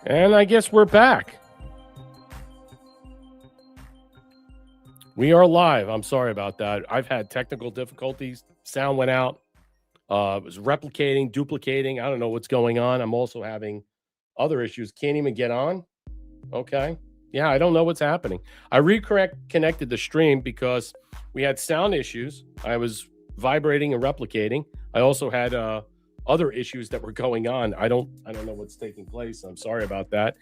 And I guess we're back. We are live. I'm sorry about that. I've had technical difficulties. Sound went out. It was replicating, duplicating. I don't know what's going on. I'm also having other issues. Can't even get on. Okay. Yeah, I don't know what's happening. I reconnected the stream because we had sound issues. I was vibrating and replicating. I also had other issues that were going on. I don't know what's taking place. I'm sorry about that.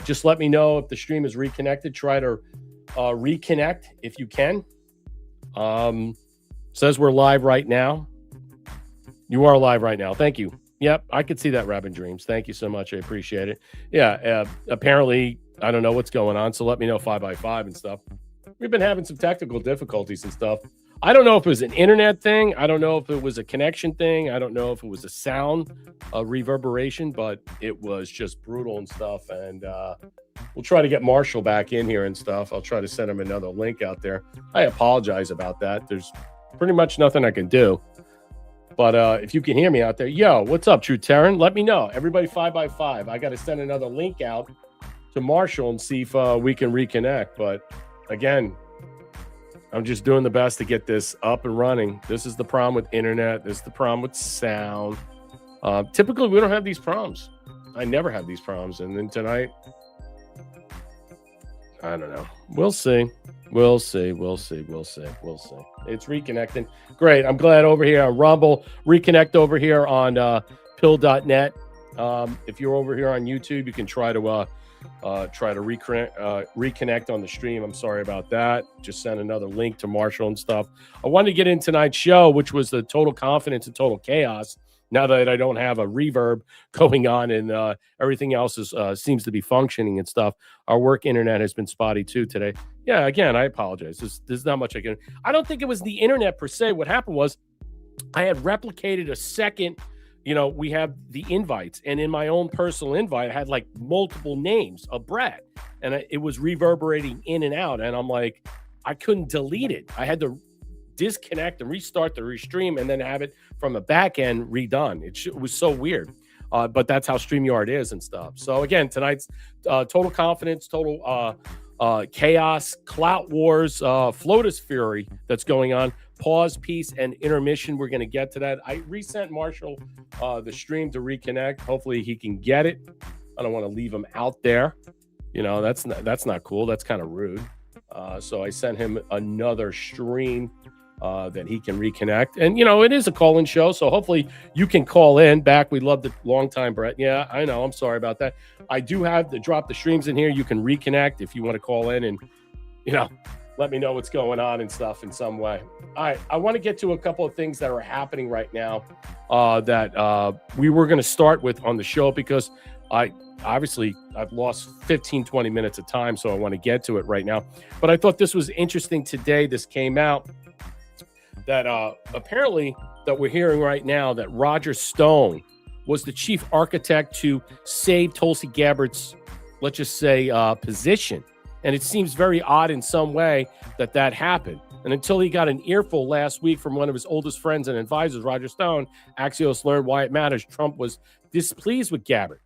Just let me know if the stream is reconnected. Try to reconnect if you can. Says we're live right now. You are live right now. Thank you. Yep, I could see that, Rabbit Dreams. Thank you so much. I appreciate it. Yeah, apparently, I don't know what's going on, so let me know 5x5 and stuff. We've been having some technical difficulties and stuff. I don't know if it was an internet thing. I don't know if it was a connection thing. I don't know if it was a sound reverberation, but it was just brutal and stuff. And we'll try to get Marshall back in here and stuff. I'll try to send him another link out there. I apologize about that. There's pretty much nothing I can do. But if you can hear me out there, yo, what's up, True Terran? Let me know. Everybody 5x5. I got to send another link out to Marshall and see if we can reconnect. But again, I'm just doing the best to get this up and running. This is the problem with internet. This is the problem with sound. Typically, we don't have these problems. I never have these problems. And then tonight, I don't know. We'll see. We'll see. It's reconnecting. Great. I'm glad over here on Rumble. Reconnect over here on pill.net. If you're over here on YouTube, you can try to reconnect on the stream. I'm sorry about that. Just send another link to Marshall and stuff. I wanted to get in tonight's show, which was the total confidence and total chaos. Now that I don't have a reverb going on and everything else seems to be functioning and stuff, our work internet has been spotty too today. Yeah, again, I apologize. There's not much I can. I don't think it was the internet per se. What happened was I had replicated a second. You know, we have the invites, and in my own personal invite, I had like multiple names of Brett, and it was reverberating in and out. And I'm like, I couldn't delete it. I had to disconnect and restart the restream and then have it from a back end redone. It was so weird, but that's how StreamYard is and stuff. So again, tonight's total confidence, total chaos, Clout Wars, FLOTUS Fury that's going on. Pause, peace, and intermission. We're going to get to that. I resent Marshall the stream to reconnect. Hopefully he can get it. I don't want to leave him out there. You know, that's not cool. That's kind of rude. So I sent him another stream that he can reconnect. And, you know, it is a call-in show, so hopefully you can call in back. We love the long time, Brett. Yeah, I know. I'm sorry about that. I do have to drop the streams in here. You can reconnect if you want to call in and, you know, let me know what's going on and stuff in some way. All right, I want to get to a couple of things that are happening right now that we were going to start with on the show because I've lost 15, 20 minutes of time, so I want to get to it right now. But I thought this was interesting today. This came out that apparently that we're hearing right now that Roger Stone was the chief architect to save Tulsi Gabbard's, let's just say, position. And it seems very odd in some way that happened. And until he got an earful last week from one of his oldest friends and advisors, Roger Stone, Axios learned why it matters. Trump was displeased with Gabbard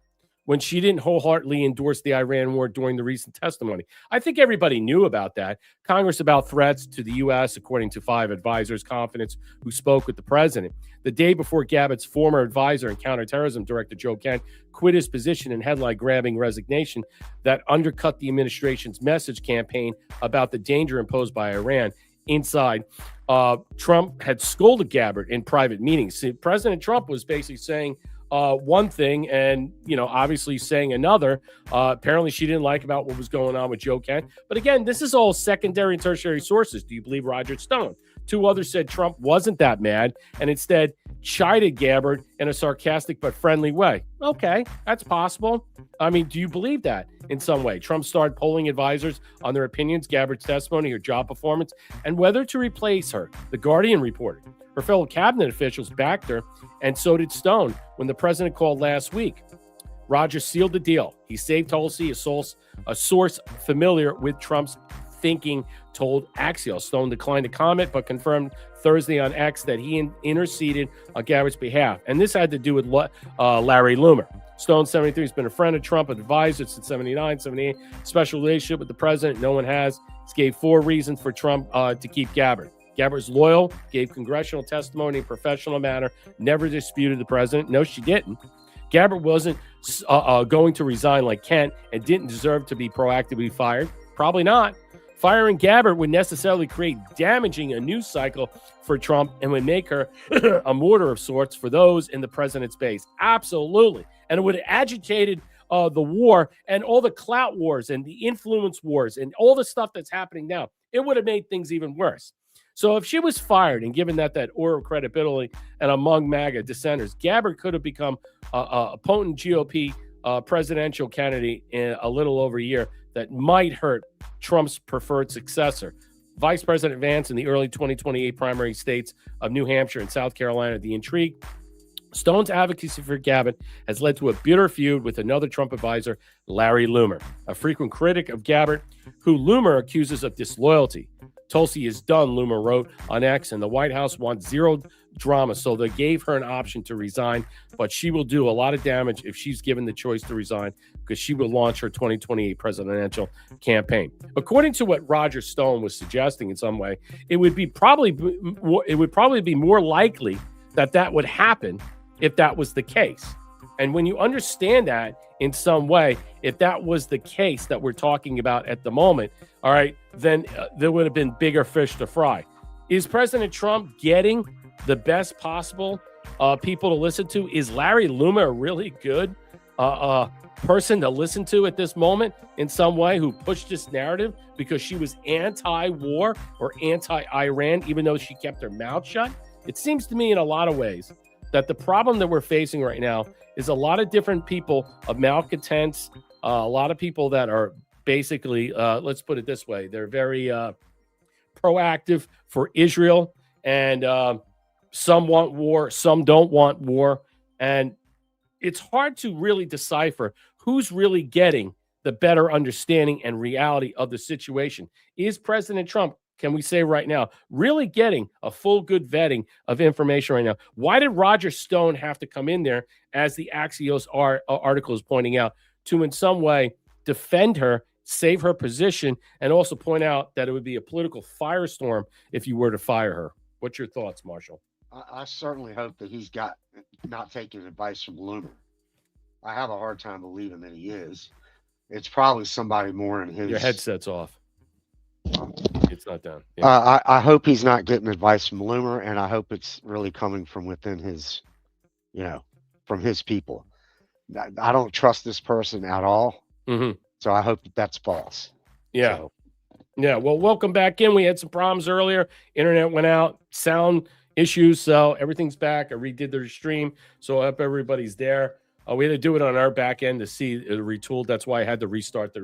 when she didn't wholeheartedly endorse the Iran war during the recent testimony. I think everybody knew about that. Congress about threats to the U.S., according to 5 advisors, confidence who spoke with the president. The day before Gabbard's former advisor and counterterrorism director, Joe Kent, quit his position in headline-grabbing resignation that undercut the administration's message campaign about the danger imposed by Iran. Inside, Trump had scolded Gabbard in private meetings. See, President Trump was basically saying one thing and, you know, obviously saying another. Apparently she didn't like about what was going on with Joe Kent. But again, this is all secondary and tertiary sources. Do you believe Roger Stone? 2 others said Trump wasn't that mad and instead chided Gabbard in a sarcastic but friendly way. Okay, that's possible. I mean, do you believe that in some way? Trump started polling advisors on their opinions, Gabbard's testimony, her job performance, and whether to replace her. The Guardian reported. Her fellow cabinet officials backed her, and so did Stone when the president called last week. Roger sealed the deal. He saved Tulsi, a source familiar with Trump's thinking told Axios. Stone declined to comment, but confirmed Thursday on X that he interceded on Gabbard's behalf. And this had to do with Larry Loomer. Stone, 73, has been a friend of Trump, an advisor since 79, 78. Special relationship with the president. No one has. He gave 4 reasons for Trump to keep Gabbard. Gabbard's loyal, gave congressional testimony in a professional manner, never disputed the president. No, she didn't. Gabbard wasn't going to resign like Kent and didn't deserve to be proactively fired. Probably not. Firing Gabbard would necessarily create damaging a news cycle for Trump and would make her a martyr of sorts for those in the president's base. Absolutely. And it would have agitated the war and all the clout wars and the influence wars and all the stuff that's happening now. It would have made things even worse. So if she was fired and given that aura of credibility and among MAGA dissenters, Gabbard could have become a potent GOP presidential candidate in a little over a year that might hurt Trump's preferred successor. Vice President Vance in the early 2028 primary states of New Hampshire and South Carolina. The intrigue. Stone's advocacy for Gabbard has led to a bitter feud with another Trump advisor, Larry Loomer, a frequent critic of Gabbard, who Loomer accuses of disloyalty. Tulsi is done, Loomer wrote on X, and the White House wants zero drama, so they gave her an option to resign, but she will do a lot of damage if she's given the choice to resign because she will launch her 2028 presidential campaign. According to what Roger Stone was suggesting in some way, it would probably be more likely that would happen if that was the case. And when you understand that in some way, if that was the case that we're talking about at the moment, all right, then there would have been bigger fish to fry. Is President Trump getting the best possible people to listen to? Is Larry Loomer a really good person to listen to at this moment in some way who pushed this narrative because she was anti-war or anti-Iran, even though she kept her mouth shut? It seems to me in a lot of ways that the problem that we're facing right now is a lot of different people of malcontents, a lot of people that are basically, let's put it this way, they're very proactive for Israel, and some want war, some don't want war, and it's hard to really decipher who's really getting the better understanding and reality of the situation. Is President Trump, can we say right now, really getting a full good vetting of information right now? Why did Roger Stone have to come in there, as the Axios article is pointing out, to in some way defend her, save her position, and also point out that it would be a political firestorm if you were to fire her? What's your thoughts, Marshall? I certainly hope that he's not taking advice from Loomer. I have a hard time believing that he is. It's probably somebody more in his... Your headset's off. It's not down. Yeah. I hope he's not getting advice from Loomer, and I hope it's really coming from within his, from his people. I don't trust this person at all. Mm-hmm. So I hope that's false. Yeah. So. Yeah. Well, welcome back in. We had some problems earlier. Internet went out, sound issues. So everything's back. I redid the stream. So I hope everybody's there. We had to do it on our back end to see it retooled. That's why I had to restart the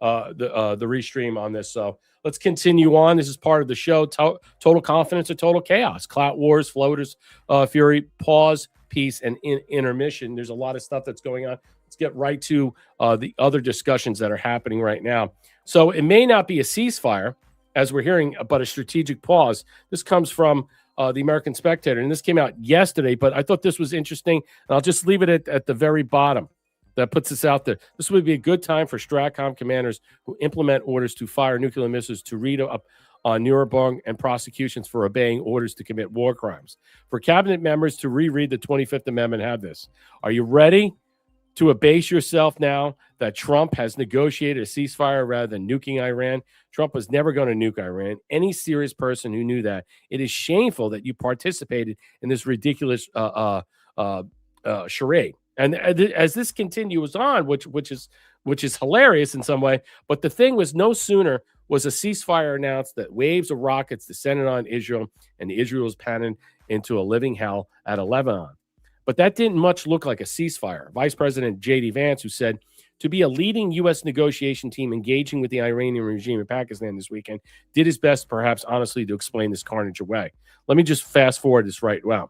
restream on this. So let's continue on. This is part of the show. Total confidence or total chaos. Clout wars, floaters, fury, pause, peace, and intermission. There's a lot of stuff that's going on. Let's get right to the other discussions that are happening right now. So it may not be a ceasefire, as we're hearing, but a strategic pause. This comes from the American Spectator, and this came out yesterday, but I thought this was interesting, and I'll just leave it at the very bottom that puts this out there. This would be a good time for STRATCOM commanders who implement orders to fire nuclear missiles to read up on Nuremberg and prosecutions for obeying orders to commit war crimes. For cabinet members to reread the 25th Amendment, have this. Are you ready to abase yourself now that Trump has negotiated a ceasefire rather than nuking Iran? Trump was never going to nuke Iran. Any serious person who knew that. It is shameful that you participated in this ridiculous charade. And as this continues on, which is hilarious in some way, but the thing was, no sooner was a ceasefire announced that waves of rockets descended on Israel, and Israel was panicked into a living hell at Lebanon. But that didn't much look like a ceasefire. Vice President J.D. Vance, who said to be a leading U.S. negotiation team engaging with the Iranian regime in Pakistan this weekend, did his best, perhaps honestly, to explain this carnage away. Let me just fast forward this right now.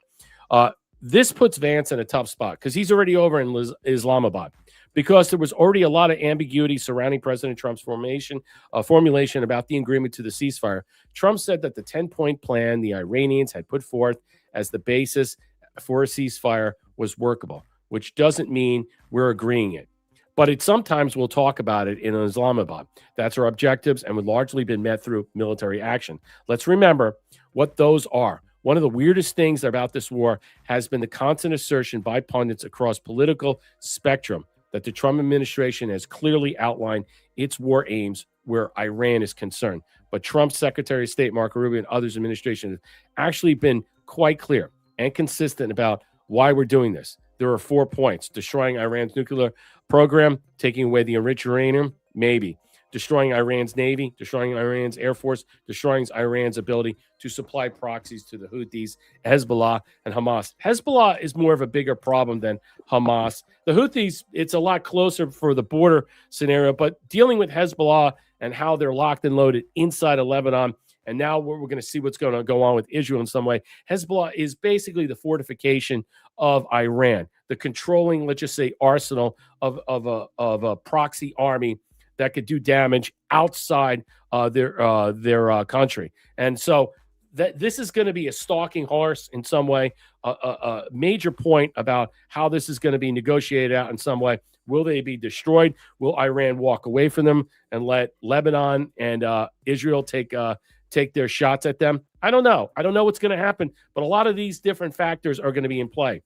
This puts Vance in a tough spot because he's already over in Islamabad, because there was already a lot of ambiguity surrounding President Trump's formulation about the agreement to the ceasefire. Trump said that the 10-point plan the Iranians had put forth as the basis for a ceasefire was workable. which doesn't mean we're agreeing it. But it sometimes we'll talk about it in Islamabad. That's our objectives and would largely been met through military action. Let's remember what those are. One of the weirdest things about this war has been the constant assertion by pundits across political spectrum that the Trump administration has clearly outlined its war aims where Iran is concerned. But Trump's Secretary of State, Marco Rubio, and others' administration have actually been quite clear and consistent about why we're doing this. There are 4 points: destroying Iran's nuclear program, taking away the enriched uranium, maybe, destroying Iran's navy, destroying Iran's air force, destroying Iran's ability to supply proxies to the Houthis, Hezbollah, and Hamas. Hezbollah is more of a bigger problem than Hamas. The Houthis, it's a lot closer for the border scenario, but dealing with Hezbollah and how they're locked and loaded inside of Lebanon, and now we're going to see what's going to go on with Israel in some way. Hezbollah is basically the fortification of Iran, the controlling, let's just say, arsenal of a proxy army that could do damage outside their country. And so this is going to be a stalking horse in some way, a major point about how this is going to be negotiated out in some way. Will they be destroyed? Will Iran walk away from them and let Lebanon and Israel take their shots at them? I don't know. I don't know what's going to happen, but a lot of these different factors are going to be in play.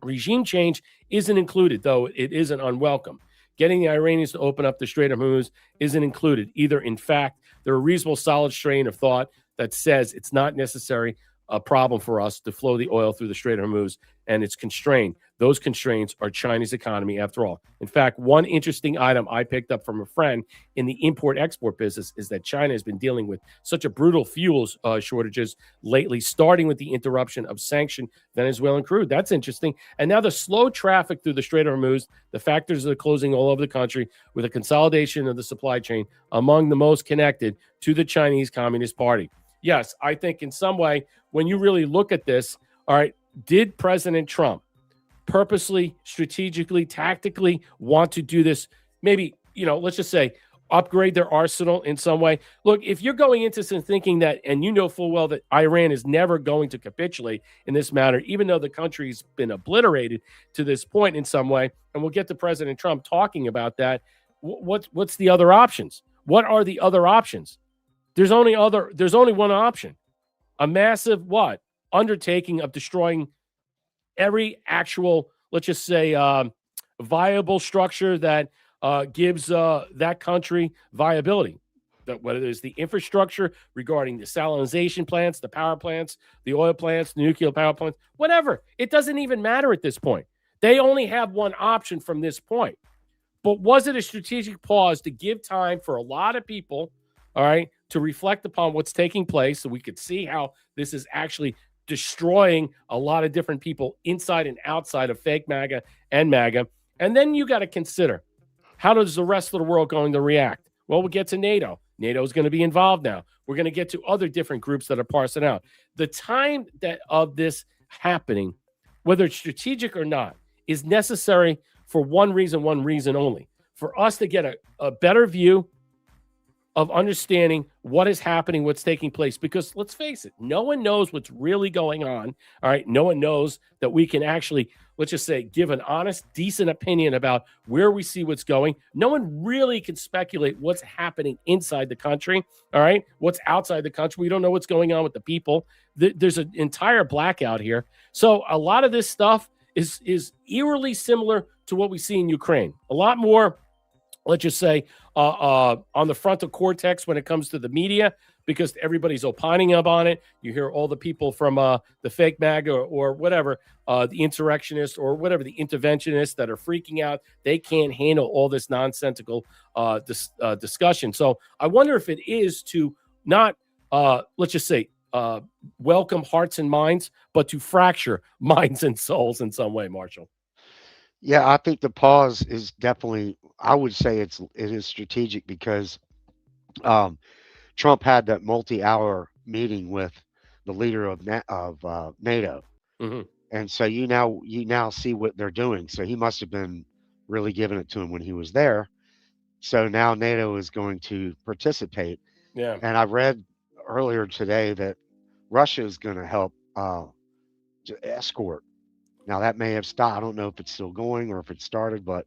Regime change isn't included, though it isn't unwelcome. Getting the Iranians to open up the Strait of Hormuz isn't included either. In fact, there are a reasonable solid strain of thought that says it's not necessary a problem for us to flow the oil through the Strait of Hormuz, and it's constrained. Those constraints are China's economy, after all. In fact, one interesting item I picked up from a friend in the import-export business is that China has been dealing with such a brutal fuels shortages lately, starting with the interruption of sanctioned Venezuelan crude. That's interesting. And now the slow traffic through the Strait of Hormuz, the factors that are closing all over the country with a consolidation of the supply chain among the most connected to the Chinese Communist Party. Yes, I think in some way, when you really look at this, all right, did President Trump purposely, strategically, tactically want to do this? Maybe, let's just say upgrade their arsenal in some way. Look, if you're going into some thinking that, and you know full well that Iran is never going to capitulate in this matter, even though the country's been obliterated to this point in some way, and we'll get to President Trump talking about that, what's the other options? What are the other options? There's only one option. A massive undertaking of destroying every actual, let's just say, viable structure that gives that country viability. Whether it's the infrastructure regarding the salinization plants, the power plants, the oil plants, the nuclear power plants, whatever. It doesn't even matter at this point. They only have one option from this point. But was it a strategic pause to give time for a lot of people, all right, to reflect upon what's taking place so we could see how this is actually destroying a lot of different people inside and outside of fake MAGA and MAGA? And then you got to consider, how does the rest of the world going to react? Well, we'll get to NATO. NATO is going to be involved now. We're going to get to other different groups that are parsing out. The time that of this happening, whether it's strategic or not, is necessary for one reason only: for us to get a better view of understanding what is happening, what's taking place. Because let's face it, no one knows what's really going on. All right. No one knows that we can actually, let's just say, give an honest, decent opinion about where we see what's going. No one really can speculate what's happening inside the country. All right. What's outside the country. We don't know what's going on with the people. There's an entire blackout here. So a lot of this stuff is eerily similar to what we see in Ukraine. A lot more, let's just say, on the frontal cortex when it comes to the media, because everybody's opining up on it. You hear all the people from the fake MAGA or whatever, the insurrectionists or whatever, the interventionists that are freaking out. They can't handle all this nonsensical discussion. So I wonder if it is to not, let's just say, welcome hearts and minds, but to fracture minds and souls in some way, Marshall. Yeah, I think the pause is definitely, I would say it is strategic because Trump had that multi-hour meeting with the leader of NATO. Mm-hmm. And so you now see what they're doing. So he must have been really giving it to him when he was there. So now NATO is going to participate. Yeah. And I read earlier today that Russia is going to help to escort Now that may have stopped. I don't know if it's still going or if it started, but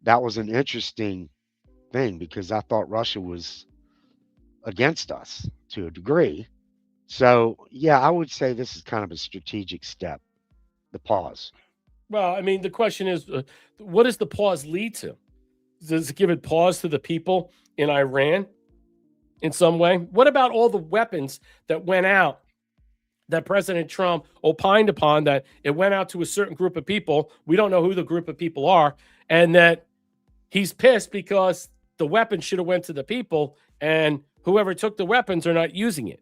that was an interesting thing because I thought Russia was against us to a degree. So yeah, I would say this is kind of a strategic step, the pause. Well, I mean, the question is, what does the pause lead to? Does it give it pause to the people in Iran in some way? What about all the weapons that went out that President Trump opined upon, that it went out to a certain group of people? We don't know who the group of people are, and that he's pissed because the weapons should have went to the people, and whoever took the weapons are not using it.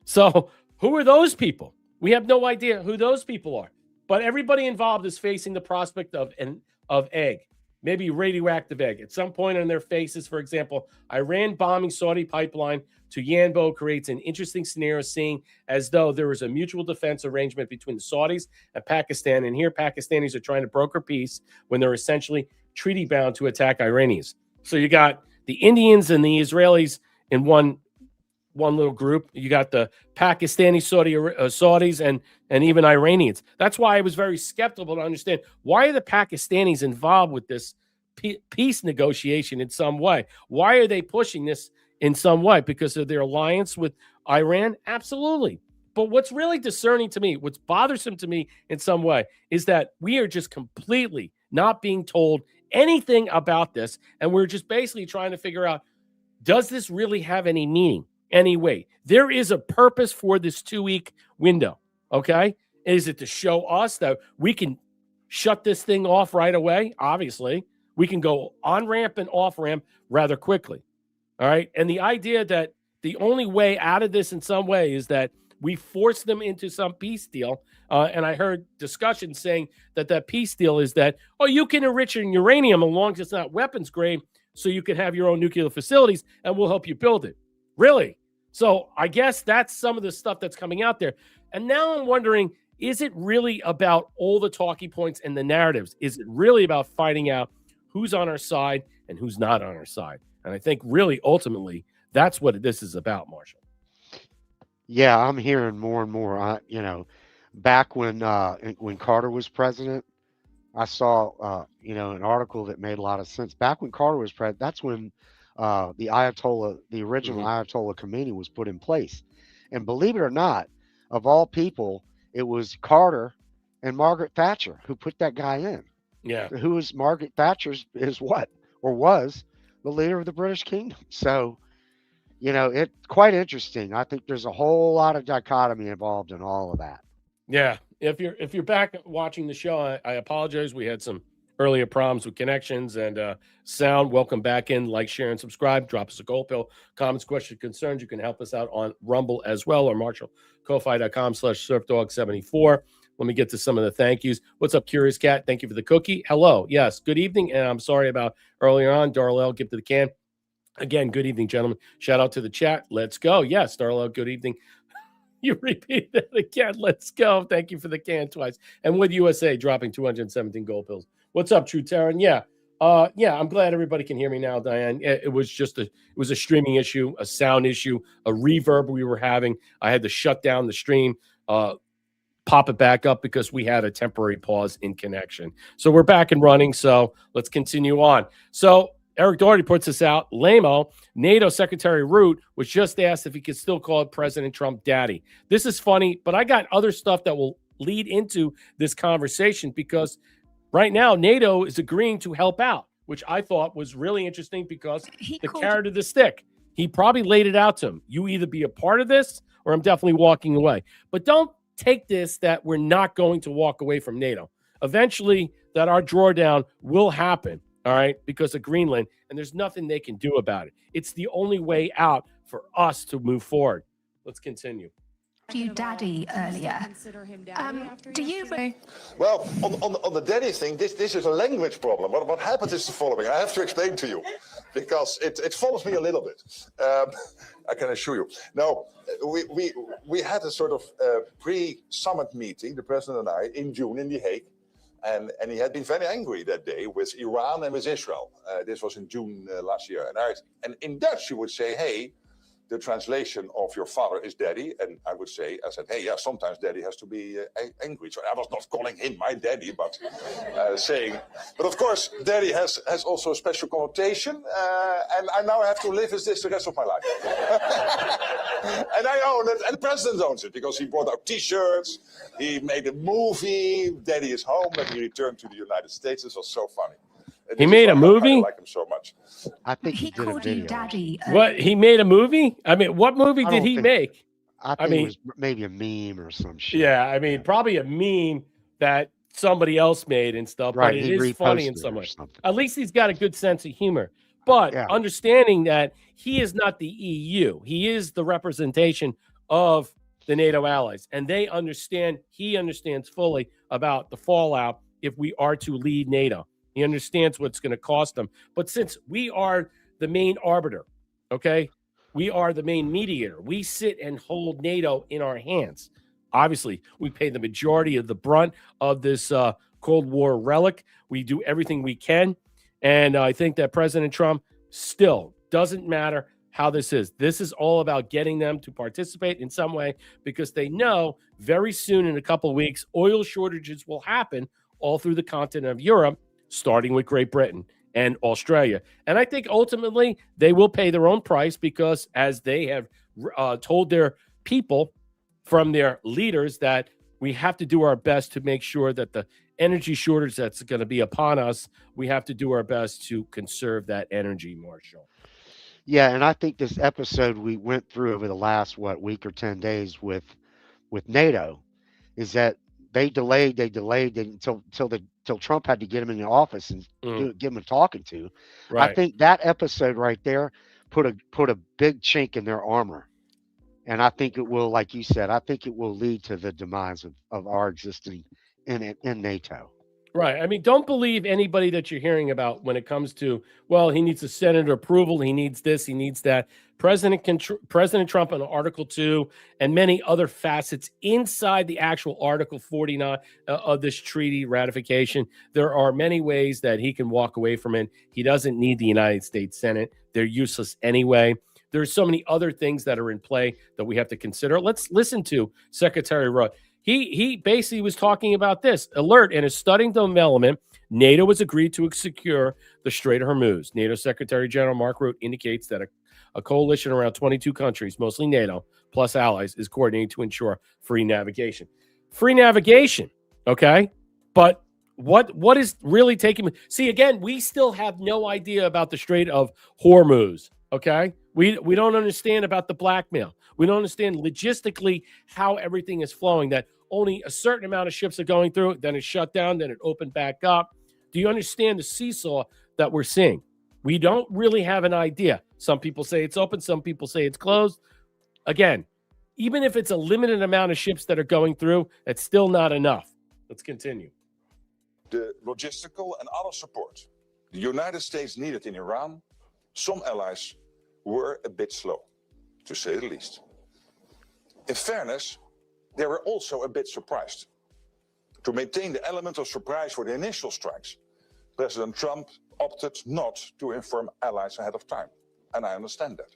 So who are those people? We have no idea who those people are. But everybody involved is facing the prospect of egg, maybe radioactive egg. At some point on their faces, for example, Iran bombing Saudi pipeline to Yanbo creates an interesting scenario, seeing as though there was a mutual defense arrangement between the Saudis and Pakistan. And here Pakistanis are trying to broker peace when they're essentially treaty bound to attack Iranians. So you got the Indians and the Israelis in one little group. You got the Pakistani Saudis and even Iranians. That's why I was very skeptical to understand, why are the Pakistanis involved with this peace negotiation in some way? Why are they pushing this in some way? Because of their alliance with Iran? Absolutely. But what's really discerning to me, what's bothersome to me in some way, is that we are just completely not being told anything about this. And we're just basically trying to figure out, does this really have any meaning? Anyway, there is a purpose for this 2-week window. Okay. Is it to show us that we can shut this thing off right away? Obviously, we can go on ramp and off ramp rather quickly. All right. And the idea that the only way out of this in some way is that we force them into some peace deal. And I heard discussion saying that peace deal is that, oh, you can enrich in uranium as long as it's not weapons grade, so you can have your own nuclear facilities and we'll help you build it. Really? So I guess that's some of the stuff that's coming out there. And now I'm wondering, is it really about all the talking points and the narratives? Is it really about finding out who's on our side and who's not on our side? And I think really, ultimately, that's what this is about, Marshall. Yeah, I'm hearing more and more. Back when Carter was president, I saw an article that made a lot of sense. Back when Carter was president, that's when the Ayatollah, the original Ayatollah Khomeini, was put in place. And believe it or not, of all people, it was Carter and Margaret Thatcher who put that guy in. Yeah. Who was Margaret Thatcher's was the leader of the British Kingdom. So, it's quite interesting. I think there's a whole lot of dichotomy involved in all of that. Yeah. If you're back watching the show, I apologize. We had some earlier problems with connections and sound. Welcome back in. Like, share, and subscribe. Drop us a gold pill. Comments, questions, concerns. You can help us out on Rumble as well, or MarshallKofi.com/surfdog74. Let me get to some of the thank yous. What's up, Curious Cat? Thank you for the cookie. Hello. Yes. Good evening. And I'm sorry about earlier on. Darlell, give to the can. Again, good evening, gentlemen. Shout out to the chat. Let's go. Yes, Darlell, good evening. You repeat that again. Let's go. Thank you for the can twice. And with USA dropping 217 gold pills. What's up, True Terran? Yeah. I'm glad everybody can hear me now, Diane. It was a streaming issue, a sound issue, a reverb we were having. I had to shut down the stream, pop it back up because we had a temporary pause in connection. So we're back and running. So let's continue on. So Eric Doherty puts this out. Lamo, NATO Secretary Root was just asked if he could still call President Trump daddy. This is funny, but I got other stuff that will lead into this conversation because right now NATO is agreeing to help out, which I thought was really interesting because the carrot or the stick. He probably laid it out to him. You either be a part of this or I'm definitely walking away. But don't take this that we're not going to walk away from NATO. Eventually, that our drawdown will happen. All right, because of Greenland, and there's nothing they can do about it. It's the only way out for us to move forward. Let's continue. You daddy earlier. Do you? Well, on the daddy thing, this is a language problem. What happens is the following. I have to explain to you because it follows me a little bit. I can assure you. Now, we had a sort of pre-summit meeting, the president and I, in June in The Hague. And he had been very angry that day with Iran and with Israel. This was in June last year. And in Dutch, you would say, hey, the translation of your father is daddy. And I would say, I said, hey, yeah, sometimes daddy has to be angry. So I was not calling him my daddy, but saying, but of course, daddy has also a special connotation. And I now have to live with this the rest of my life. And I own it, and the president owns it, because he brought out t-shirts, he made a movie, Daddy is Home, when he returned to the United States. This was so funny. He made a movie? I like him so much. I think He he did a called you video. daddy. What, he made a movie? I mean, what movie I did don't he think- make? I think mean- it was maybe a meme or some shit. Yeah, I mean, probably a meme that somebody else made and stuff, Right. but it He is funny in reposted it some or way. something. At least he's got a good sense of humor. But Yeah. understanding that he is not the EU, he is the representation of the NATO allies, and he understands fully about the fallout if we are to lead NATO. He understands what's going to cost them. But since we are the main arbiter, okay, we are the main mediator. We sit and hold NATO in our hands. Obviously, we pay the majority of the brunt of this Cold War relic. We do everything we can. And I think that President Trump still doesn't matter how this is. This is all about getting them to participate in some way, because they know very soon, in a couple of weeks, oil shortages will happen all through the continent of Europe, starting with Great Britain and Australia. And I think ultimately they will pay their own price, because as they have told their people from their leaders, that we have to do our best to make sure that the energy shortage that's going to be upon us, we have to do our best to conserve that energy, Marshall. Yeah, and I think this episode we went through over the last week or 10 days with NATO is that they delayed until Trump had to get him in the office and give him a talking to. Right. I think that episode right there put a big chink in their armor. And I think it will, like you said, I think it will lead to the demise of our existing in NATO. Right. I mean, don't believe anybody that you're hearing about when it comes to, well, he needs a Senate approval, he needs this, he needs that. President Trump on Article 2 and many other facets inside the actual Article 49 of this treaty ratification, there are many ways that he can walk away from it. He doesn't need the United States Senate. They're useless anyway. There's so many other things that are in play that we have to consider. Let's listen to Secretary Rudd. He basically was talking about this. Alert, in a stunning development, NATO has agreed to secure the Strait of Hormuz. NATO Secretary General Mark Rutte indicates that a coalition around 22 countries, mostly NATO, plus allies, is coordinating to ensure free navigation. Free navigation, okay? But what is really taking... See, again, we still have no idea about the Strait of Hormuz, okay? We don't understand about the blackmail. We don't understand logistically how everything is flowing, that only a certain amount of ships are going through, then it's shut down, then it opened back up. Do you understand the seesaw that we're seeing? We don't really have an idea. Some people say it's open, some people say it's closed. Again, even if it's a limited amount of ships that are going through, it's still not enough. Let's continue. The logistical and other support the United States needed in Iran, some allies were a bit slow, to say the least. In fairness, they were also a bit surprised. To maintain the element of surprise for the initial strikes, President Trump opted not to inform allies ahead of time. And I understand that.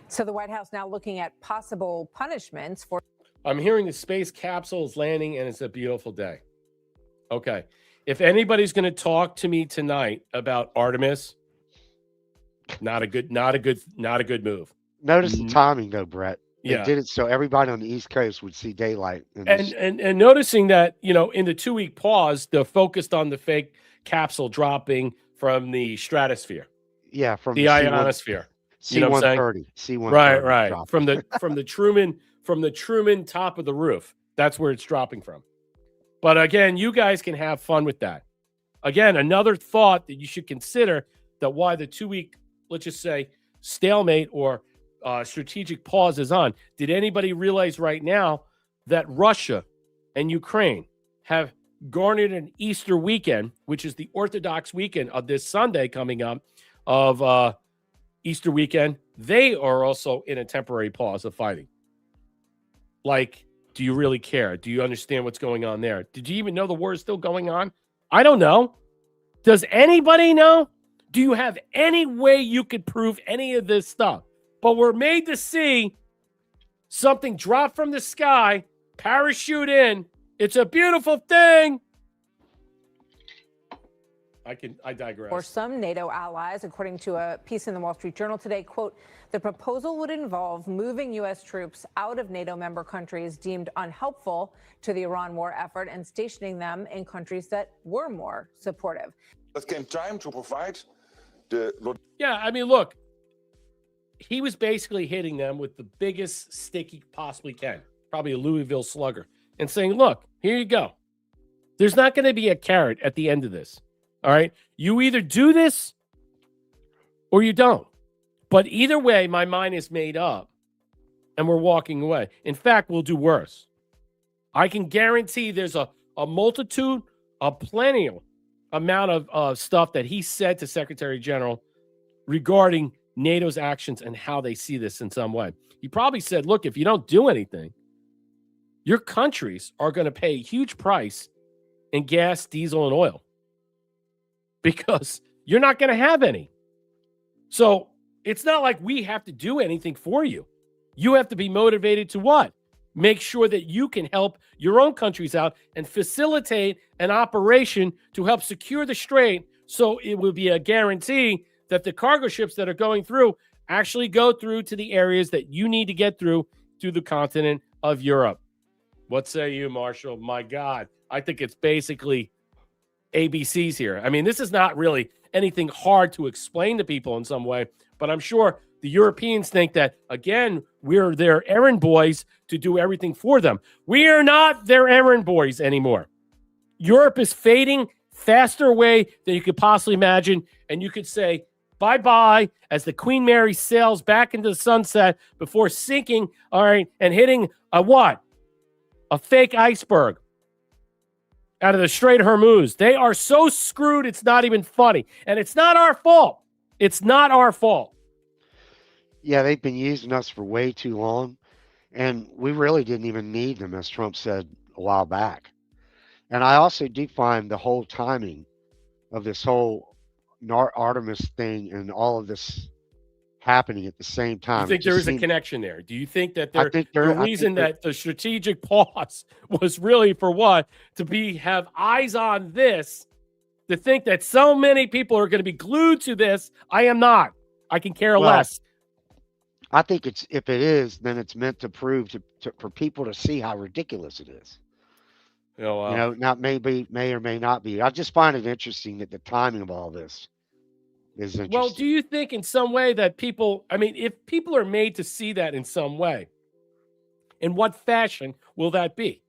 So the White House now looking at possible punishments for... I'm hearing the space capsule is landing and it's a beautiful day. Okay. If anybody's going to talk to me tonight about Artemis, not a good move. Notice the timing though, Brett. They Yeah. did it so everybody on the East Coast would see daylight. And noticing that, in the 2-week pause, they're focused on the fake capsule dropping from the stratosphere. Yeah, from the ionosphere. You know what I'm saying? C-130. Right. dropped. From the Truman top of the roof. That's where it's dropping from. But again, you guys can have fun with that. Again, another thought that you should consider, that why the 2-week, let's just say, stalemate or strategic pause is on. Did anybody realize right now that Russia and Ukraine have garnered an Easter weekend, which is the Orthodox weekend of this Sunday coming up of Easter weekend? They are also in a temporary pause of fighting. Like, do you really care? Do you understand what's going on there? Did you even know the war is still going on? I don't know. Does anybody know? Do you have any way you could prove any of this stuff? but we're made to see something drop from the sky, parachute in. It's a beautiful thing. I digress. For some NATO allies, according to a piece in the Wall Street Journal today, quote, the proposal would involve moving U.S. troops out of NATO member countries deemed unhelpful to the Iran war effort and stationing them in countries that were more supportive. That came time to provide the. Yeah, I mean, look, he was basically hitting them with the biggest stick he possibly can, probably a Louisville Slugger, and saying, look, here you go. There's not going to be a carrot at the end of this. All right. You either do this or you don't. But either way, my mind is made up and we're walking away. In fact, we'll do worse. I can guarantee there's a multitude, a plenty amount of stuff that he said to Secretary General regarding NATO's actions and how they see this in some way. He probably said, look, if you don't do anything, your countries are going to pay a huge price in gas, diesel, and oil, because you're not going to have any. So it's not like we have to do anything for you. You have to be motivated to what? Make sure that you can help your own countries out and facilitate an operation to help secure the strait, so it will be a guarantee that the cargo ships that are going through actually go through to the areas that you need to get through the continent of Europe. What say you, Marshall? My God, I think it's basically ABCs here. I mean, this is not really anything hard to explain to people in some way, but I'm sure the Europeans think that, again, we're their errand boys to do everything for them. We are not their errand boys anymore. Europe is fading faster away than you could possibly imagine, and you could say bye-bye as the Queen Mary sails back into the sunset before sinking, all right, and hitting a what? A fake iceberg out of the Strait of Hormuz. They are so screwed, it's not even funny. And it's not our fault. It's not our fault. Yeah, they've been using us for way too long, and we really didn't even need them, as Trump said a while back. And I also do find the whole timing of this whole Artemis thing and all of this happening at the same time. You think there is a connection there? Do you think that the reason that the strategic pause was really for what? To have eyes on this, to think that so many people are going to be glued to this. I am not. I can care less. I think if it is, then it's meant to prove for people to see how ridiculous it is. Oh, wow. You know, not may or may not be. I just find it interesting that the timing of all this is interesting. Well, do you think in some way that people, I mean, if people are made to see that in some way, in what fashion will that be?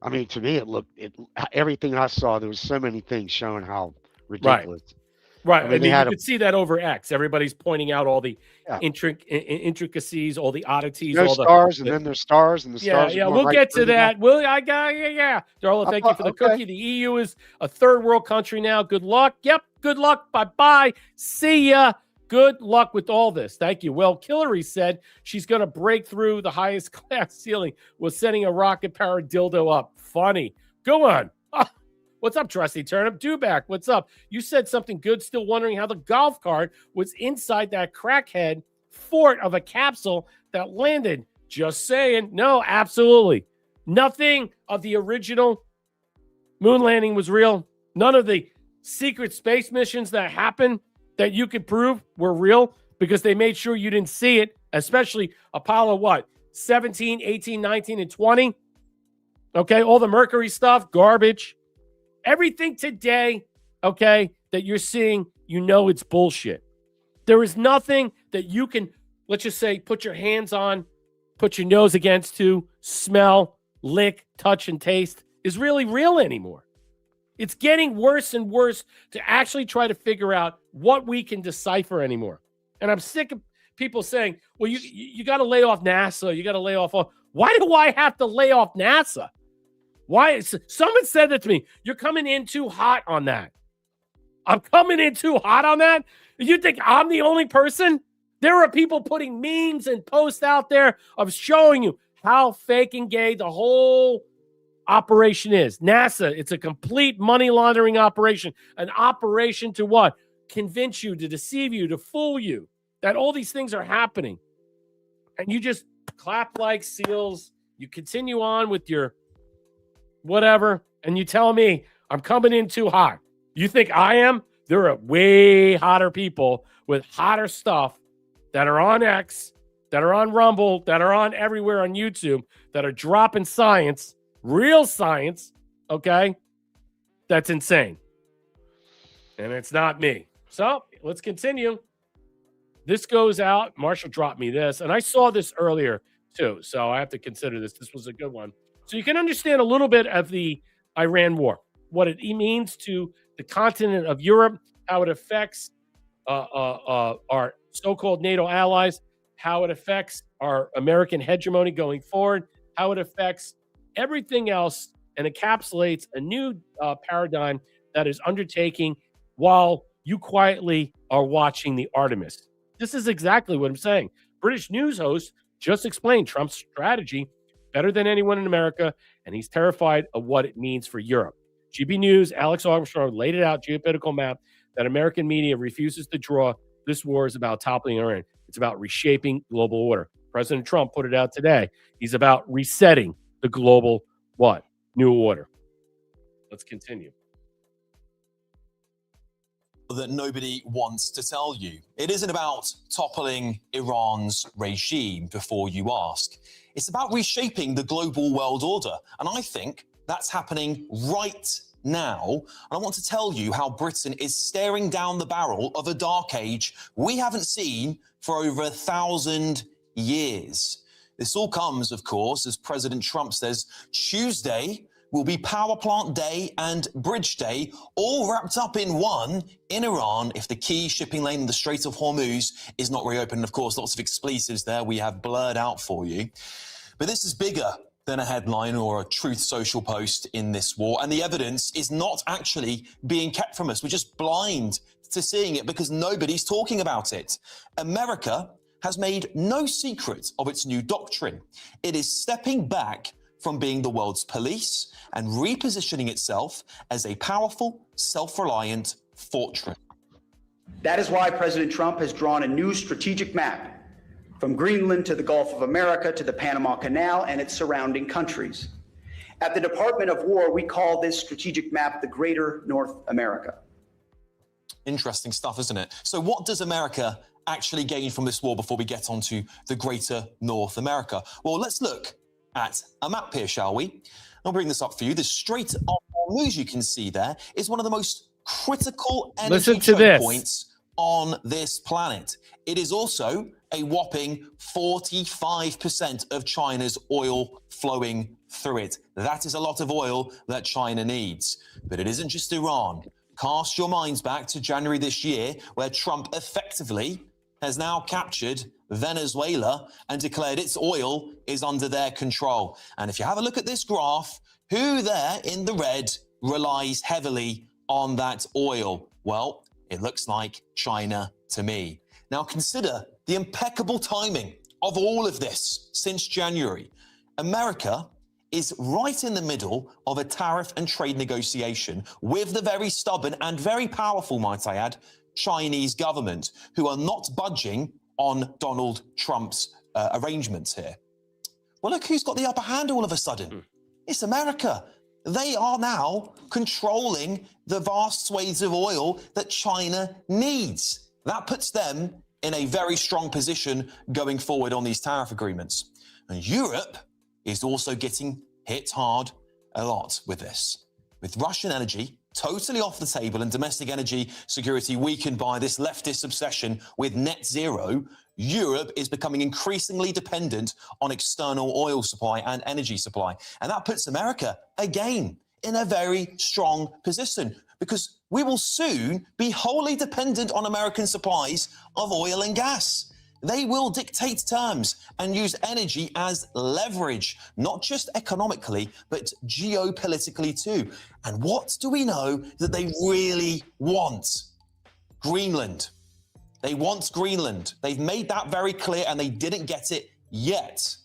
I mean, to me, everything I saw, there was so many things showing how ridiculous. Right. I mean, you could see that over X. Everybody's pointing out all the intricacies, all the oddities. There's stars, and then there's stars, and the stars. Yeah, we'll get to that. Darla, thank you for the cookie. The EU is a third world country now. Good luck. Yep, good luck. Bye-bye. See ya. Good luck with all this. Thank you. Well, Hillary said she's going to break through the highest class ceiling with sending a rocket-powered dildo up. Funny. Go on. What's up, Trusty Turnip? Dewback, what's up? You said something good, still wondering how the golf cart was inside that crackhead fort of a capsule that landed. Just saying. No, absolutely. Nothing of the original moon landing was real. None of the secret space missions that happened that you could prove were real, because they made sure you didn't see it, especially Apollo, 17, 18, 19, and 20? Okay, all the Mercury stuff, garbage. Everything today, okay, that you're seeing, it's bullshit. There is nothing that you can, let's just say, put your hands on, put your nose against to, smell, lick, touch, and taste is really real anymore. It's getting worse and worse to actually try to figure out what we can decipher anymore. And I'm sick of people saying, well, you got to lay off NASA. You got to lay off. Why do I have to lay off NASA? Why? Someone said that to me. You're coming in too hot on that. I'm coming in too hot on that? You think I'm the only person? There are people putting memes and posts out there of showing you how fake and gay the whole operation is. NASA, it's a complete money laundering operation. An operation to what? convince you, to deceive you, to fool you that all these things are happening. And you just clap like seals. You continue on with your whatever, and you tell me I'm coming in too hot. You think I am? There are way hotter people with hotter stuff that are on X, that are on Rumble, that are on everywhere on YouTube, that are dropping science, real science, okay? That's insane. And it's not me. So let's continue. This goes out. Marshall dropped me this, and I saw this earlier too, so I have to consider this. This was a good one. So you can understand a little bit of the Iran war, what it means to the continent of Europe, how it affects our so-called NATO allies, how it affects our American hegemony going forward, how it affects everything else, and encapsulates a new paradigm that is undertaking while you quietly are watching the Artemis. This is exactly what I'm saying. British news host just explained Trump's strategy better than anyone in America, and he's terrified of what it means for Europe. GB News, Alex Armstrong laid it out, geopolitical map that American media refuses to draw. This war is about toppling Iran. It's about reshaping global order. President Trump put it out today. He's about resetting the global what? New order. Let's continue. That nobody wants to tell you. It isn't about toppling Iran's regime before you ask. It's about reshaping the global world order. And I think that's happening right now. And I want to tell you how Britain is staring down the barrel of a dark age we haven't seen for over 1,000 years. This all comes, of course, as President Trump says, Tuesday will be Power Plant Day and Bridge Day, all wrapped up in one in Iran if the key shipping lane in the Strait of Hormuz is not reopened. Of course, lots of expletives there we have blurred out for you. But this is bigger than a headline or a Truth Social post in this war, and the evidence is not actually being kept from us. We're just blind to seeing it because nobody's talking about it. America has made no secret of its new doctrine. It is stepping back from being the world's police and repositioning itself as a powerful, self-reliant fortress. That is why President Trump has drawn a new strategic map from Greenland to the Gulf of America to the Panama Canal and its surrounding countries. At the Department of War, we call this strategic map the Greater North America. Interesting stuff, isn't it? So what does America actually gain from this war before we get onto the Greater North America? Well, let's look at a map here, shall we? I'll bring this up for you. The Strait of Hormuz, you can see there, is one of the most critical energy choke points on this planet. It is also a whopping 45% of China's oil flowing through it. That is a lot of oil that China needs. But it isn't just Iran. Cast your minds back to January this year, where Trump effectively has now captured Venezuela and declared its oil is under their control. And if you have a look at this graph, who there in the red relies heavily on that oil? Well, it looks like China to me. Now consider the impeccable timing of all of this since January. America is right in the middle of a tariff and trade negotiation with the very stubborn and very powerful, might I add, Chinese government, who are not budging on Donald Trump's arrangements here. Well, look who's got the upper hand all of a sudden. It's America. They are now controlling the vast swathes of oil that China needs. That puts them in a very strong position going forward on these tariff agreements. And Europe is also getting hit hard a lot with this. With Russian energy totally off the table and domestic energy security weakened by this leftist obsession with net zero, Europe is becoming increasingly dependent on external oil supply and energy supply. And that puts America, again, in a very strong position because we will soon be wholly dependent on American supplies of oil and gas. They will dictate terms and use energy as leverage, not just economically, but geopolitically too. And what do we know that they really want? Greenland. They want Greenland. They've made that very clear and they didn't get it yet.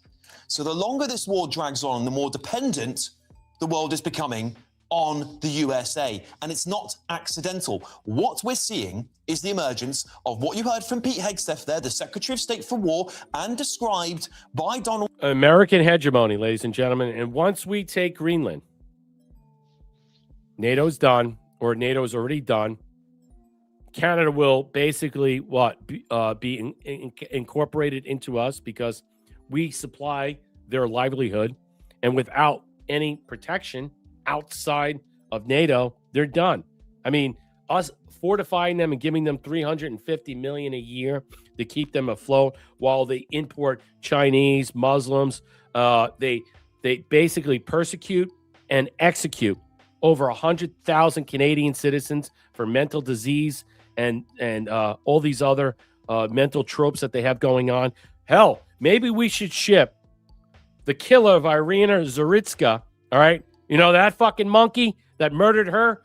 So the longer this war drags on, the more dependent the world is becoming on the USA. And it's not accidental. What we're seeing is the emergence of what you heard from Pete Hegseth there, the Secretary of State for War, and described by Donald. American hegemony, ladies and gentlemen. And once we take Greenland, NATO's done, or NATO's already done. Canada will basically be incorporated into us because we supply their livelihood, and without any protection outside of NATO, they're done. I mean, us fortifying them and giving them $350 million a year to keep them afloat while they import Chinese, Muslims. They basically persecute and execute over 100,000 Canadian citizens for mental disease and all these other mental tropes that they have going on. Hell, maybe we should ship the killer of Irina Zaritska, all right? You know, that fucking monkey that murdered her,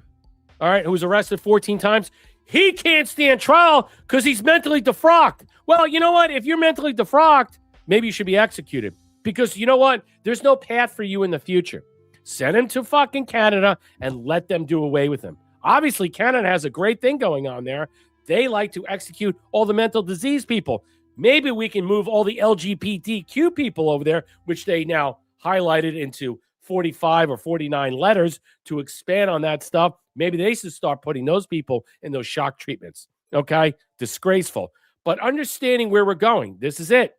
all right, who was arrested 14 times? He can't stand trial because he's mentally defrocked. Well, you know what? If you're mentally defrocked, maybe you should be executed because you know what? There's no path for you in the future. Send him to fucking Canada and let them do away with him. Obviously, Canada has a great thing going on there. They like to execute all the mental disease people. Maybe we can move all the LGBTQ people over there, which they now highlighted into 45 or 49 letters to expand on that stuff. Maybe they should start putting those people in those shock treatments. Okay? Disgraceful. But understanding where we're going, this is it.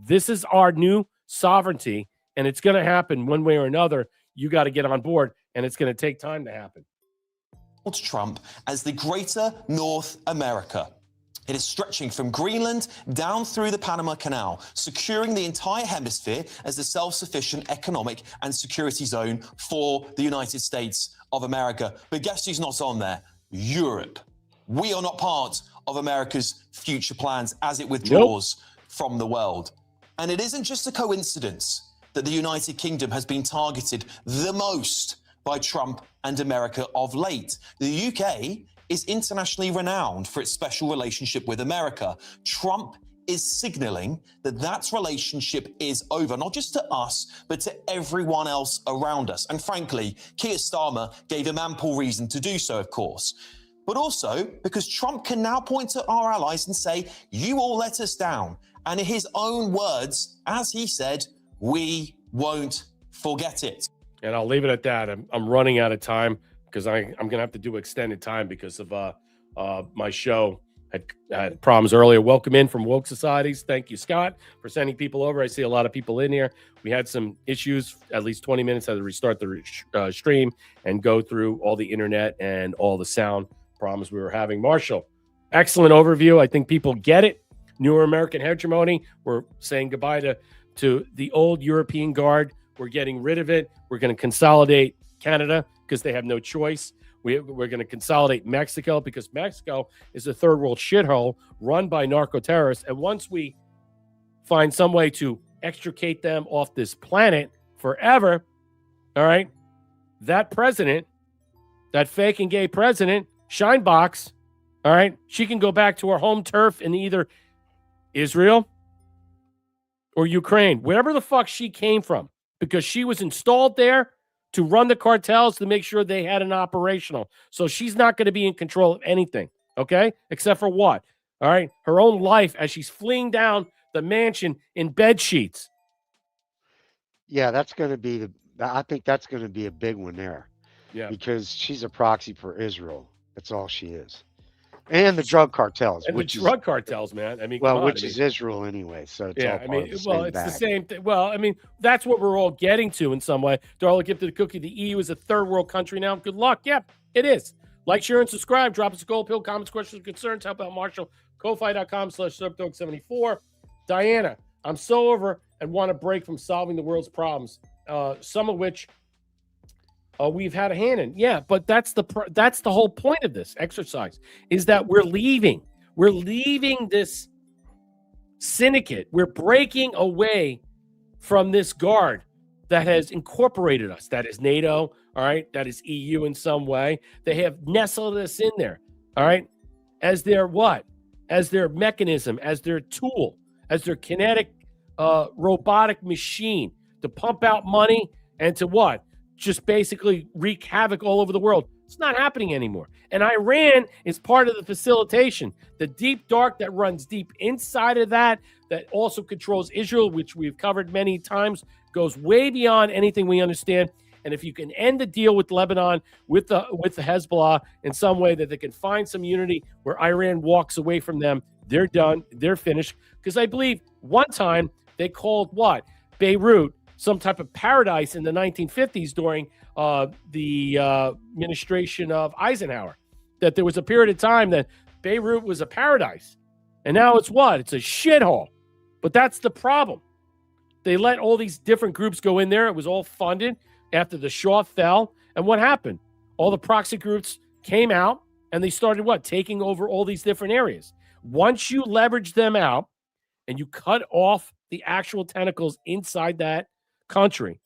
This is our new sovereignty, and it's going to happen one way or another. You got to get on board, and it's going to take time to happen. Trump as the greater North America. It is stretching from Greenland down through the Panama Canal, securing the entire hemisphere as the self-sufficient economic and security zone for the United States of America. But guess who's not on there? Europe. We are not part of America's future plans as it withdraws from the world. And it isn't just a coincidence that the United Kingdom has been targeted the most by Trump and America of late. The UK is internationally renowned for its special relationship with America. Trump is signaling that that relationship is over, not just to us, but to everyone else around us. And frankly, Keir Starmer gave him ample reason to do so, of course. But also because Trump can now point to our allies and say, you all let us down. And in his own words, as he said, we won't forget it. And I'll leave it at that. I'm running out of time because I'm going to have to do extended time because of my show had problems earlier. Welcome in from Woke Societies. Thank you, Scott, for sending people over. I see a lot of people in here. We had some issues, at least 20 minutes. Had to restart the stream and go through all the internet and all the sound problems we were having. Marshall, excellent overview. I think people get it. Newer American hegemony. We're saying goodbye to the old European guard. We're getting rid of it. We're going to consolidate Canada because they have no choice. We're going to consolidate Mexico because Mexico is a third world shithole run by narco-terrorists. And once we find some way to extricate them off this planet forever, all right, that president, that fake and gay president, Shinebox, all right, she can go back to her home turf in either Israel or Ukraine, wherever the fuck she came from, because she was installed there to run the cartels to make sure they had an operational. So she's not going to be in control of anything, okay? Except for what? All right? Her own life as she's fleeing down the mansion in bed sheets. Yeah, that's going to be I think that's going to be a big one there. Yeah. Because she's a proxy for Israel. That's all she is. And the drug cartels. And the drug cartels, man. I mean, is Israel anyway. So it's all part of the same it's bag. the same thing. Well, I mean, that's what we're all getting to in some way. Darla gifted the cookie. The EU is a third world country now. Good luck. Yep, it is. Like, share, and subscribe. Drop us a gold pill, comments, questions, concerns. Help out Marshall. Ko-fi.com/SurfDog74. Diana, I'm so over and want a break from solving the world's problems, some of which we've had a hand in. Yeah, but that's the whole point of this exercise is that we're leaving this syndicate. We're breaking away from this guard that has incorporated us. That is NATO, all right? That is EU in some way. They have nestled us in there, all right? As their what? As their mechanism, as their tool, as their kinetic robotic machine to pump out money and to what? just basically wreak havoc all over the world. It's not happening anymore. And Iran is part of the facilitation. The deep dark that runs deep inside of that also controls Israel, which we've covered many times, goes way beyond anything we understand. And if you can end the deal with Lebanon, with the Hezbollah in some way that they can find some unity where Iran walks away from them, they're done. They're finished. Because I believe one time they called what? Beirut some type of paradise in the 1950s during the administration of Eisenhower, that there was a period of time that Beirut was a paradise. And now it's what? It's a shithole. But that's the problem. They let all these different groups go in there. It was all funded after the Shah fell. And what happened? All the proxy groups came out and they started what? Taking over all these different areas. Once you leverage them out and you cut off the actual tentacles inside that country,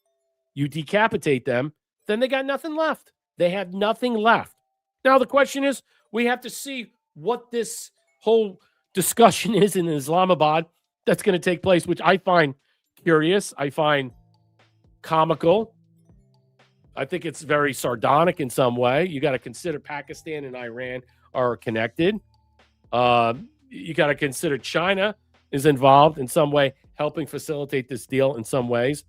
you decapitate them, then they got nothing left. They have nothing left. Now, the question is, we have to see what this whole discussion is in Islamabad that's going to take place, which I find curious. I find comical. I think it's very sardonic in some way. You got to consider Pakistan and Iran are connected. You got to consider China is involved in some way, helping facilitate this deal in some ways.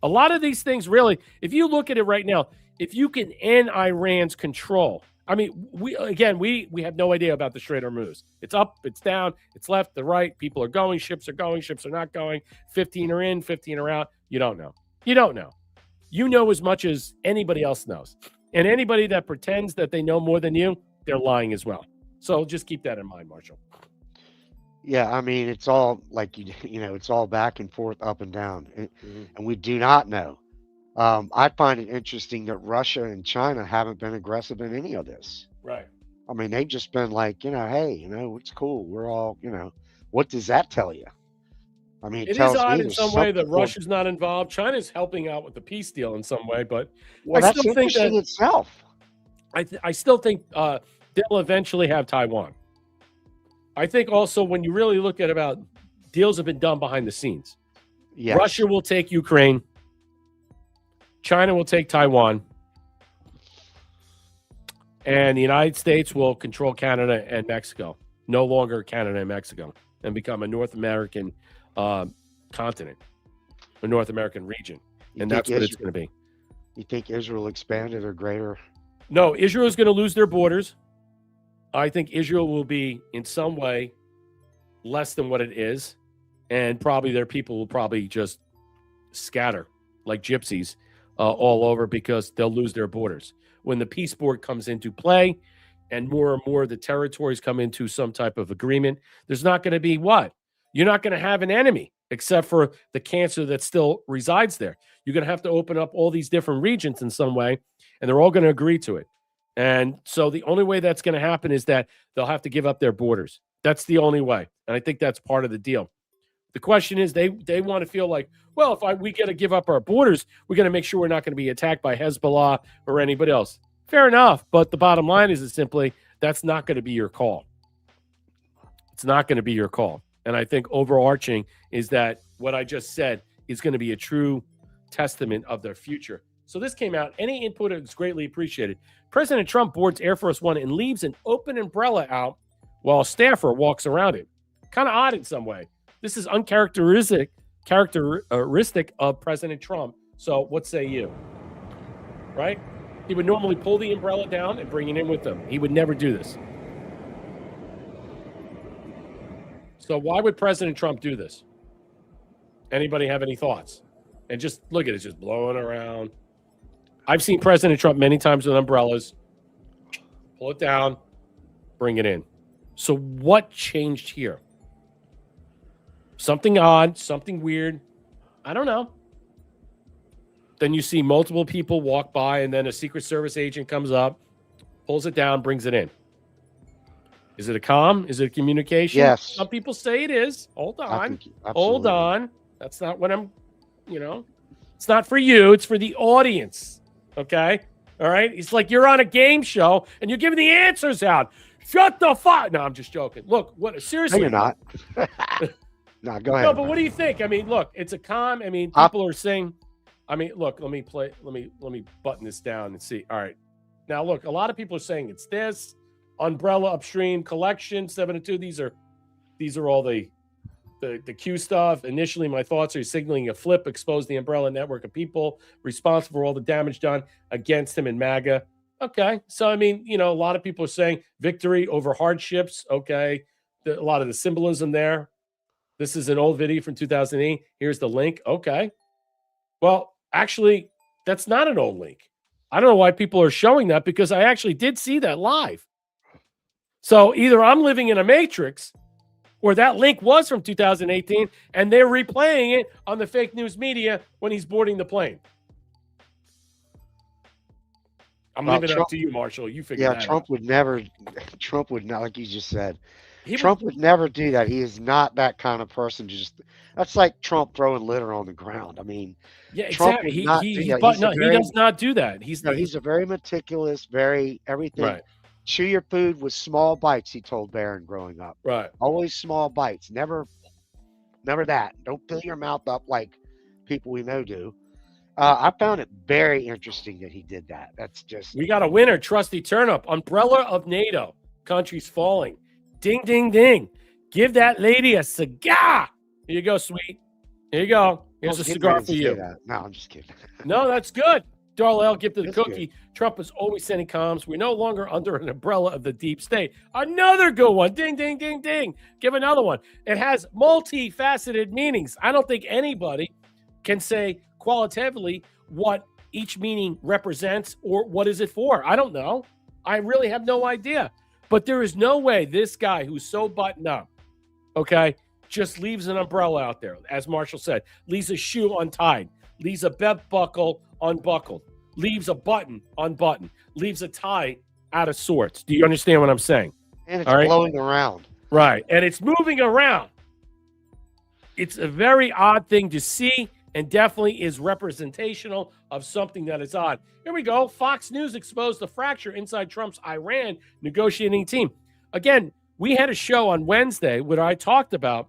A lot of these things, really, if you look at it right now, if you can end Iran's control, I mean, we have no idea about the Strait of Hormuz. It's up, it's down, it's left, the right. People are going, ships are going, ships are not going. 15 are in, 15 are out. You don't know. You don't know. You know as much as anybody else knows. And anybody that pretends that they know more than you, they're lying as well. So just keep that in mind, Marshall. Yeah, I mean, it's all like, it's all back and forth, up and down. And we do not know. I find it interesting that Russia and China haven't been aggressive in any of this. Right. I mean, they've just been like, hey, it's cool. We're all, what does that tell you? I mean, it is odd in some way that Russia's not involved. China's helping out with the peace deal in some way, but I still think that itself. I still think they'll eventually have Taiwan. I think also when you really look at about deals have been done behind the scenes. Yes. Russia will take Ukraine. China will take Taiwan. And the United States will control Canada and Mexico. No longer Canada and Mexico, and become a North American continent, a North American region. And that's what it's going to be. You think Israel expanded or greater? No, Israel is going to lose their borders. I think Israel will be in some way less than what it is. And probably their people will probably just scatter like gypsies all over because they'll lose their borders. When the peace board comes into play and more the territories come into some type of agreement, there's not going to be what? You're not going to have an enemy except for the cancer that still resides there. You're going to have to open up all these different regions in some way, and they're all going to agree to it. And so the only way that's going to happen is that they'll have to give up their borders. That's the only way. And I think that's part of the deal. The question is they want to feel like, well, if we got to give up our borders, we're going to make sure we're not going to be attacked by Hezbollah or anybody else. Fair enough. But the bottom line is simply that's not going to be your call. It's not going to be your call. And I think overarching is that what I just said is going to be a true testament of their future. So this came out. Any input is greatly appreciated. President Trump boards Air Force One and leaves an open umbrella out while a staffer walks around it. Kind of odd in some way. This is characteristic of President Trump. So what say you? Right? He would normally pull the umbrella down and bring it in with him. He would never do this. So why would President Trump do this? Anybody have any thoughts? And just look at it, just blowing around. I've seen President Trump many times with umbrellas. Pull it down, bring it in. So what changed here? Something odd, something weird. I don't know. Then you see multiple people walk by, and then a Secret Service agent comes up, pulls it down, brings it in. Is it a comm? Is it a communication? Yes. Some people say it is. Hold on. Hold on. That's not what I'm, it's not for you. It's for the audience. Okay? All right? It's like you're on a game show, and you're giving the answers out. Shut the fuck. No, I'm just joking. Look, seriously. No, you're not. No, go ahead. No, but what do you think? I mean, look, it's a comm. I mean, people are saying I mean, look, let me button this down and see. All right. Now, look, a lot of people are saying it's this umbrella upstream collection 7-2. These are all the Q stuff. Initially, my thoughts are signaling a flip, expose the umbrella network of people responsible for all the damage done against him in MAGA. Okay. So, I mean, a lot of people are saying victory over hardships. Okay. A lot of the symbolism there. This is an old video from 2008. Here's the link. Okay. Well, actually, that's not an old link. I don't know why people are showing that, because I actually did see that live. So either I'm living in a matrix, or that link was from 2018 and they're replaying it on the fake news media when he's boarding the plane. I'm leaving it up to you, Marshall. You figure that out. Trump would not, like you just said. Trump would never do that. He is not that kind of person. That's like Trump throwing litter on the ground. I mean, yeah, Trump exactly. He does not do that. He's a very meticulous, everything. Right. Chew your food with small bites, he told Barron growing up. Right. Always small bites. Never that. Don't fill your mouth up like people we know do. I found it very interesting that he did that. That's just. We got a winner, Trusty Turnip. Umbrella of NATO. Country's falling. Ding, ding, ding. Give that lady a cigar. Here you go, sweet. Here you go. Here's a cigar for you. No, I'm just kidding. No, that's good. Darlell gifted the That's cookie. good. Trump is always sending comms. We're no longer under an umbrella of the deep state. Another good one. Ding, ding, ding, ding. Give another one. It has multifaceted meanings. I don't think anybody can say qualitatively what each meaning represents or what is it for. I don't know. I really have no idea. But there is no way this guy who's so buttoned up, okay, just leaves an umbrella out there, as Marshall said, leaves a shoe untied, leaves a belt buckle unbuckled, leaves a button unbuttoned, leaves a tie out of sorts. Do you understand what I'm saying? And it's blowing around. Right. And it's moving around. It's a very odd thing to see, and definitely is representational of something that is odd. Here we go. Fox News exposed the fracture inside Trump's Iran negotiating team. Again, we had a show on Wednesday where I talked about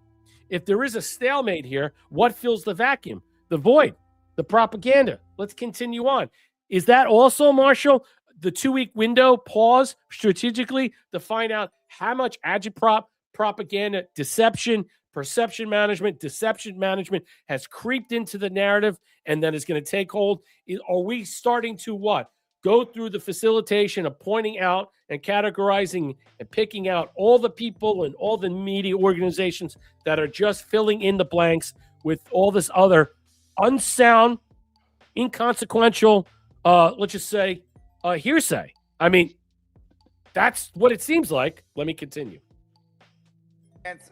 if there is a stalemate here, what fills the vacuum? The void, the propaganda. Let's continue on. Is that also, Marshall, the 2-week window pause strategically to find out how much agitprop, propaganda, deception, perception management, deception management has creeped into the narrative and that is going to take hold? Are we starting to what? Go through the facilitation of pointing out and categorizing and picking out all the people and all the media organizations that are just filling in the blanks with all this other unsound, inconsequential, let's just say, hearsay? I mean, that's what it seems like. Let me continue.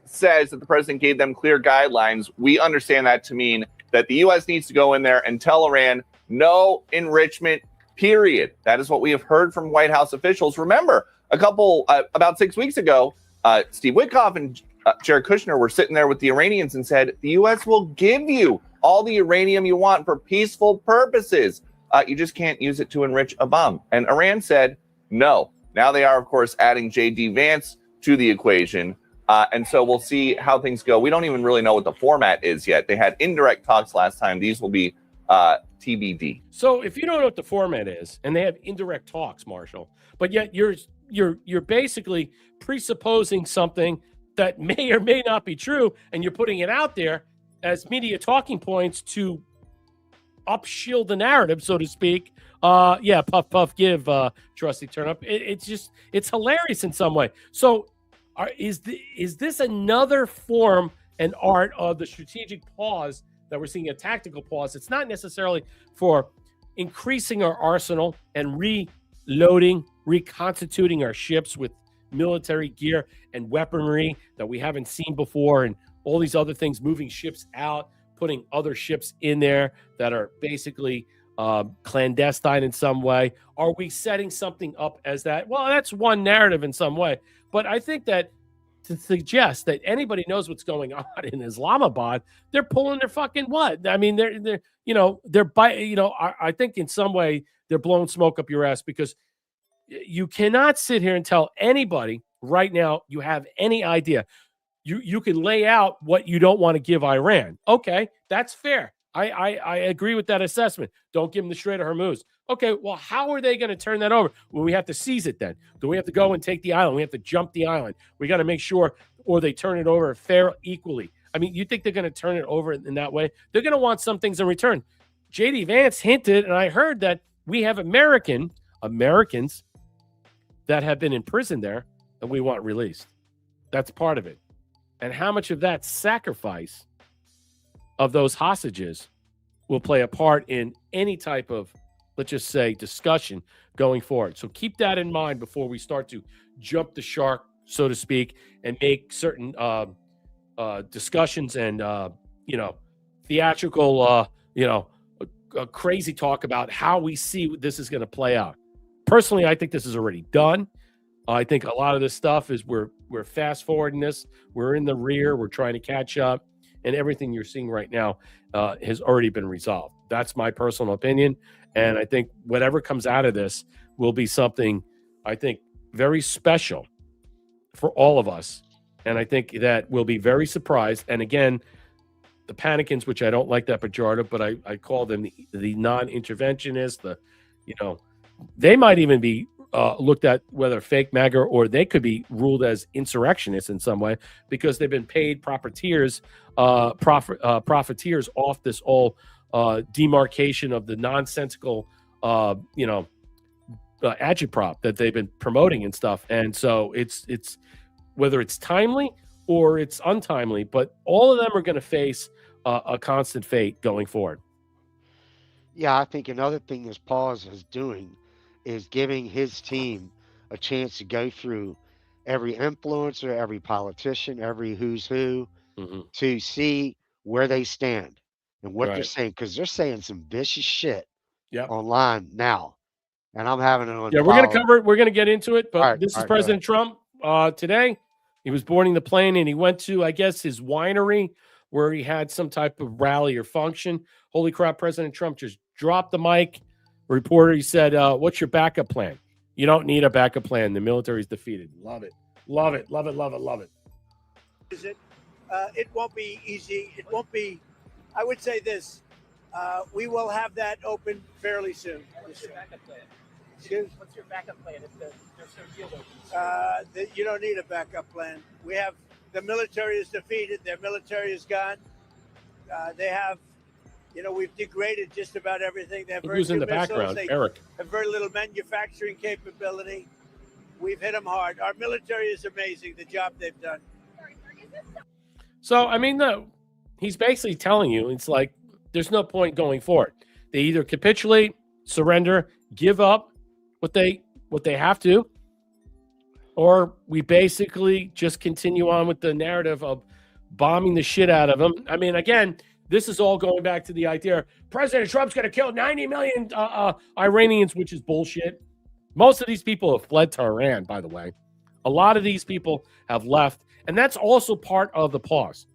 Says that the president gave them clear guidelines. We understand that to mean that the U.S. needs to go in there and tell Iran no enrichment, period. That is what we have heard from White House officials. Remember, about 6 weeks ago, Steve Witkoff and Jared Kushner were sitting there with the Iranians and said, the U.S. will give you all the uranium you want for peaceful purposes. You just can't use it to enrich a bomb. And Iran said no. Now they are, of course, adding J.D. Vance to the equation. And so we'll see how things go. We don't even really know what the format is yet. They had indirect talks last time. These will be TBD. So if you don't know what the format is, and they have indirect talks, Marshall, but yet you're basically presupposing something that may or may not be true, and you're putting it out there as media talking points to upshield the narrative, so to speak. Yeah, puff, puff, give, Trusty Turnip. It's hilarious in some way. So is this another form and art of the strategic pause that we're seeing, a tactical pause? It's not necessarily for increasing our arsenal and reloading, reconstituting our ships with military gear and weaponry that we haven't seen before, and all these other things, moving ships out, putting other ships in there that are basically clandestine in some way. Are we setting something up as that? Well, that's one narrative in some way. But I think that to suggest that anybody knows what's going on in Islamabad, they're pulling their fucking what? I mean, I think in some way they're blowing smoke up your ass, because you cannot sit here and tell anybody right now you have any idea. You can lay out what you don't want to give Iran. Okay, that's fair. I agree with that assessment. Don't give them the Strait of Hormuz. Okay, well, how are they going to turn that over? Well, we have to seize it then. Do we have to go and take the island? We have to jump the island. We got to make sure, or they turn it over fair equally. I mean, you think they're going to turn it over in that way? They're going to want some things in return. J.D. Vance hinted, and I heard that we have Americans that have been in prison there and we want released. That's part of it. And how much of that sacrifice of those hostages will play a part in any type of, let's just say, discussion going forward. So keep that in mind before we start to jump the shark, so to speak, and make certain discussions and, theatrical, crazy talk about how we see this is going to play out. Personally, I think this is already done. I think a lot of this stuff is we're fast forwarding this. We're in the rear. We're trying to catch up. And everything you're seeing right now has already been resolved. That's my personal opinion. And I think whatever comes out of this will be something, I think, very special for all of us. And I think that we'll be very surprised. And again, the Panicans, which I don't like that pejorative, but I call them the non-interventionists, they might even be looked at whether fake MAGA, or they could be ruled as insurrectionists in some way because they've been paid profiteers off this whole demarcation of the nonsensical, agitprop that they've been promoting and stuff. And so it's whether it's timely or it's untimely, but all of them are going to face a constant fate going forward. Yeah, I think another thing this pause is doing is giving his team a chance to go through every influencer, every politician, every who's who, to see where they stand and what they're saying, because they're saying some vicious shit online now. And I'm having it on. Yeah, we're going to cover it. We're going to get into it. But this is President Trump today. He was boarding the plane and he went to, I guess, his winery where he had some type of rally or function. Holy crap, President Trump just dropped the mic. Reporter, he said, what's your backup plan? You don't need a backup plan. The military's defeated. Love it. Love it. Love it. Love it. Love it. Is it? It won't be easy. It won't be. I would say this. We will have that open fairly soon. What's your backup plan? What's your backup plan if there's no deal open? You don't need a backup plan. We have the military is defeated. Their military is gone. They have. We've degraded just about everything. They have very Who's in the background? Eric. Have very little manufacturing capability. We've hit them hard. Our military is amazing, the job they've done. So, I mean, he's basically telling you, it's like, there's no point going forward. They either capitulate, surrender, give up what they have to, or we basically just continue on with the narrative of bombing the shit out of them. I mean, again, this is all going back to the idea President Trump's going to kill 90 million Iranians, which is bullshit. Most of these people have fled to Iran, by the way. A lot of these people have left, and that's also part of the pause.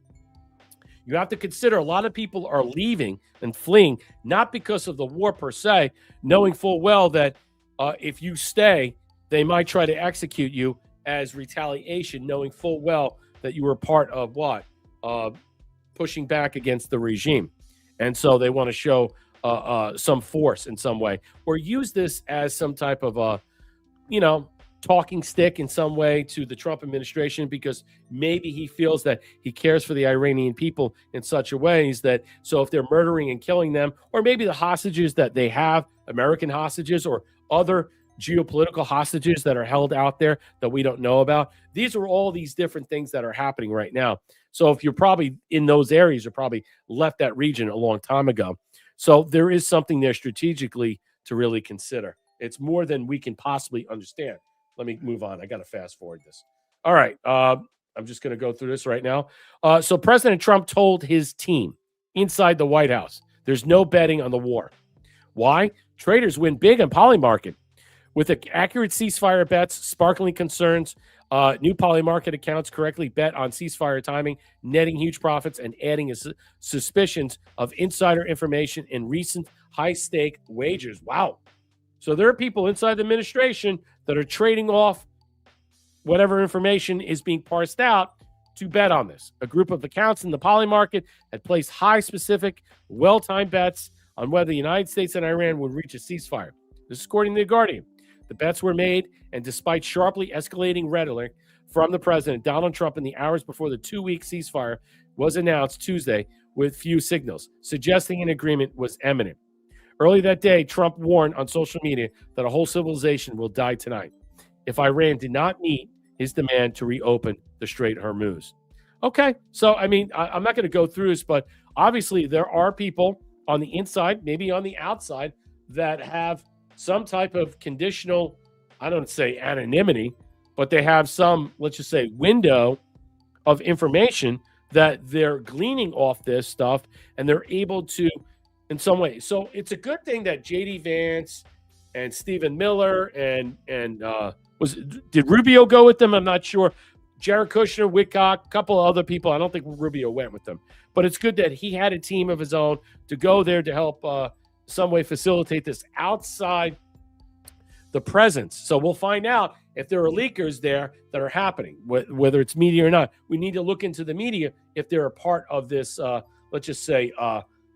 You have to consider a lot of people are leaving and fleeing, not because of the war per se, knowing full well that if you stay, they might try to execute you as retaliation, knowing full well that you were part of what? Pushing back against the regime. And so they want to show some force in some way, or use this as some type of talking stick in some way to the Trump administration, because maybe he feels that he cares for the Iranian people in such a ways that, so if they're murdering and killing them, or maybe the hostages that they have, American hostages or other geopolitical hostages that are held out there that we don't know about, these are all these different things that are happening right now. So if you're probably in those areas, you probably left that region a long time ago. So there is something there strategically to really consider. It's more than we can possibly understand. Let me move on. I got to fast forward this. All right. I'm just going to go through this right now. So President Trump told his team inside the White House, there's no betting on the war. Why? Traders win big on Polymarket. With accurate ceasefire bets, sparkling concerns, new Polymarket accounts correctly bet on ceasefire timing, netting huge profits, and adding suspicions of insider information in recent high-stake wagers. Wow. So there are people inside the administration that are trading off whatever information is being parsed out to bet on this. A group of accounts in the poly market had placed high specific, well-timed bets on whether the United States and Iran would reach a ceasefire. This is according to The Guardian. The bets were made, and despite sharply escalating rhetoric from the president, Donald Trump, in the hours before the 2-week ceasefire was announced Tuesday with few signals, suggesting an agreement was imminent. Early that day, Trump warned on social media that a whole civilization will die tonight if Iran did not meet his demand to reopen the Strait of Hormuz. Okay, so, I mean, I'm not going to go through this, but obviously there are people on the inside, maybe on the outside, that have some type of conditional, I don't say anonymity, but they have some, let's just say, window of information that they're gleaning off this stuff, and they're able to, in some way. So it's a good thing that J.D. Vance and Stephen Miller and did Rubio go with them? I'm not sure. Jared Kushner, Whitcock, a couple of other people. I don't think Rubio went with them. But it's good that he had a team of his own to go there to help some way facilitate this outside the presence. So we'll find out if there are leakers there that are happening, whether it's media or not. We need to look into the media if they're a part of this, let's just say,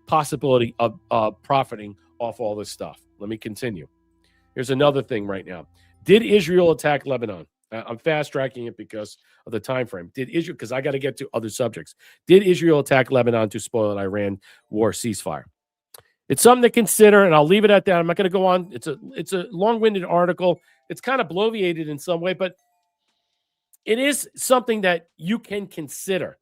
possibility of profiting off all this stuff. Let me continue. Here's another thing right now. Did Israel attack Lebanon? I'm fast tracking it because of the time frame. Did Israel, because I got to get to other subjects. Did Israel attack Lebanon to spoil an Iran war ceasefire? It's something to consider, and I'll leave it at that. I'm not going to go on. It's a long-winded article. It's kind of bloviated in some way, but it is something that you can consider.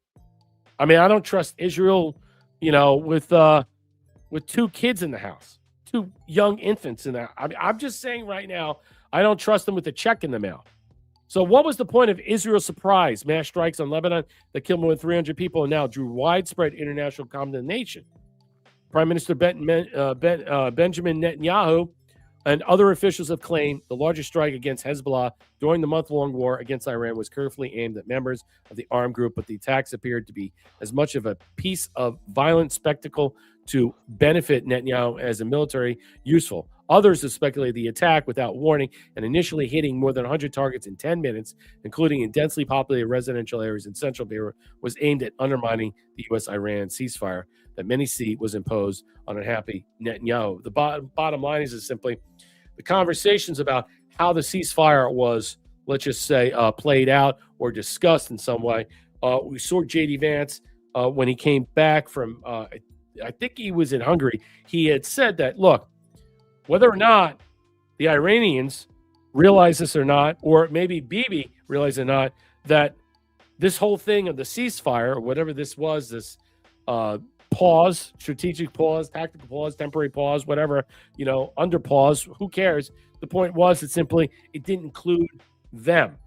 I mean, I don't trust Israel, with 2 kids in the house, 2 young infants in there. I'm just saying right now, I don't trust them with a check in the mail. So what was the point of Israel's surprise mass strikes on Lebanon that killed more than 300 people and now drew widespread international condemnation? Prime Minister Benjamin Netanyahu and other officials have claimed the largest strike against Hezbollah during the month-long war against Iran was carefully aimed at members of the armed group, but the attacks appeared to be as much of a piece of violent spectacle to benefit Netanyahu as a military useful. Others have speculated the attack without warning and initially hitting more than 100 targets in 10 minutes, including in densely populated residential areas in central Beirut, was aimed at undermining the U.S.-Iran ceasefire that many see was imposed on unhappy Netanyahu. The bottom line is simply the conversations about how the ceasefire was, let's just say, played out or discussed in some way. We saw J.D. Vance when he came back from, I think he was in Hungary. He had said that, look, whether or not the Iranians realize this or not, or maybe Bibi realize it or not, that this whole thing of the ceasefire, or whatever this was, this pause, strategic pause, tactical pause, temporary pause, whatever, under pause, who cares? The point was that simply it didn't include them.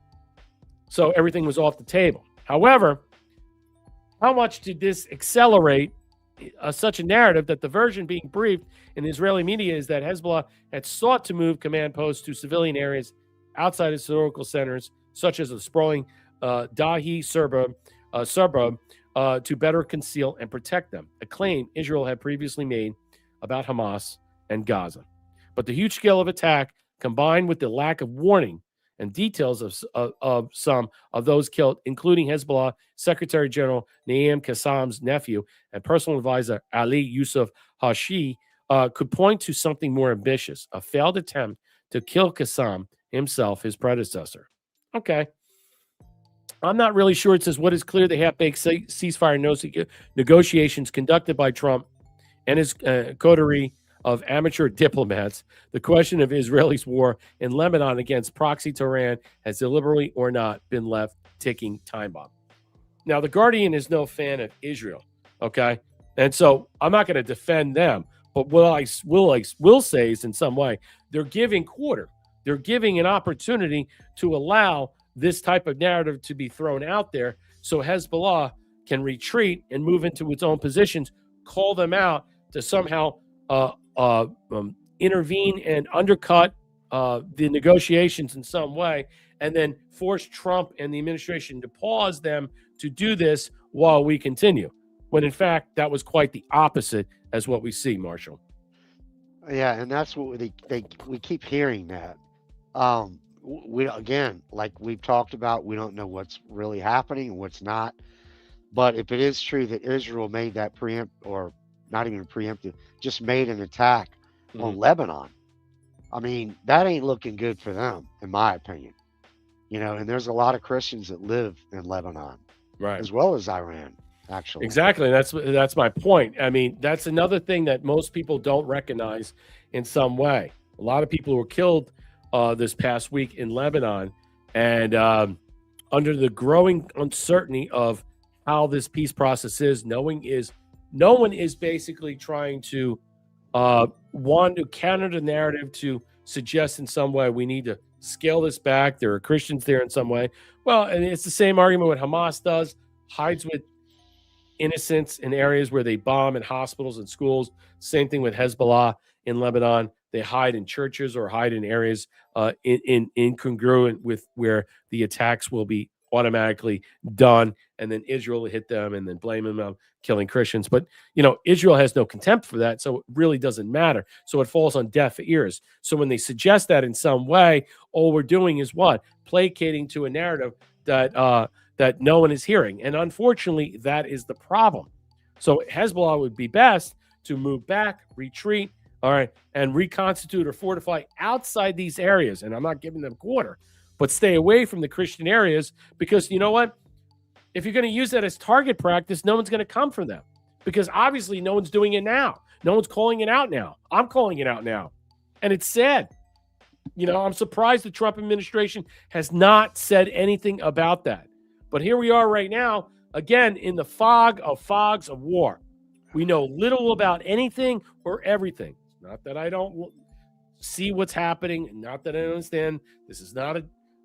So everything was off the table. However, how much did this accelerate such a narrative that the version being briefed in the Israeli media is that Hezbollah had sought to move command posts to civilian areas outside historical centers, such as the sprawling Dahi suburb, to better conceal and protect them, a claim Israel had previously made about Hamas and Gaza. But the huge scale of attack, combined with the lack of warning and details of some of those killed, including Hezbollah Secretary General Naim Qassem's nephew and personal advisor Ali Yusuf Hashi, could point to something more ambitious, a failed attempt to kill Qassem himself, his predecessor. Okay. I'm not really sure. It says what is clear, the half-baked ceasefire negotiations conducted by Trump and his coterie of amateur diplomats. The question of Israelis' war in Lebanon against proxy Tehran has deliberately or not been left ticking time bomb. Now, The Guardian is no fan of Israel, okay? And so I'm not going to defend them, but what I will say is in some way, they're giving quarter. They're giving an opportunity to allow this type of narrative to be thrown out there so Hezbollah can retreat and move into its own positions, call them out to somehow intervene and undercut the negotiations in some way, and then force Trump and the administration to pause them to do this while we continue. When in fact, that was quite the opposite as what we see, Marshall. Yeah, and that's what we keep hearing that. we again, like we've talked about, we don't know what's really happening and what's not. But if it is true that Israel made that or not even preemptive, just made an attack on Lebanon, I mean, that ain't looking good for them, in my opinion. And there's a lot of Christians that live in Lebanon, right, as well as Iran, actually. Exactly. That's my point. I mean, that's another thing that most people don't recognize in some way. A lot of people were killed this past week in Lebanon, and under the growing uncertainty of how this peace process is, no one is basically trying to want to counter the narrative to suggest in some way we need to scale this back. There are Christians there in some way. Well, and it's the same argument what Hamas does, hides with innocents in areas where they bomb in hospitals and schools. Same thing with Hezbollah in Lebanon. They hide in churches or hide in areas incongruent with where the attacks will be automatically done, and then Israel will hit them and then blame them on killing Christians. But, Israel has no contempt for that, so it really doesn't matter. So it falls on deaf ears. So when they suggest that in some way, all we're doing is what? Placating to a narrative that no one is hearing. And unfortunately, that is the problem. So Hezbollah would be best to move back, retreat, all right, and reconstitute or fortify outside these areas. And I'm not giving them quarter, but stay away from the Christian areas, because you know what? If you're going to use that as target practice, no one's going to come for them, because obviously no one's doing it now. No one's calling it out now. I'm calling it out now. And it's sad. I'm surprised the Trump administration has not said anything about that. But here we are right now, again, in the fogs of war. We know little about anything or everything. Not that I don't see what's happening, not that I understand.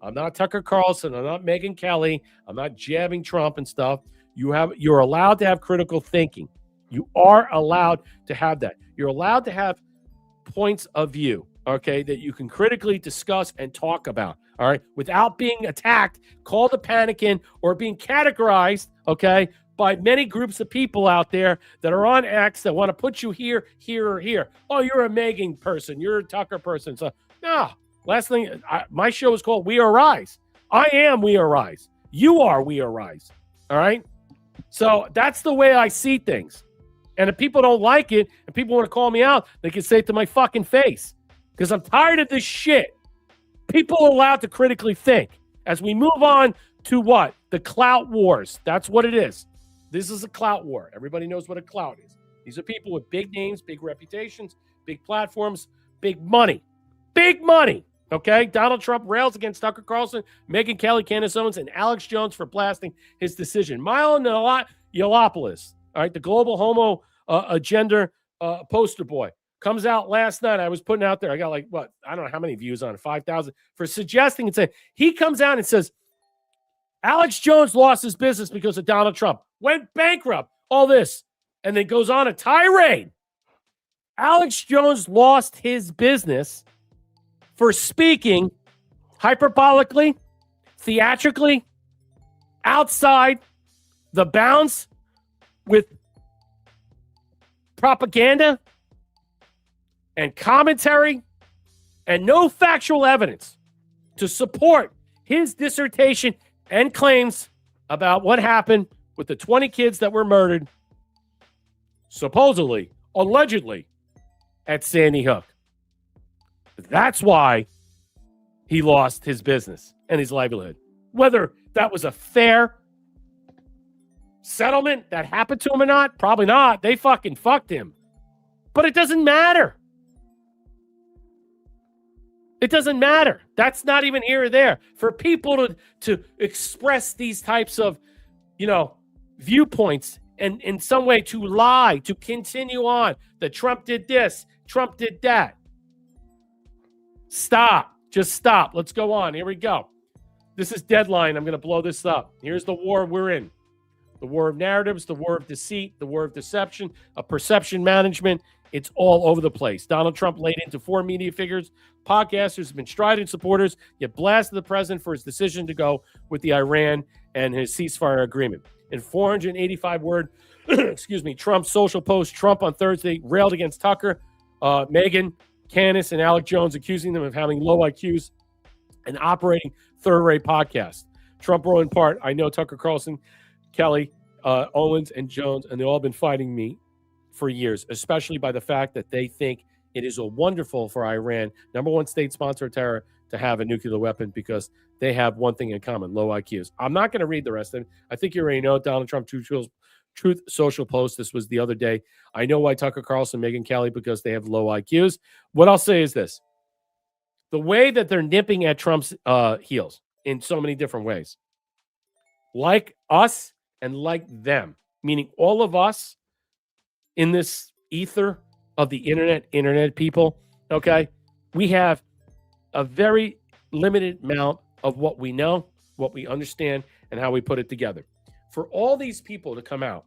I'm not Tucker Carlson. I'm not Megyn Kelly. I'm not jabbing Trump and stuff. You're allowed to have critical thinking. You are allowed to have that. You're allowed to have points of view, okay, that you can critically discuss and talk about, all right, without being attacked, called a panicking, or being categorized, okay, by many groups of people out there that are on X that want to put you here, here, or here. Oh, you're a Megyn person. You're a Tucker person. So, no. Last thing, my show is called We Are Rise. I am We Are Rise. You are We Are Rise. All right? So that's the way I see things. And if people don't like it and people want to call me out, they can say it to my fucking face, because I'm tired of this shit. People are allowed to critically think. As we move on to what? The clout wars. That's what it is. This is a clout war. Everybody knows what a clout is. These are people with big names, big reputations, big platforms, big money. Big money. Okay, Donald Trump rails against Tucker Carlson, Megyn Kelly, Candace Owens, and Alex Jones for blasting his decision. Milo Yiannopoulos, all right, the global homo agenda poster boy, comes out last night. I was putting out there. I got I don't know how many views on it, 5,000, for suggesting and saying, he comes out and says, Alex Jones lost his business because of Donald Trump, went bankrupt, all this, and then goes on a tirade. Alex Jones lost his business for speaking hyperbolically, theatrically, outside the bounds with propaganda and commentary and no factual evidence to support his dissertation and claims about what happened with the 20 kids that were murdered, supposedly, allegedly, at Sandy Hook. That's why he lost his business and his livelihood. Whether that was a fair settlement that happened to him or not, probably not. They fucking fucked him. But it doesn't matter. It doesn't matter. That's not even here or there. For people to express these types of, viewpoints and in some way to lie, to continue on that Trump did this, Trump did that. Stop. Just stop. Let's go on. Here we go. This is Deadline. I'm going to blow this up. Here's the war we're in. The war of narratives, the war of deceit, the war of deception, of perception management. It's all over the place. Donald Trump laid into 4 media figures, podcasters have been strident supporters, yet blasted the president for his decision to go with the Iran and his ceasefire agreement. In 485-word, Trump's social post, Trump on Thursday railed against Tucker, Megyn, Candace, and Alex Jones, accusing them of having low IQs an operating third-rate podcast. Trump Row in part. I know Tucker Carlson, Kelly, Owens, and Jones, and they've all been fighting me for years, especially by the fact that they think it is wonderful for Iran, number one state sponsor of terror, to have a nuclear weapon because they have one thing in common, low IQs. I'm not going to read the rest of it. I think you already know Donald Trump Truth Social post. This was the other day. I know why Tucker Carlson, Megyn Kelly, because they have low IQs. What I'll say is this. The way that they're nipping at Trump's heels in so many different ways, like us and like them, meaning all of us in this ether of the internet people, okay, we have a very limited amount of what we know, what we understand, and how we put it together. For all these people to come out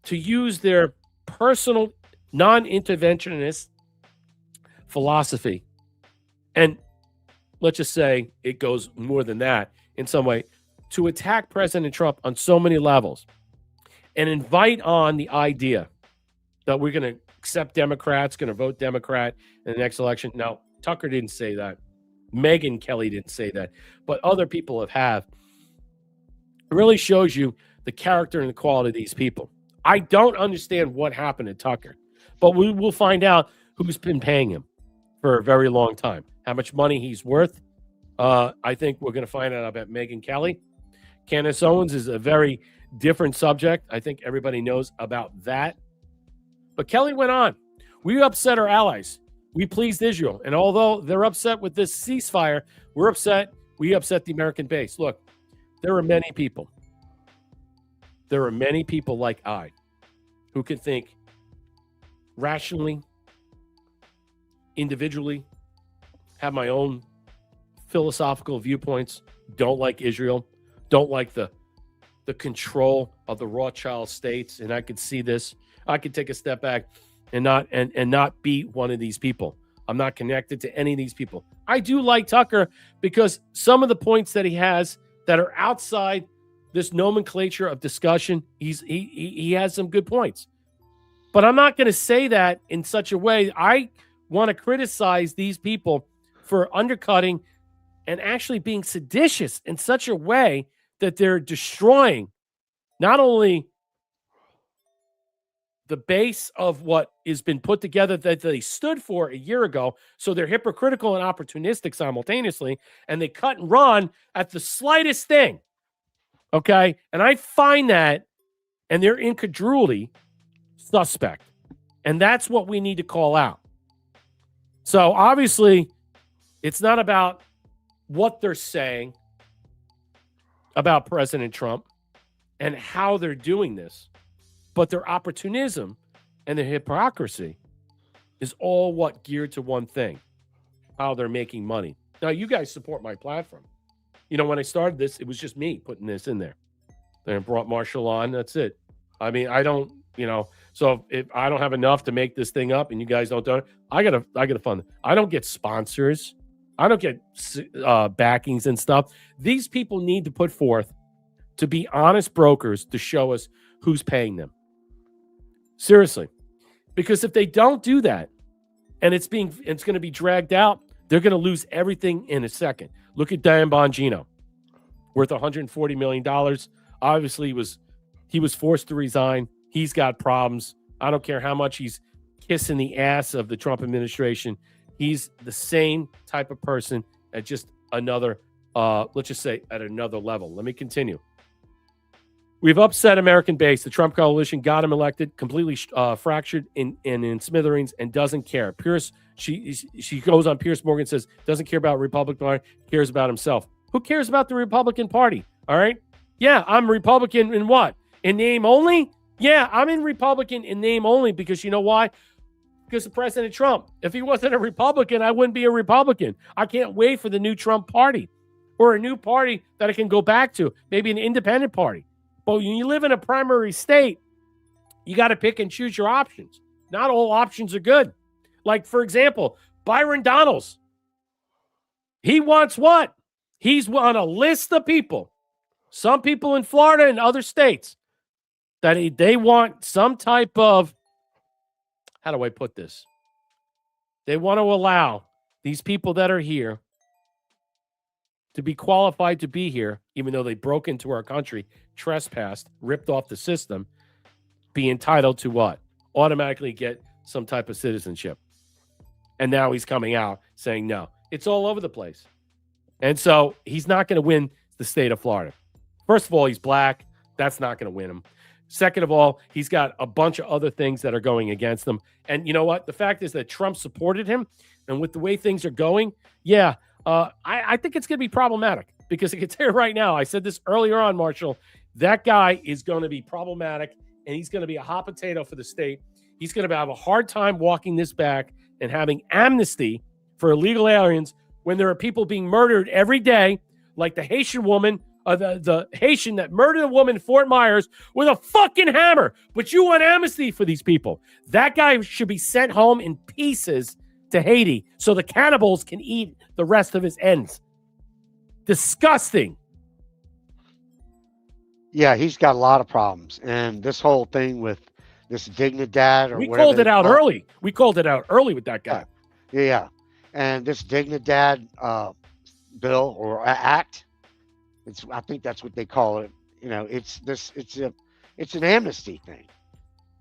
to use their personal non-interventionist philosophy, and let's just say it goes more than that in some way, to attack President Trump on so many levels and invite on the idea that we're going to accept Democrats, going to vote Democrat in the next election. No, Tucker didn't say that. Megyn Kelly didn't say that. But other people have. It really shows you the character and the quality of these people. I don't understand what happened to Tucker, but we will find out who's been paying him for a very long time, how much money he's worth. I think we're going to find out about Megyn Kelly. Candace Owens is a very different subject. I think everybody knows about that. But Kelly went on. We upset our allies. We pleased Israel. And although they're upset with this ceasefire, we're upset. We upset the American base. Look, there are many people. There are many people like I who can think rationally, individually, have my own philosophical viewpoints, don't like Israel, don't like the control of the Rothschild states. And I could see this. I could take a step back and not be one of these people. I'm not connected to any of these people. I do like Tucker because some of the points that he has that are outside this nomenclature of discussion, he has some good points. But I'm not going to say that in such a way. I want to criticize these people for undercutting and actually being seditious in such a way that they're destroying not only the base of what has been put together that they stood for a year ago. So they're hypocritical and opportunistic simultaneously, and they cut and run at the slightest thing. Okay. And I find that, and their incredulity, suspect. And that's what we need to call out. So obviously, it's not about what they're saying about President Trump and how they're doing this, but their opportunism and their hypocrisy is all what geared to one thing, how they're making money. Now, you guys support my platform. You know, when I started this, it was just me putting this in there. Then I brought Marshall on. That's it. I mean, I don't, so if I don't have enough to make this thing up and you guys don't do it, I gotta fund it. I don't get sponsors. I don't get backings and stuff. These people need to put forth to be honest brokers to show us who's paying them. Seriously. Because if they don't do that and it's going to be dragged out, they're going to lose everything in a second. Look at Dan Bongino, worth $140 million. Obviously, he was forced to resign. He's got problems. I don't care how much he's kissing the ass of the Trump administration. He's the same type of person at just another, let's just say at another level. Let me continue. We've upset American base. The Trump coalition got him elected, completely fractured in smithereens, and doesn't care. Pierce, she goes on Pierce Morgan, says, doesn't care about Republican Party, cares about himself. Who cares about the Republican Party? All right. Yeah, I'm Republican in what? In name only? Yeah, I'm in Republican in name only because you know why? Because of President Trump. If he wasn't a Republican, I wouldn't be a Republican. I can't wait for the new Trump party or a new party that I can go back to, maybe an independent party. But when you live in a primary state, you got to pick and choose your options. Not all options are good. Like, for example, Byron Donalds. He wants what? He's on a list of people, some people in Florida and other states, that they want some type of, how do I put this? They want to allow these people that are here to be qualified to be here, even though they broke into our country, trespassed, ripped off the system, be entitled to what? Automatically get some type of citizenship. And now he's coming out saying no. It's all over the place. And so he's not going to win the state of Florida. First of all, he's black. That's not going to win him. Second of all, he's got a bunch of other things that are going against him. And you know what? The fact is that Trump supported him. And with the way things are going, I think it's going to be problematic. Because I can tell you right now, I said this earlier on, Marshall, that guy is going to be problematic. And he's going to be a hot potato for the state. He's going to have a hard time walking this back and having amnesty for illegal aliens when there are people being murdered every day, like the Haitian woman, the Haitian that murdered a woman in Fort Myers with a fucking hammer. But you want amnesty for these people. That guy should be sent home in pieces to Haiti so the cannibals can eat the rest of his ends. Disgusting. Yeah, he's got a lot of problems. And this whole thing with this Dignidad or we whatever called it they out call early. We called it out early with that guy. Yeah. And this Dignidad bill or act, I think that's what they call it. You know, it's an amnesty thing.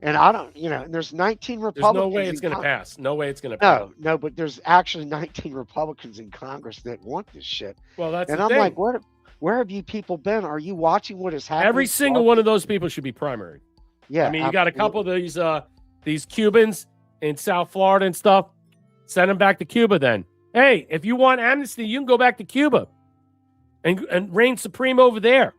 And I don't, there's 19 Republicans. There's no way it's going to pass. No way it's going to pass. No, but there's actually 19 Republicans in Congress that want this shit. Well, that's and the I'm thing. like, where have you people been? Are you watching what is happening? Every single one of those people should be primary. Yeah. I mean, you got a couple of these Cubans in South Florida and stuff. Send them back to Cuba then. Hey, if you want amnesty, you can go back to Cuba and reign supreme over there.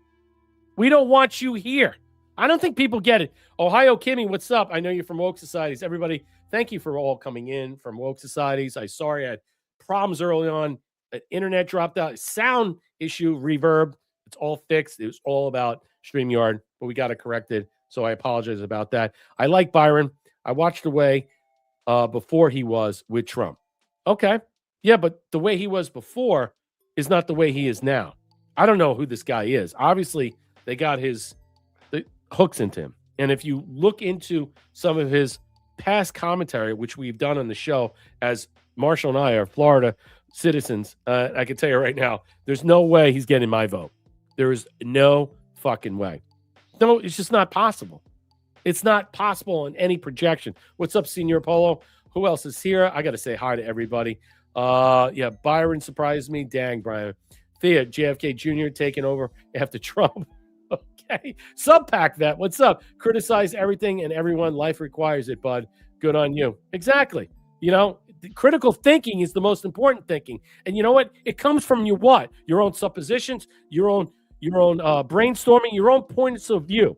We don't want you here. I don't think people get it. Ohio Kimmy, what's up? I know you're from Woke Societies. Everybody, thank you for all coming in from Woke Societies. I had problems early on. The internet dropped out. Sound issue, reverb. It's all fixed. It was all about StreamYard, but we got it corrected. So I apologize about that. I like Byron. I watched the way before he was with Trump. Okay. Yeah, but the way he was before is not the way he is now. I don't know who this guy is. Obviously, they got the hooks into him. And if you look into some of his past commentary, which we've done on the show, as Marshall and I are Florida citizens, I can tell you right now, there's no way he's getting my vote. There is no fucking way. No, it's just not possible. It's not possible in any projection. What's up, Senior Polo? Who else is here? I got to say hi to everybody. Byron surprised me. Dang, Brian. Thea, JFK Jr. taking over after Trump. Okay. Subpack Vet, what's up? Criticize everything and everyone. Life requires it, bud. Good on you. Exactly. Critical thinking is the most important thinking. And you know what? It comes from your what? Your own suppositions, your own brainstorming, your own points of view.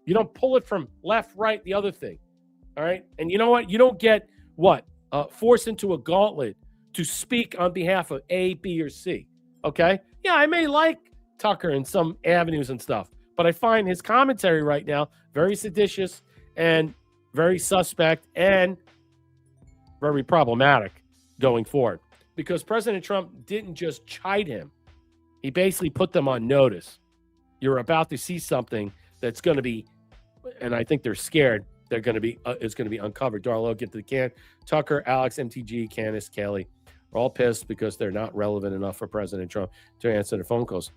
You don't pull it from left, right, the other thing. All right. And you know what? You don't get forced into a gauntlet to speak on behalf of A, B, or C. Okay. Yeah, I may like Tucker in some avenues and stuff, but I find his commentary right now very seditious and very suspect and very problematic going forward, because President Trump didn't just chide him. He basically put them on notice. You're about to see something that's going to be, and I think they're scared, it's going to be uncovered. Darlo, get to the can. Tucker, Alex, MTG, Candace, Kelly are all pissed because they're not relevant enough for President Trump to answer the phone calls.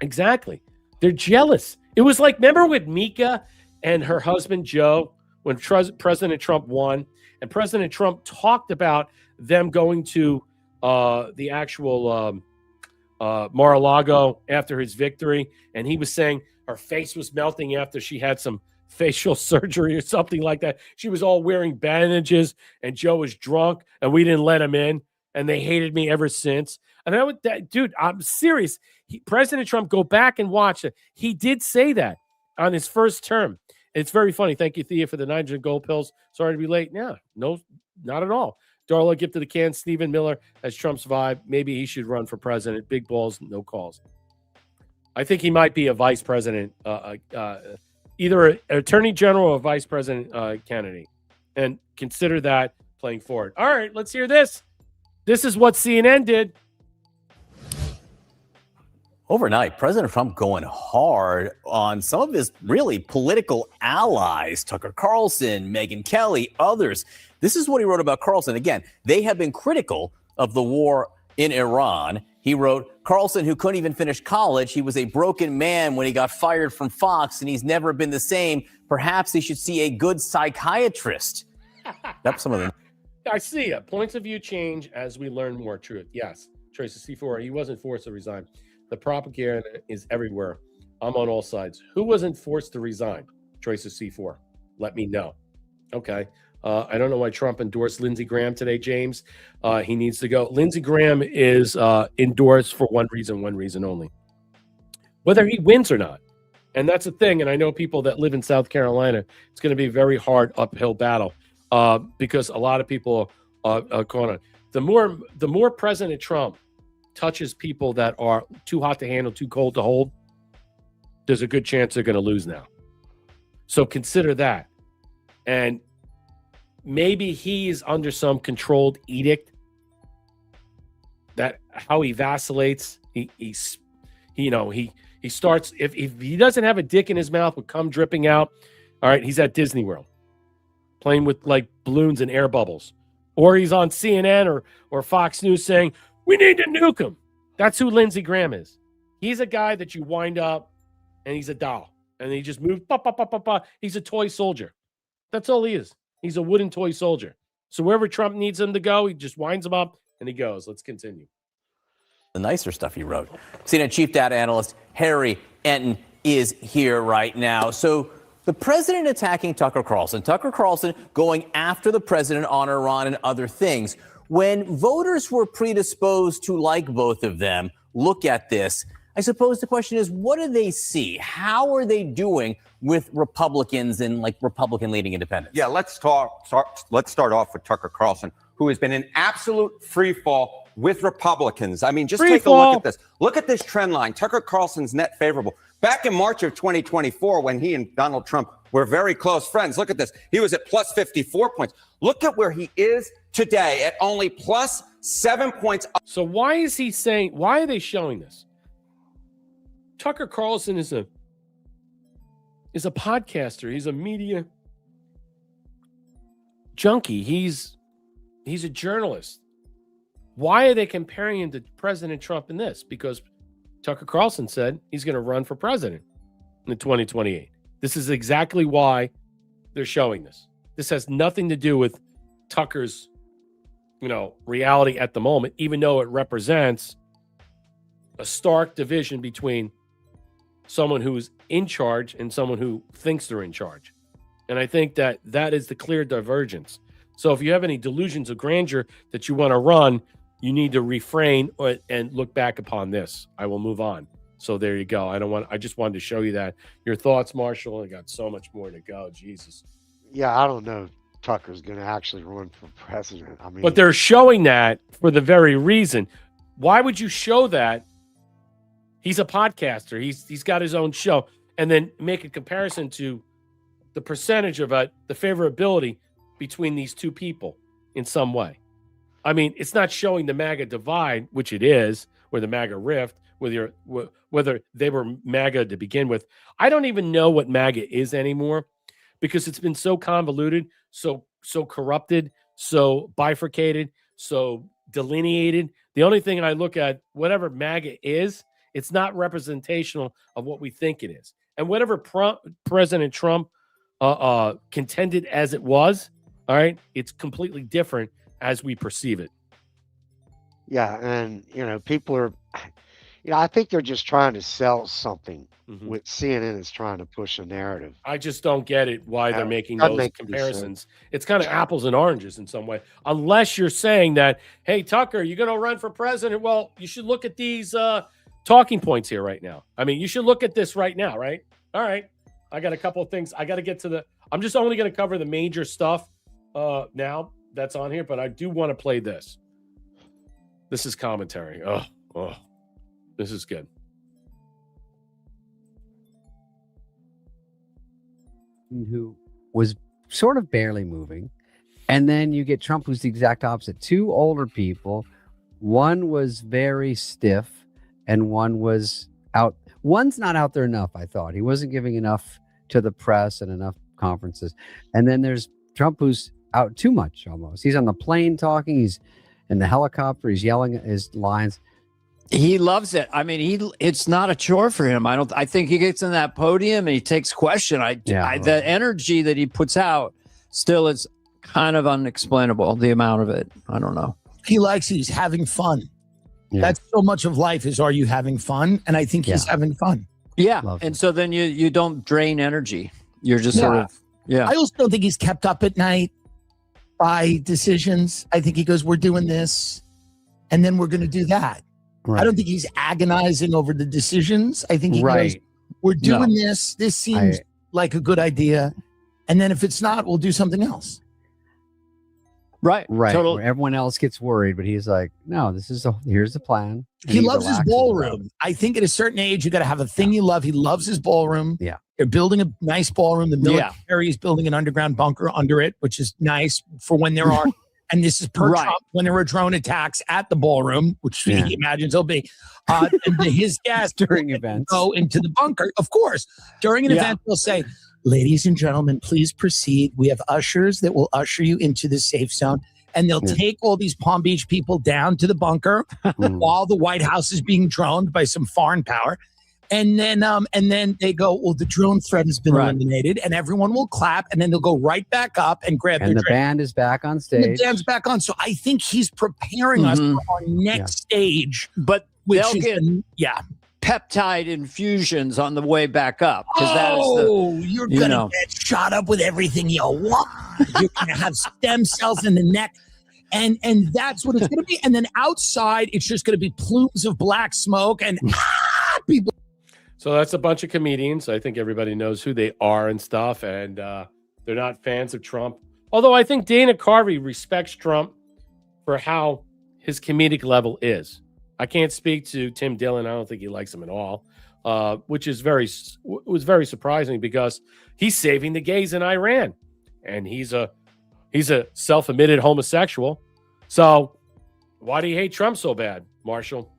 Exactly. They're jealous. It was like, remember with Mika and her husband, Joe, when President Trump won, and President Trump talked about them going to the actual Mar-a-Lago after his victory, and he was saying her face was melting after she had some facial surgery or something like that. She was all wearing bandages, and Joe was drunk, and we didn't let him in, and they hated me ever since. And dude, I'm serious. President Trump, go back and watch it. He did say that on his first term. It's very funny. Thank you, Thea, for the 900 gold pills. Sorry to be late. Yeah, no, not at all. Darla, gift to the can. Stephen Miller has Trump's vibe. Maybe he should run for president. Big balls, no calls. I think he might be a vice president, either an attorney general or vice president candidate. And consider that playing forward. All right, let's hear this. This is what CNN did. Overnight, President Trump going hard on some of his really political allies, Tucker Carlson, Megyn Kelly, others. This is what he wrote about Carlson. Again, they have been critical of the war in Iran. He wrote, Carlson, who couldn't even finish college, he was a broken man when he got fired from Fox, and he's never been the same. Perhaps he should see a good psychiatrist. That's some of them. I see it. Points of view change as we learn more truth. Yes. Tracy C4, he wasn't forced to resign. The propaganda is everywhere. I'm on all sides. Who wasn't forced to resign? Tracy C4. Let me know. Okay. I don't know why Trump endorsed Lindsey Graham today, James. He needs to go. Lindsey Graham is endorsed for one reason only. Whether he wins or not. And that's the thing. And I know people that live in South Carolina, it's going to be a very hard uphill battle because a lot of people are going on. The more President Trump touches people that are too hot to handle, too cold to hold, there's a good chance they're going to lose now. So consider that. And maybe he is under some controlled edict that how he vacillates. He starts, if he doesn't have a dick in his mouth with cum dripping out, all right, he's at Disney World playing with like balloons and air bubbles. Or he's on CNN or Fox News saying, we need to nuke him. That's who Lindsey Graham is. He's a guy that you wind up and he's a doll. And he just moves, he's a toy soldier. That's all he is. He's a wooden toy soldier. So wherever Trump needs him to go, he just winds him up and he goes. Let's continue. The nicer stuff he wrote. CNN chief data analyst Harry Enton is here right now. So the president attacking Tucker Carlson going after the president on Iran and other things. When voters were predisposed to like both of them, look at this. I suppose the question is, what do they see? How are they doing with Republicans and like Republican leading independents? Yeah, let's start off with Tucker Carlson, who has been in absolute free fall with Republicans. I mean, just take a look at this. Look at this trend line. Tucker Carlson's net favorable. Back in March of 2024, when he and Donald Trump were very close friends, look at this. He was at plus 54 points. Look at where he is today at only plus 7 points. So why is he saying, why are they showing this? Tucker Carlson is a podcaster. He's a media junkie. He's a journalist. Why are they comparing him to President Trump in this? Because Tucker Carlson said he's going to run for president in 2028. This is exactly why they're showing this. This has nothing to do with Tucker's, reality at the moment, even though it represents a stark division between someone who's in charge and someone who thinks they're in charge. And I think that is the clear divergence. So if you have any delusions of grandeur that you want to run, you need to refrain and look back upon this. I will move on. So there you go. I just wanted to show you that. Your thoughts, Marshall? I got so much more to go. Jesus. Yeah, I don't know if Tucker's going to actually run for president. I mean, but they're showing that for the very reason. Why would you show that? He's a podcaster. He's got his own show, and then make a comparison to the percentage of the favorability between these two people in some way. I mean, it's not showing the MAGA divide, which it is, or the MAGA rift, whether they were MAGA to begin with. I don't even know what MAGA is anymore because it's been so convoluted, so corrupted, so bifurcated, so delineated. The only thing I look at, whatever MAGA is, it's not representational of what we think it is. And whatever President Trump contended as it was, all right, it's completely different as we perceive it. Yeah, and people are, I think they're just trying to sell something. With CNN is trying to push a narrative. I just don't get it why they're making those comparisons. It's kind of apples and oranges in some way, unless you're saying that, hey, Tucker, you're going to run for president. Well, you should look at these talking points here right now. I mean, you should look at this right now, right? All right. I got a couple of things. I got to get to I'm just only going to cover the major stuff now that's on here, but I do want to play this. This is commentary. Oh, this is good. Who was sort of barely moving. And then you get Trump, who's the exact opposite. Two older people. One was very stiff and one was out. One's not out there enough, I thought. He wasn't giving enough to the press and enough conferences. And then there's Trump, who's out too much almost. He's on the plane talking. He's in the helicopter. He's yelling his lines. He loves it. I mean, it's not a chore for him. I think he gets in that podium and he takes question. The energy that he puts out still is kind of unexplainable, the amount of it. I don't know. He likes it. He's having fun. Yeah. That's so much of life is, are you having fun? And I think he's having fun. Yeah. And so then you don't drain energy. You're just sort of, I also don't think he's kept up at night by decisions. I think he goes, we're doing this and then we're going to do that. Right. I don't think he's agonizing over the decisions. I think he goes, we're doing this. This seems like a good idea. And then if it's not, we'll do something else. Right. Total. Everyone else gets worried, but he's like, no, here's the plan. He loves his ballroom. I think at a certain age, you got to have a thing you love. He loves his ballroom. Yeah. They're building a nice ballroom. The military is building an underground bunker under it, which is nice for when there are. And this is per Trump when there were drone attacks at the ballroom, which he imagines there'll be. And his guests during events go into the bunker. Of course, during an event, they'll say, ladies and gentlemen, please proceed. We have ushers that will usher you into the safe zone. And they'll take all these Palm Beach people down to the bunker while the White House is being droned by some foreign power. And then they go, well, the drone threat has been eliminated, and everyone will clap, and then they'll go right back up and grab their drink. Band is back on stage. And the band's back on. So I think he's preparing us for our next stage. But they'll get peptide infusions on the way back up. You're going to get shot up with everything you want. You're going to have stem cells in the neck. And that's what it's going to be. And then outside, it's just going to be plumes of black smoke and people. So that's a bunch of comedians. I think everybody knows who they are and stuff. And they're not fans of Trump. Although I think Dana Carvey respects Trump for how his comedic level is. I can't speak to Tim Dillon. I don't think he likes him at all, which is was very surprising because he's saving the gays in Iran. And he's a self-admitted homosexual. So why do you hate Trump so bad, Marshall?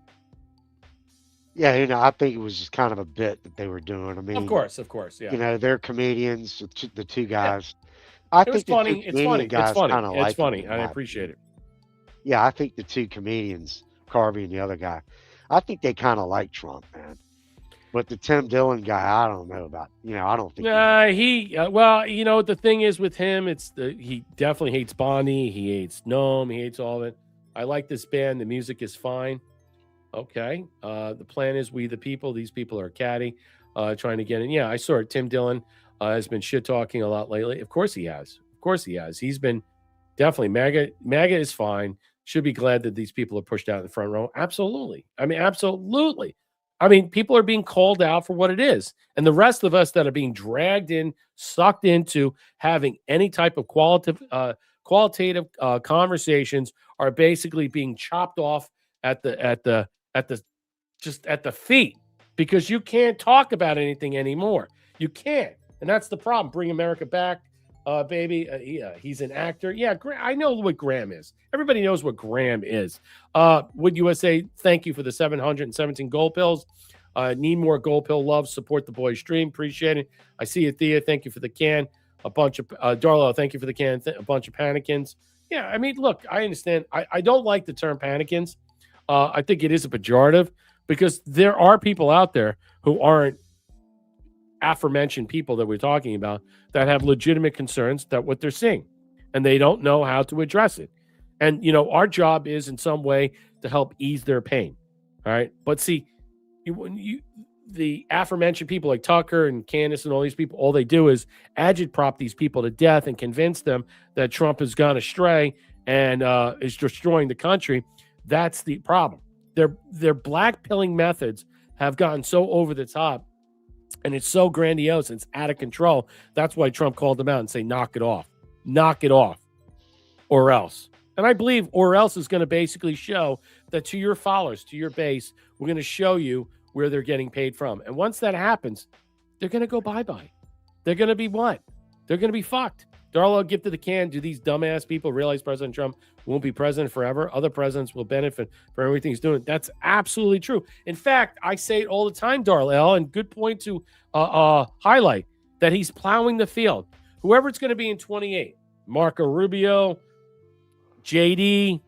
Yeah, I think it was just kind of a bit that they were doing. I mean, of course, yeah. They're comedians, the two guys. Yeah. I think it's funny. It's funny. I appreciate it. Yeah, I think the two comedians, Carvey and the other guy, I think they kind of like Trump, man. But the Tim Dillon guy, I don't know about. I don't think. Well, the thing is with him, he definitely hates Bonnie. He hates Noam. He hates all of it. I like this band. The music is fine. Okay. The plan is we the people. These people are catty, trying to get in. Yeah, I saw it. Tim Dillon has been shit talking a lot lately. Of course he has. He's been definitely MAGA is fine. Should be glad that these people are pushed out in the front row. Absolutely. Absolutely. People are being called out for what it is. And the rest of us that are being dragged in, sucked into having any type of qualitative conversations are basically being chopped off at the feet because you can't talk about anything anymore. You can't. And that's the problem. Bring America back, baby. He's an actor. Yeah, I know what Graham is. Everybody knows what Graham is. Would USA, thank you for the 717 gold pills. Need more gold pill love. Support the boys stream. Appreciate it. I see you, Thea. Thank you for the can. A bunch of Darlo, thank you for the can. A bunch of panicins. Yeah, look, I understand. I don't like the term panicins. I think it is a pejorative because there are people out there who aren't aforementioned people that we're talking about that have legitimate concerns that what they're seeing and they don't know how to address it. And, our job is in some way to help ease their pain. All right. But see, the aforementioned people like Tucker and Candace and all these people, all they do is agitprop these people to death and convince them that Trump has gone astray and is destroying the country. That's the problem. Their blackpilling methods have gotten so over the top and it's so grandiose. It's out of control. That's why Trump called them out and say, knock it off, or else. And I believe or else is going to basically show that to your followers, to your base, we're going to show you where they're getting paid from. And once that happens, they're going to go bye-bye. They're going to be what? They're going to be fucked. Darlo, gift of the can. Do these dumbass people realize President Trump won't be president forever? Other presidents will benefit from everything he's doing. That's absolutely true. In fact, I say it all the time, Darlo, and good point to highlight that he's plowing the field. Whoever it's going to be in 28, Marco Rubio, JD,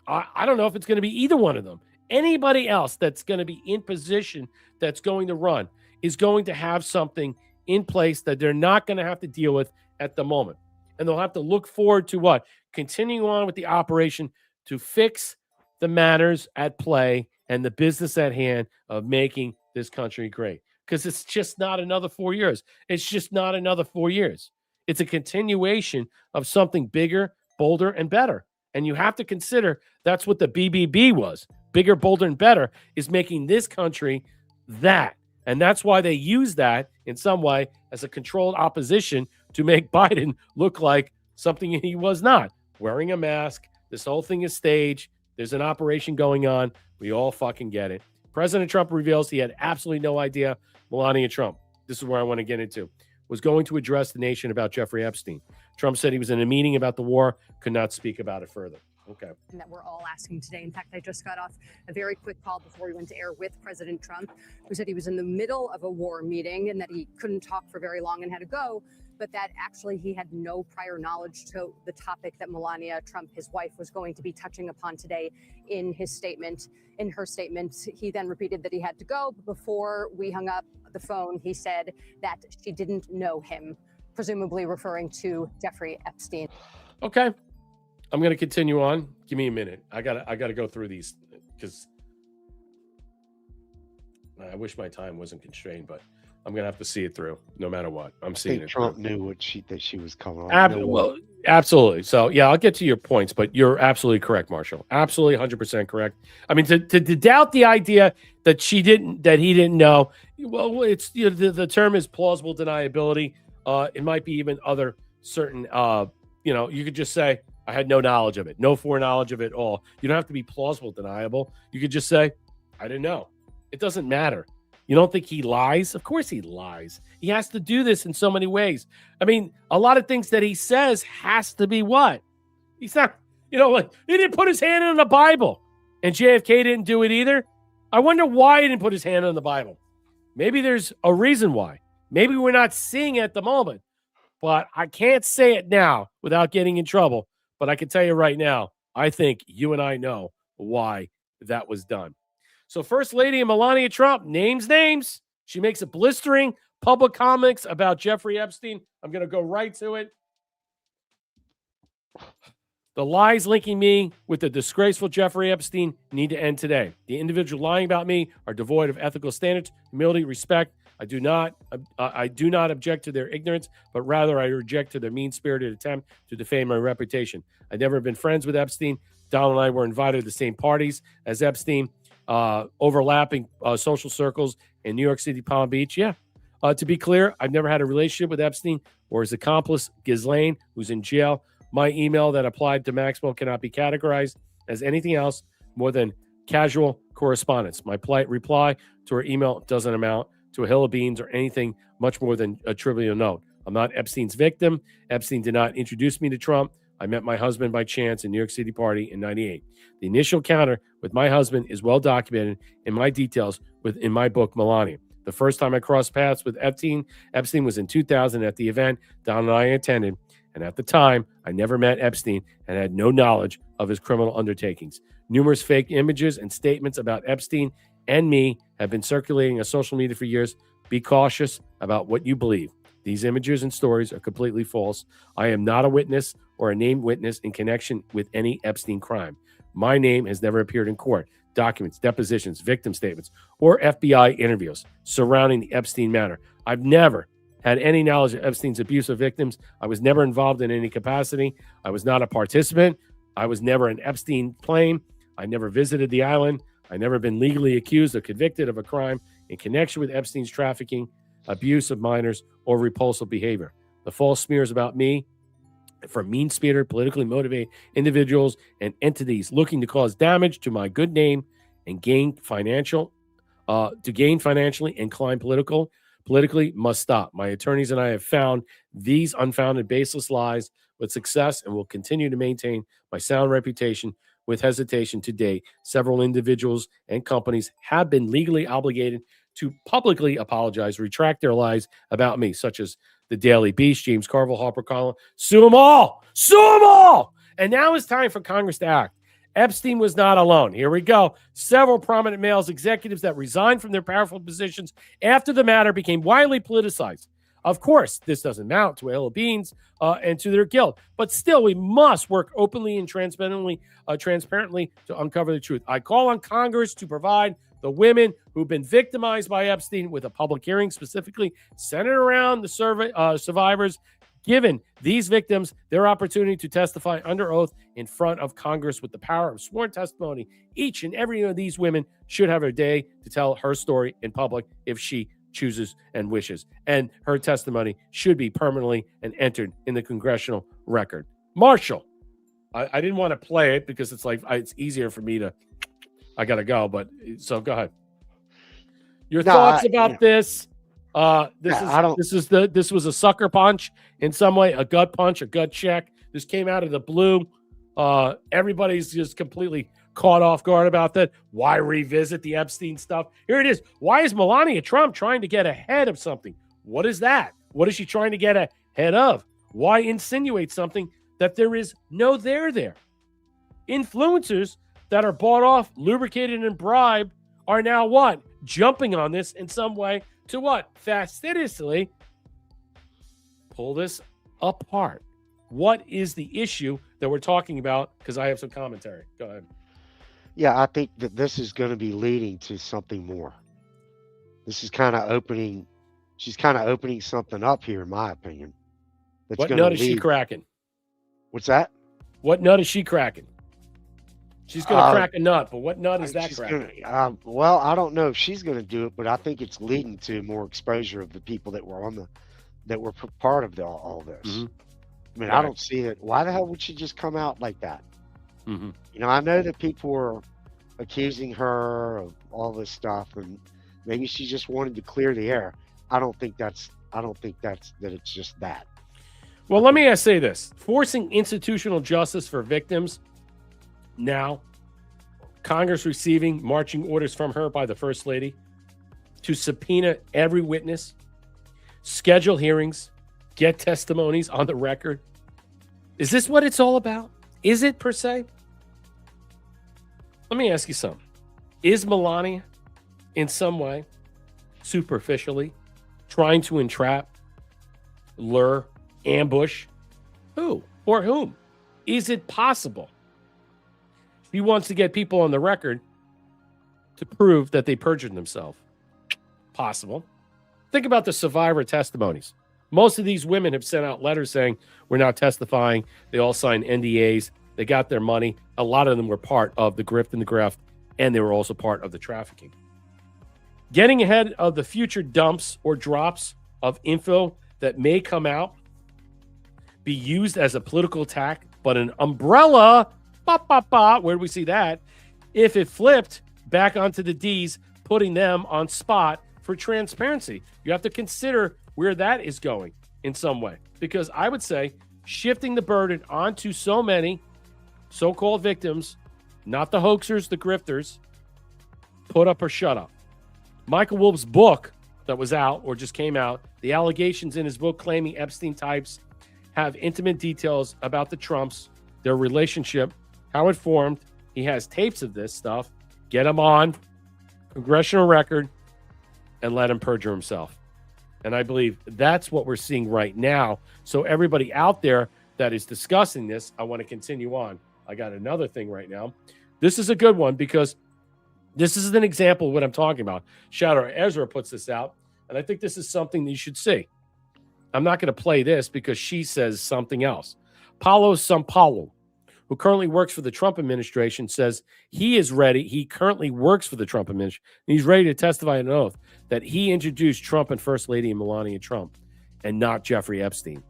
I don't know if it's going to be either one of them. Anybody else that's going to be in position that's going to run is going to have something in place that they're not going to have to deal with at the moment. And they'll have to look forward to what? Continuing on with the operation to fix the matters at play and the business at hand of making this country great. Because it's just not another 4 years. It's just not another 4 years. It's a continuation of something bigger, bolder, and better. And you have to consider that's what the BBB was. Bigger, bolder, and better is making this country that. And that's why they use that in some way as a controlled opposition to make Biden look like something he was not. Wearing a mask. This whole thing is staged. There's an operation going on. We all fucking get it. President Trump reveals he had absolutely no idea Melania Trump, this is where I want to get into, was going to address the nation about Jeffrey Epstein. Trump said he was in a meeting about the war, could not speak about it further. Okay. That we're all asking today. In fact, I just got off a very quick call before we went to air with President Trump, who said he was in the middle of a war meeting and that he couldn't talk for very long and had to go, but that actually he had no prior knowledge to the topic that Melania Trump, his wife, was going to be touching upon today in his statement. In her statement, he then repeated that he had to go. But before we hung up the phone, he said that she didn't know him, presumably referring to Jeffrey Epstein. Okay. I'm going to continue on. Give me a minute. I gotta go through these because I wish my time wasn't constrained, but I'm going to have to see it through no matter what. I'm seeing it. Trump knew what she was coming on. Well, absolutely. So, yeah, I'll get to your points, but you're absolutely correct, Marshall. Absolutely 100% correct. I mean, to doubt the idea that he didn't know, well, it's the term is plausible deniability. It might be even other certain, you could just say, I had no knowledge of it, no foreknowledge of it at all. You don't have to be plausible deniable. You could just say, I didn't know. It doesn't matter. You don't think he lies? Of course he lies. He has to do this in so many ways. I mean, a lot of things that he says has to be what? He's not, he didn't put his hand on the Bible. And JFK didn't do it either. I wonder why he didn't put his hand on the Bible. Maybe there's a reason why. Maybe we're not seeing it at the moment. But I can't say it now without getting in trouble. But I can tell you right now, I think you and I know why that was done. So First Lady Melania Trump names. She makes a blistering public comments about Jeffrey Epstein. I'm going to go right to it. The lies linking me with the disgraceful Jeffrey Epstein need to end today. The individuals lying about me are devoid of ethical standards, humility, respect. I do not object to their ignorance, but rather I reject to their mean-spirited attempt to defame my reputation. I've never been friends with Epstein. Donald and I were invited to the same parties as Epstein. Overlapping social circles in New York City, Palm Beach. Yeah. To be clear, I've never had a relationship with Epstein or his accomplice, Ghislaine, who's in jail. My email that applied to Maxwell cannot be categorized as anything else more than casual correspondence. My polite reply to her email doesn't amount to a hill of beans or anything much more than a trivial note. I'm not Epstein's victim. Epstein did not introduce me to Trump. I met my husband by chance in New York City party in 98. The initial encounter with my husband is well documented in my details in my book, Melania. The first time I crossed paths with Epstein was in 2000 at the event Don and I attended. And at the time, I never met Epstein and had no knowledge of his criminal undertakings. Numerous fake images and statements about Epstein and me have been circulating on social media for years. Be cautious about what you believe. These images and stories are completely false. I am not a witness or a named witness in connection with any Epstein crime. My name has never appeared in court, documents, depositions, victim statements, or FBI interviews surrounding the Epstein matter. I've never had any knowledge of Epstein's abuse of victims. I was never involved in any capacity. I was not a participant. I was never an Epstein plane. I never visited the island. I never been legally accused or convicted of a crime in connection with Epstein's trafficking, abuse of minors, or repulsive behavior. The false smears about me from mean-spirited, politically motivated individuals and entities looking to cause damage to my good name and gain financially and climb politically must stop. My attorneys and I have found these unfounded, baseless lies with success and will continue to maintain my sound reputation with hesitation to date. Several individuals and companies have been legally obligated to publicly apologize, retract their lies about me, such as the Daily Beast, James Carville, Harper Collins. Sue them all! Sue them all! And now it's time for Congress to act. Epstein was not alone. Here we go. Several prominent male executives that resigned from their powerful positions after the matter became widely politicized. Of course, this doesn't amount to ale beans and to their guilt, but still, we must work openly and transparently to uncover the truth. I call on Congress to provide the women who've been victimized by Epstein with a public hearing, specifically centered around the survivors, given these victims their opportunity to testify under oath in front of Congress with the power of sworn testimony. Each and every one of these women should have a day to tell her story in public if she chooses and wishes. And her testimony should be permanently and entered in the congressional record. Marshall, I didn't want to play it because it's like it's easier for me to. I gotta go, but so go ahead. Your thoughts about this? This was a sucker punch in some way, a gut punch, a gut check. This came out of the blue. Everybody's just completely caught off guard about that. Why revisit the Epstein stuff? Here it is. Why is Melania Trump trying to get ahead of something? What is that? What is she trying to get ahead of? Why insinuate something that there is no there? Influencers that are bought off, lubricated, and bribed are now what? Jumping on this in some way to what? Fastidiously pull this apart. What is the issue that we're talking about? Because I have some commentary. Go ahead. Yeah, I think that this is going to be leading to something more. This is kind of opening. She's kind of opening something up here, in my opinion. What nut is she cracking? What's that? What nut is she cracking? She's going to crack a nut, but what nut is that cracking? Well, I don't know if she's going to do it, but I think it's leading to more exposure of the people that were part of all this. Mm-hmm. I mean, I don't see it. Why the hell would she just come out like that? Mm-hmm. You know, I know that people were accusing her of all this stuff, and maybe she just wanted to clear the air. I don't think that it's just that. Well, let me say this. Forcing institutional justice for victims now, Congress receiving marching orders from her by the First Lady to subpoena every witness, schedule hearings, get testimonies on the record. Is this what it's all about? Is it per se? Let me ask you something. Is Melania in some way, superficially, trying to entrap, lure, ambush? Who or whom? Is it possible? She wants to get people on the record to prove that they perjured themselves. Possible. Think about the survivor testimonies. Most of these women have sent out letters saying, we're not testifying. They all signed NDAs. They got their money. A lot of them were part of the grift and the graft, and they were also part of the trafficking. Getting ahead of the future dumps or drops of info that may come out, be used as a political attack, but an umbrella, where do we see that? If it flipped back onto the D's, putting them on spot for transparency. You have to consider where that is going in some way. Because I would say shifting the burden onto so many so-called victims, not the hoaxers, the grifters, put up or shut up. Michael Wolff's book that was out or just came out, the allegations in his book claiming Epstein types have intimate details about the Trumps, their relationship, how it formed. He has tapes of this stuff. Get him on congressional record and let him perjure himself. And I believe that's what we're seeing right now. So everybody out there that is discussing this, I want to continue on. I got another thing right now. This is a good one because this is an example of what I'm talking about. Shadow Ezra puts this out, and I think this is something that you should see. I'm not going to play this because she says something else. Paulo Sampaio, who currently works for the Trump administration, says he is ready. He currently works for the Trump administration. He's ready to testify on an oath that he introduced Trump and First Lady Melania Trump and not Jeffrey Epstein.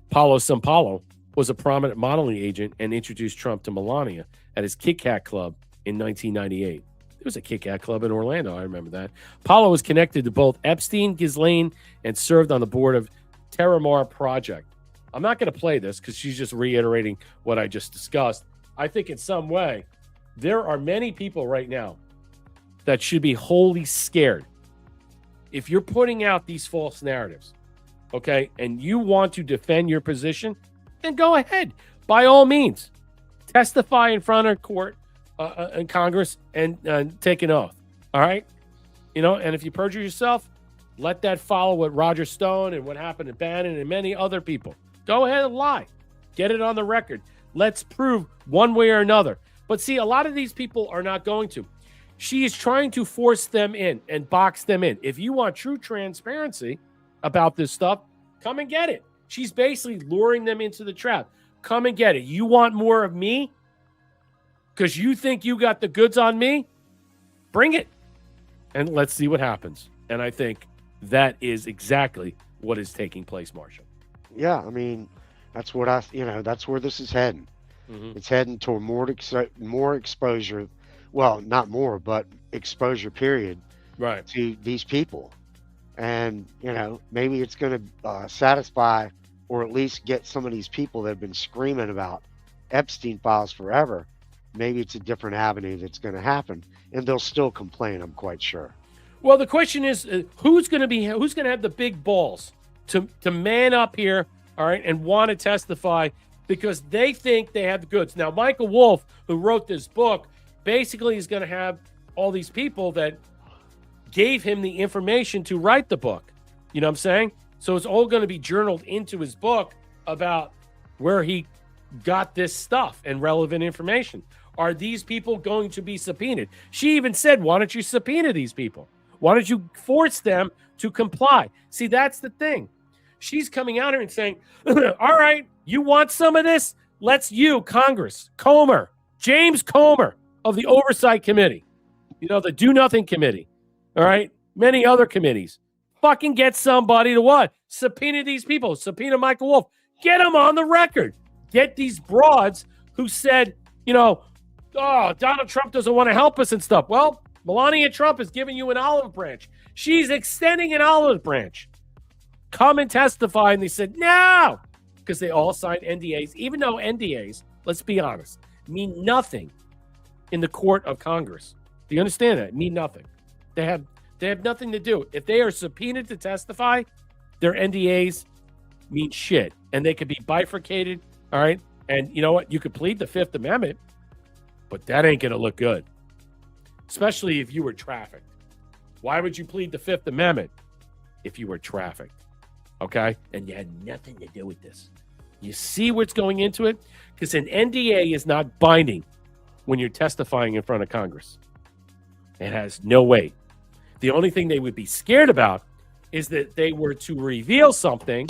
Paulo Sampaio was a prominent modeling agent and introduced Trump to Melania at his Kit Kat Club in 1998. There was a Kit Kat Club in Orlando. I remember that. Paulo was connected to both Epstein, Ghislaine, and served on the board of Terramar Project. I'm not going to play this because she's just reiterating what I just discussed. I think in some way, there are many people right now that should be wholly scared. If you're putting out these false narratives, okay, and you want to defend your position, then go ahead. By all means, testify in front of court in Congress and take an oath. All right? You know, and if you perjure yourself, let that follow what Roger Stone and what happened to Bannon and many other people. Go ahead and lie. Get it on the record. Let's prove one way or another. But see, a lot of these people are not going to. She is trying to force them in and box them in. If you want true transparency about this stuff, come and get it. She's basically luring them into the trap. Come and get it. You want more of me? Because you think you got the goods on me? Bring it. And let's see what happens. And I think that is exactly what is taking place, Marshall. Yeah, I mean, that's what that's where this is heading. Mm-hmm. It's heading toward more exposure. Well, not more, but exposure period. Right. To these people. And, maybe it's going to satisfy or at least get some of these people that have been screaming about Epstein files forever. Maybe it's a different avenue that's going to happen. And they'll still complain, I'm quite sure. Well, the question is, who's going to have the big balls to man up here, all right, and want to testify because they think they have the goods. Now, Michael Wolff, who wrote this book, basically is going to have all these people that gave him the information to write the book. You know what I'm saying? So it's all going to be journaled into his book about where he got this stuff and relevant information. Are these people going to be subpoenaed? She even said, why don't you subpoena these people? Why don't you force them to comply? See, that's the thing. She's coming out here and saying, all right, you want some of this? Congress, James Comer of the Oversight Committee, the Do Nothing Committee, all right, many other committees, fucking get somebody to what? Subpoena these people. Subpoena Michael Wolff. Get them on the record. Get these broads who said, oh, Donald Trump doesn't want to help us and stuff. Well, Melania Trump is giving you an olive branch. She's extending an olive branch. Come and testify. And they said, no, because they all signed NDAs, even though NDAs, let's be honest, mean nothing in the court of Congress. Do you understand that? Mean nothing. They have nothing to do. If they are subpoenaed to testify, their NDAs mean shit. And they could be bifurcated, all right? And you know what? You could plead the Fifth Amendment, but that ain't going to look good, especially if you were trafficked. Why would you plead the Fifth Amendment if you were trafficked? Okay? And you had nothing to do with this. You see what's going into it? Because an NDA is not binding when you're testifying in front of Congress. It has no weight. The only thing they would be scared about is that they were to reveal something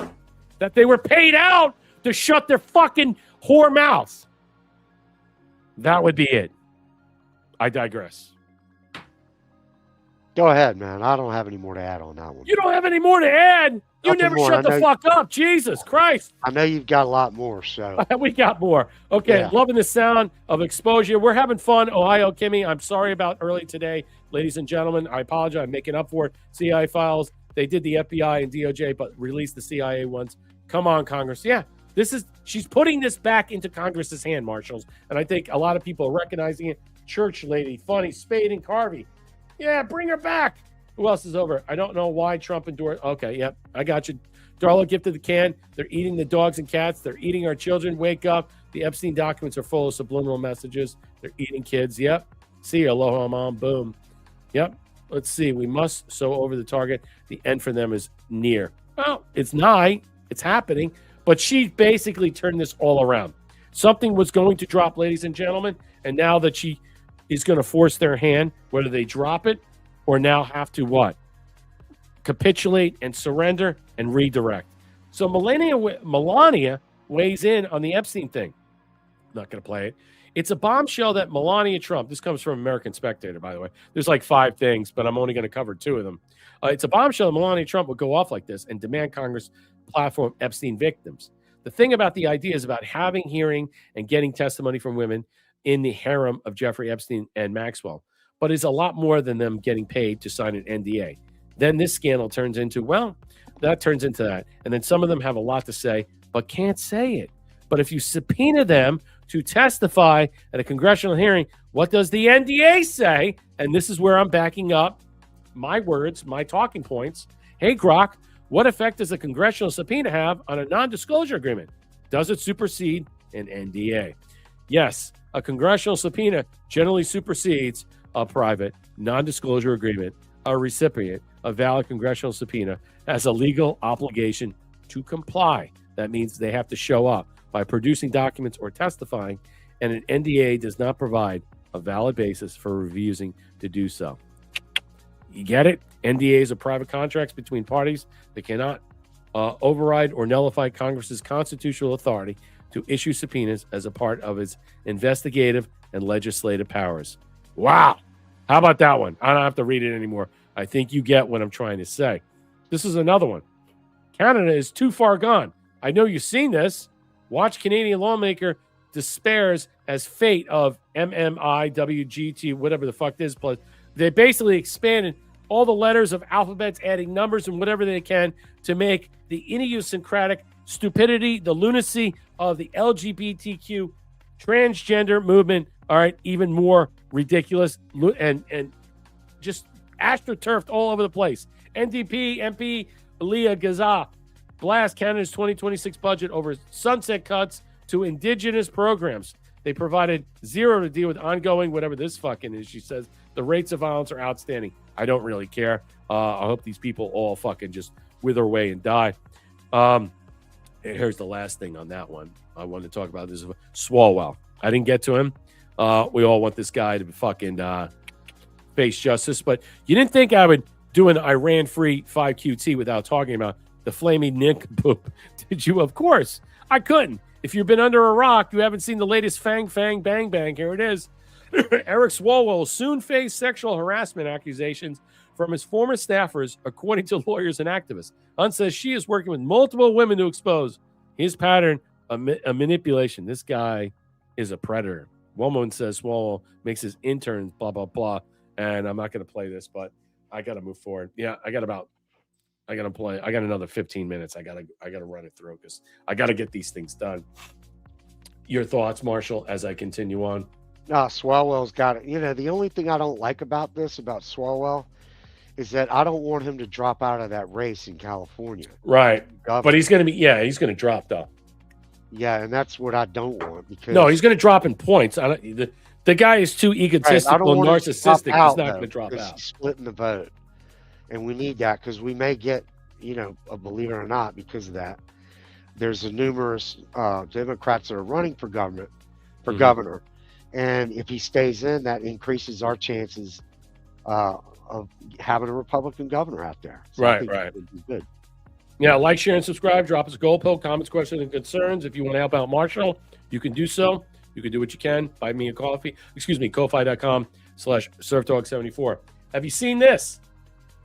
that they were paid out to shut their fucking whore mouths. That would be it. I digress. Go ahead, man. I don't have any more to add on that one. You don't have any more to add? You never shut the fuck up. Jesus Christ. I know you've got a lot more, so. We got more. Okay, Yeah. Loving the sound of exposure. We're having fun, Ohio Kimmy. I'm sorry about early today, ladies and gentlemen. I apologize. I'm making up for it. CIA files. They did the FBI and DOJ, but released the CIA ones. Come on, Congress. Yeah, she's putting this back into Congress's hand, Marshals. And I think a lot of people are recognizing it. Church lady, funny, Spade and Carvey. Yeah, bring her back. Who else is over? I don't know why Trump endorsed. Okay, yep, I got you. Darla gifted the can. They're eating the dogs and cats. They're eating our children. Wake up. The Epstein documents are full of subliminal messages. They're eating kids. Yep. See you. Aloha, mom. Boom. Yep. Let's see. We must sow over the target. The end for them is near. Well, it's nigh. It's happening. But she basically turned this all around. Something was going to drop, ladies and gentlemen. And now that she is going to force their hand, whether they drop it or now have to what? Capitulate and surrender and redirect. So Melania weighs in on the Epstein thing. Not going to play it. It's a bombshell that Melania Trump, this comes from American Spectator, by the way. There's like 5 things, but I'm only going to cover 2 of them. It's a bombshell that Melania Trump would go off like this and demand Congress platform Epstein victims. The thing about the idea is about having hearing and getting testimony from women in the harem of Jeffrey Epstein and Maxwell, but it's a lot more than them getting paid to sign an NDA. Then this scandal turns into, that. And then some of them have a lot to say, but can't say it. But if you subpoena them to testify at a congressional hearing, what does the NDA say? And this is where I'm backing up my words, my talking points. Hey, Grok, what effect does a congressional subpoena have on a non-disclosure agreement? Does it supersede an NDA? Yes, a congressional subpoena generally supersedes a private non-disclosure agreement. A recipient of valid congressional subpoena has a legal obligation to comply. That means they have to show up by producing documents or testifying, and an NDA does not provide a valid basis for refusing to do so. You get it? NDAs are private contracts between parties that cannot override or nullify Congress's constitutional authority to issue subpoenas as a part of its investigative and legislative powers. Wow. How about that one? I don't have to read it anymore. I think you get what I'm trying to say. This is another one. Canada is too far gone. I know you've seen this. Watch Canadian lawmaker despairs as fate of MMIWGT, whatever the fuck this is. They basically expanded all the letters of alphabets, adding numbers and whatever they can to make the idiosyncratic stupidity, the lunacy of the LGBTQ transgender movement, all right, even more ridiculous and just astroturfed all over the place. NDP MP Leah Gaza blast Canada's 2026 budget over sunset cuts to Indigenous programs. They provided zero to deal with ongoing whatever this fucking is. She says the rates of violence are outstanding. I don't really care. I hope these people all fucking just wither away and die. And here's the last thing on that one I wanted to talk about. This is Swalwell. I didn't get to him. We all want this guy to fucking face justice, but you didn't think I would do an Iran-free 5QT without talking about the flaming nincompoop, did you? Of course. I couldn't. If you've been under a rock, you haven't seen the latest Fang Bang Bang. Here it is. Eric Swalwell will soon face sexual harassment accusations from his former staffers, according to lawyers and activists. Hunt says she is working with multiple women to expose his pattern of manipulation. This guy is a predator. One woman says Swalwell makes his interns blah, blah, blah. And I'm not going to play this, but I got to move forward. Yeah, I got another 15 minutes. I got to run it through because I got to get these things done. Your thoughts, Marshall, as I continue on? No, Swalwell's got it. You know, the only thing I don't like about Swalwell is that I don't want him to drop out of that race in California. Right. But he's going to be, he's going to drop though. Yeah, and that's what I don't want. Because no, he's going to drop in points. The guy is too egotistical and narcissistic. He's not going to drop out. He's splitting the vote. And we need that because we may get, believe it or not, because of that, there's numerous Democrats that are running for governor. And if he stays in, that increases our chances of having a Republican governor out there. So right. That would be good. Yeah, like, share, and subscribe. Drop us a gold pill, comments, questions, and concerns. If you want to help out Marshall, you can do so. You can do what you can. Buy me a coffee. Ko-fi.com/SurfDog74. Have you seen this?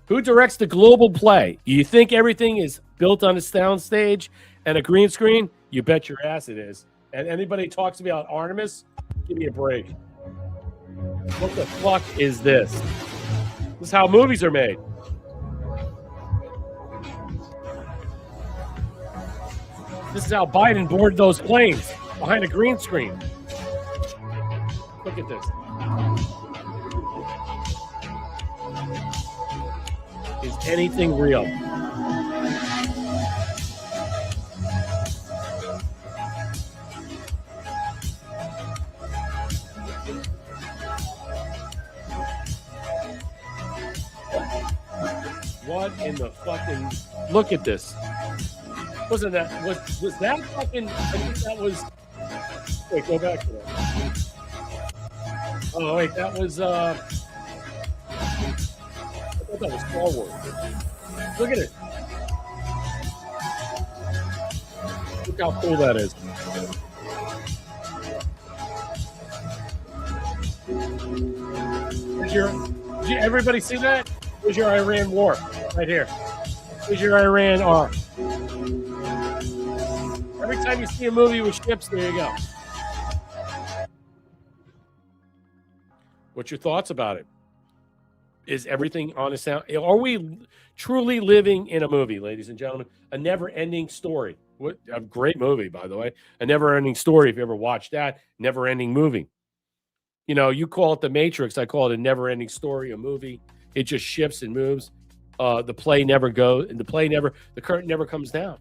Who directs the global play? You think everything is built on a sound stage and a green screen? You bet your ass it is. And anybody talks to me about Artemis, give me a break. What the fuck is this? This is how movies are made. This is how Biden boarded those planes behind a green screen. Look at this. Is anything real? What in the fucking... Look at this. Wasn't that... Was that fucking... I think that was... Wait, go back to that. Oh, wait, that was... I thought that was Star Wars. Look at it. Look how cool that is. Did you everybody see that? Here's your Iran war right here. Here's your Iran R. Every time you see a movie with ships, there you go. What's your thoughts about it? Is everything on a sound? Are we truly living in a movie, ladies and gentlemen? A never-ending story. What a great movie, by the way. A never-ending story. If you ever watched that, never-ending movie. You call it The Matrix. I call it a never-ending story, a movie. It just shifts and moves. The play never goes, and the curtain never comes down.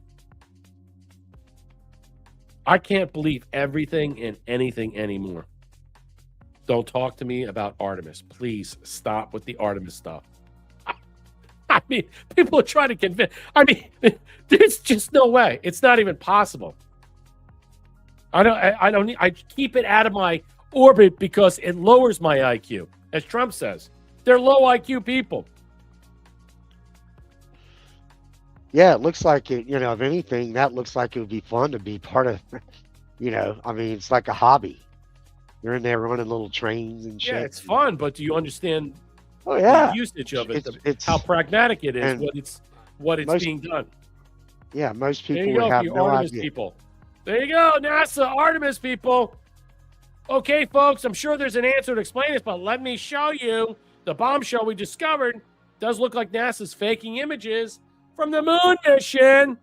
I can't believe everything and anything anymore. Don't talk to me about Artemis. Please stop with the Artemis stuff. I mean, people are trying to convince. I mean, there's just no way. It's not even possible. I keep it out of my orbit because it lowers my IQ, as Trump says. They're low IQ people. Yeah, it looks like it, if anything, that looks like it would be fun to be part of, I mean, it's like a hobby. You're in there running little trains and shit. Yeah, it's fun, but do you understand the usage of it? It's how pragmatic it is, what it's being done. Yeah, most There people you would go, have you no Artemis idea. people. There you go, NASA Artemis people. Okay, folks, I'm sure there's an answer to explain this, but let me show you the bombshell we discovered. Does look like NASA's faking images from the moon mission.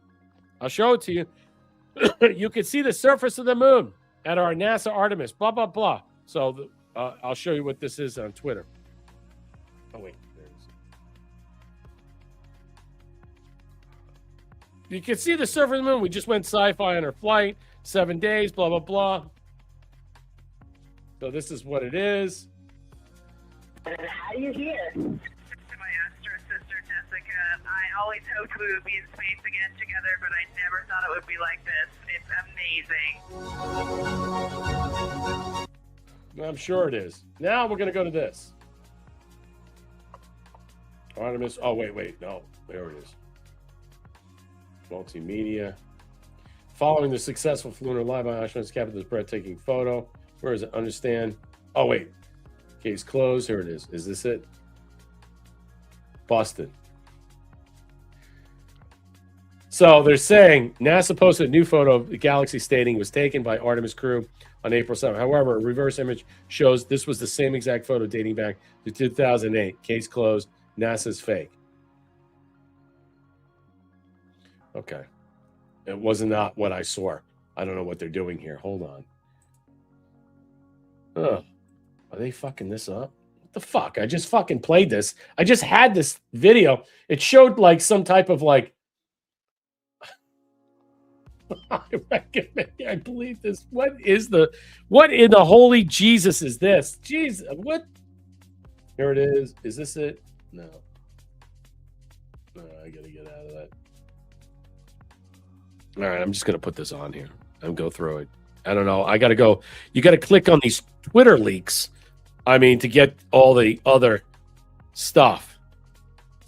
I'll show it to you. You can see the surface of the moon at our NASA Artemis, blah, blah, blah. So I'll show you what this is on Twitter. Oh, wait. There it is. You can see the surface of the moon. We just went sci-fi on our flight. 7 days, blah, blah, blah. So this is what it is. How are you here? To my Astro sister Jessica, I always hoped we would be in space again together, but I never thought it would be like this. It's amazing. I'm sure it is. Now we're going to go to this. Artemis. Oh, wait. No, there it is. Multimedia. Following the successful lunar live on astronauts captured this breathtaking photo. Where is it? Understand. Oh, wait. Case closed. Here it is. Is this it? Busted. So they're saying NASA posted a new photo of the galaxy stating it was taken by Artemis crew on April 7th. However, a reverse image shows this was the same exact photo dating back to 2008. Case closed. NASA's fake. Okay. It was not what I saw. I don't know what they're doing here. Hold on. Are they fucking this up? What the fuck? I just fucking played this. I just had this video. It showed like some type of like I recommend. I believe this. What in the holy Jesus is this? Jesus, what? Here it is. Is this it? No. No, I gotta get out of that. All right, I'm just gonna put this on here and go through it. I don't know. I gotta go. You gotta click on these Twitter leaks. I mean, to get all the other stuff.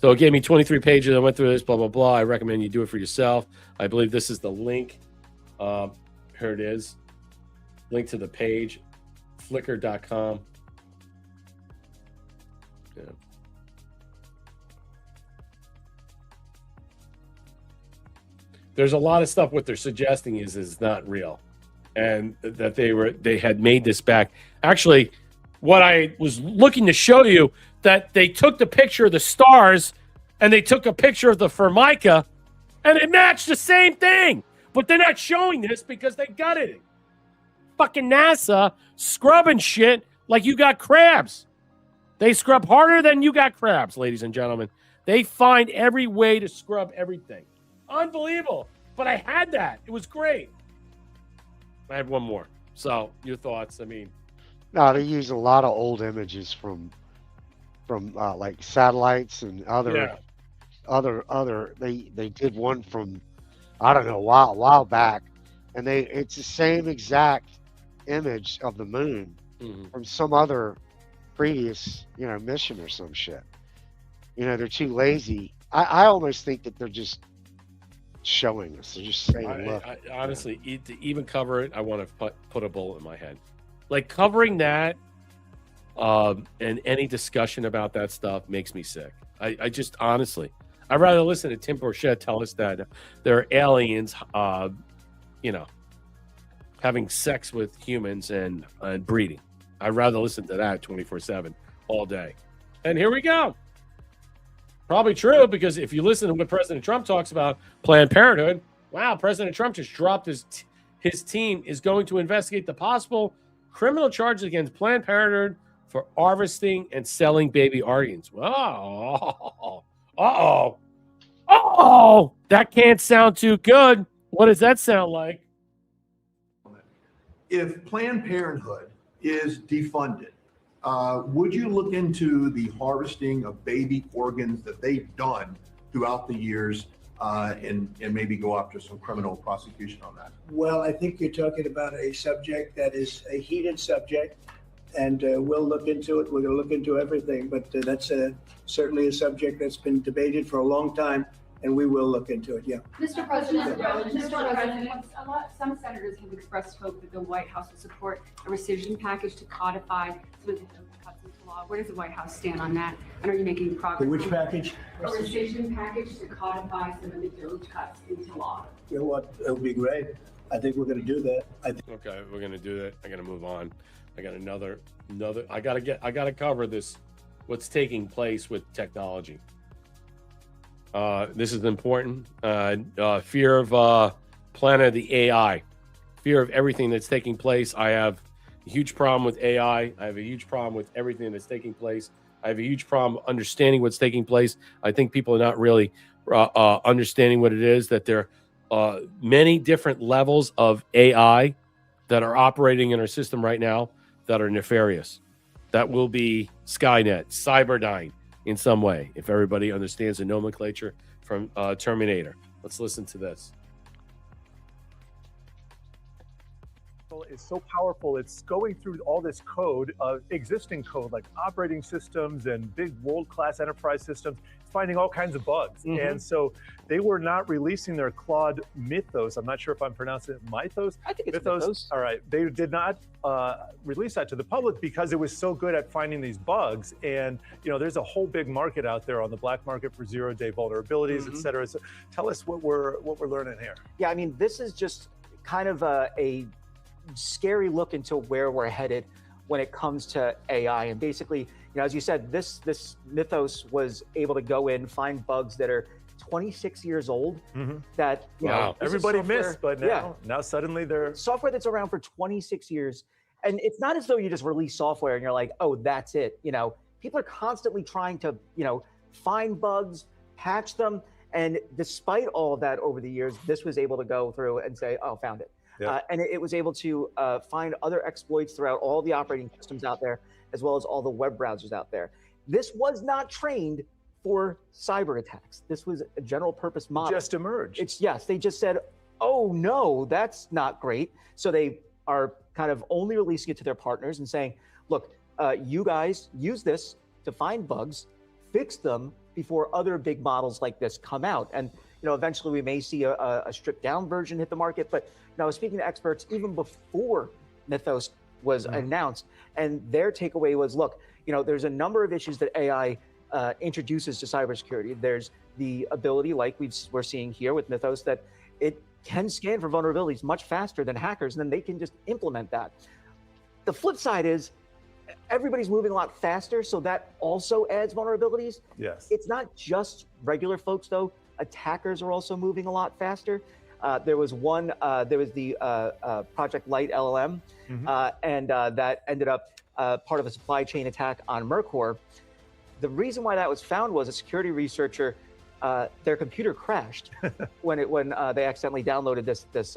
So it gave me 23 pages. I went through this, blah, blah, blah. I recommend you do it for yourself. I believe this is the link. Here it is. Link to the page, flickr.com. Yeah. There's a lot of stuff. What they're suggesting is not real, and that they had made this back. Actually, what I was looking to show you, that they took the picture of the stars and they took a picture of the Formica and it matched the same thing. But they're not showing this because they gutted it. Fucking NASA scrubbing shit like you got crabs. They scrub harder than you got crabs, ladies and gentlemen. They find every way to scrub everything. Unbelievable. But I had that. It was great. I have one more. So, your thoughts? I mean, no, they use a lot of old images from like satellites and other. They did one from, I don't know, a while back, and it's the same exact image of the moon from some other previous mission or some shit. They're too lazy. I almost think that they're just showing us. They're just saying, look. I honestly, to even cover it, I want to put a bullet in my head. Like, covering that and any discussion about that stuff makes me sick. I just, honestly, I'd rather listen to Tim Burchett tell us that there are aliens, having sex with humans and breeding. I'd rather listen to that 24/7 all day. And here we go. Probably true, because if you listen to what President Trump talks about Planned Parenthood, wow, President Trump just dropped his team is going to investigate the possible criminal charges against Planned Parenthood for harvesting and selling baby organs. Wow. Uh-oh. That can't sound too good. What does that sound like? if Planned Parenthood is defunded, would you look into the harvesting of baby organs that they've done throughout the years and maybe go after some criminal prosecution on that? Well, I think you're talking about a subject that is a heated subject, and we'll look into it. We're going to look into everything, but that's certainly a subject that's been debated for a long time, and we will look into it. Yeah. Mr. President, some senators have expressed hope that the White House will support a rescission package to codify some of the cuts into law. Where does the White House stand on that? And are you making progress? Which package? A rescission package to codify some of the DOGE cuts into law. You know what? It would be great. I think we're going to do that. Okay, we're going to do that. I got to move on. I got another. I got to cover this. What's taking place with technology? This is important. Fear of planet of the AI, fear of everything that's taking place. I have a huge problem with AI. I have a huge problem with everything that's taking place. I have a huge problem understanding what's taking place. I think people are not really understanding what it is, that there are many different levels of AI that are operating in our system right now that are nefarious. That will be Skynet, Cyberdyne in some way, if everybody understands the nomenclature from Terminator. Let's listen to this. Is so powerful. It's going through all this code, existing code, like operating systems and big world-class enterprise systems. It's finding all kinds of bugs. And so they were not releasing their Cloud Mythos. I'm not sure if I'm pronouncing it Mythos. I think it's Mythos. All right. They did not release that to the public because it was so good at finding these bugs. And, you know, there's a whole big market out there on the black market for zero-day vulnerabilities, et cetera. So tell us what we're learning here. Yeah, I mean, this is just kind of a scary look into where we're headed when it comes to AI. And basically, you know, as you said, this Mythos was able to go in, find bugs that are 26 years old that, you know, everybody missed, but now suddenly they're software that's around for 26 years. And it's not as though you just release software and you're like, oh, that's it. You know, people are constantly trying to, you know, find bugs, patch them. And despite all of that over the years, this was able to go through and say, oh, found it. And it was able to find other exploits throughout all the operating systems out there, as well as all the web browsers out there. This was not trained for cyber attacks. This was a general purpose model. Just emerged. They just said, oh no, that's not great. So they are kind of only releasing it to their partners and saying, look, you guys use this to find bugs, fix them before other big models like this come out. And you know, eventually we may see a stripped down version hit the market. But you know, I was speaking to experts even before Mythos was announced, and their takeaway was, look, you know, there's a number of issues that AI introduces to cybersecurity. There's the ability, like we're seeing here with Mythos, that it can scan for vulnerabilities much faster than hackers, and then they can just implement that. The flip side is everybody's moving a lot faster, so that also adds vulnerabilities. Yes. It's not just regular folks, though. Attackers are also moving a lot faster. There was the Project Light LLM, and that ended up part of a supply chain attack on Mercor. The reason why that was found was a security researcher, their computer crashed when they accidentally downloaded this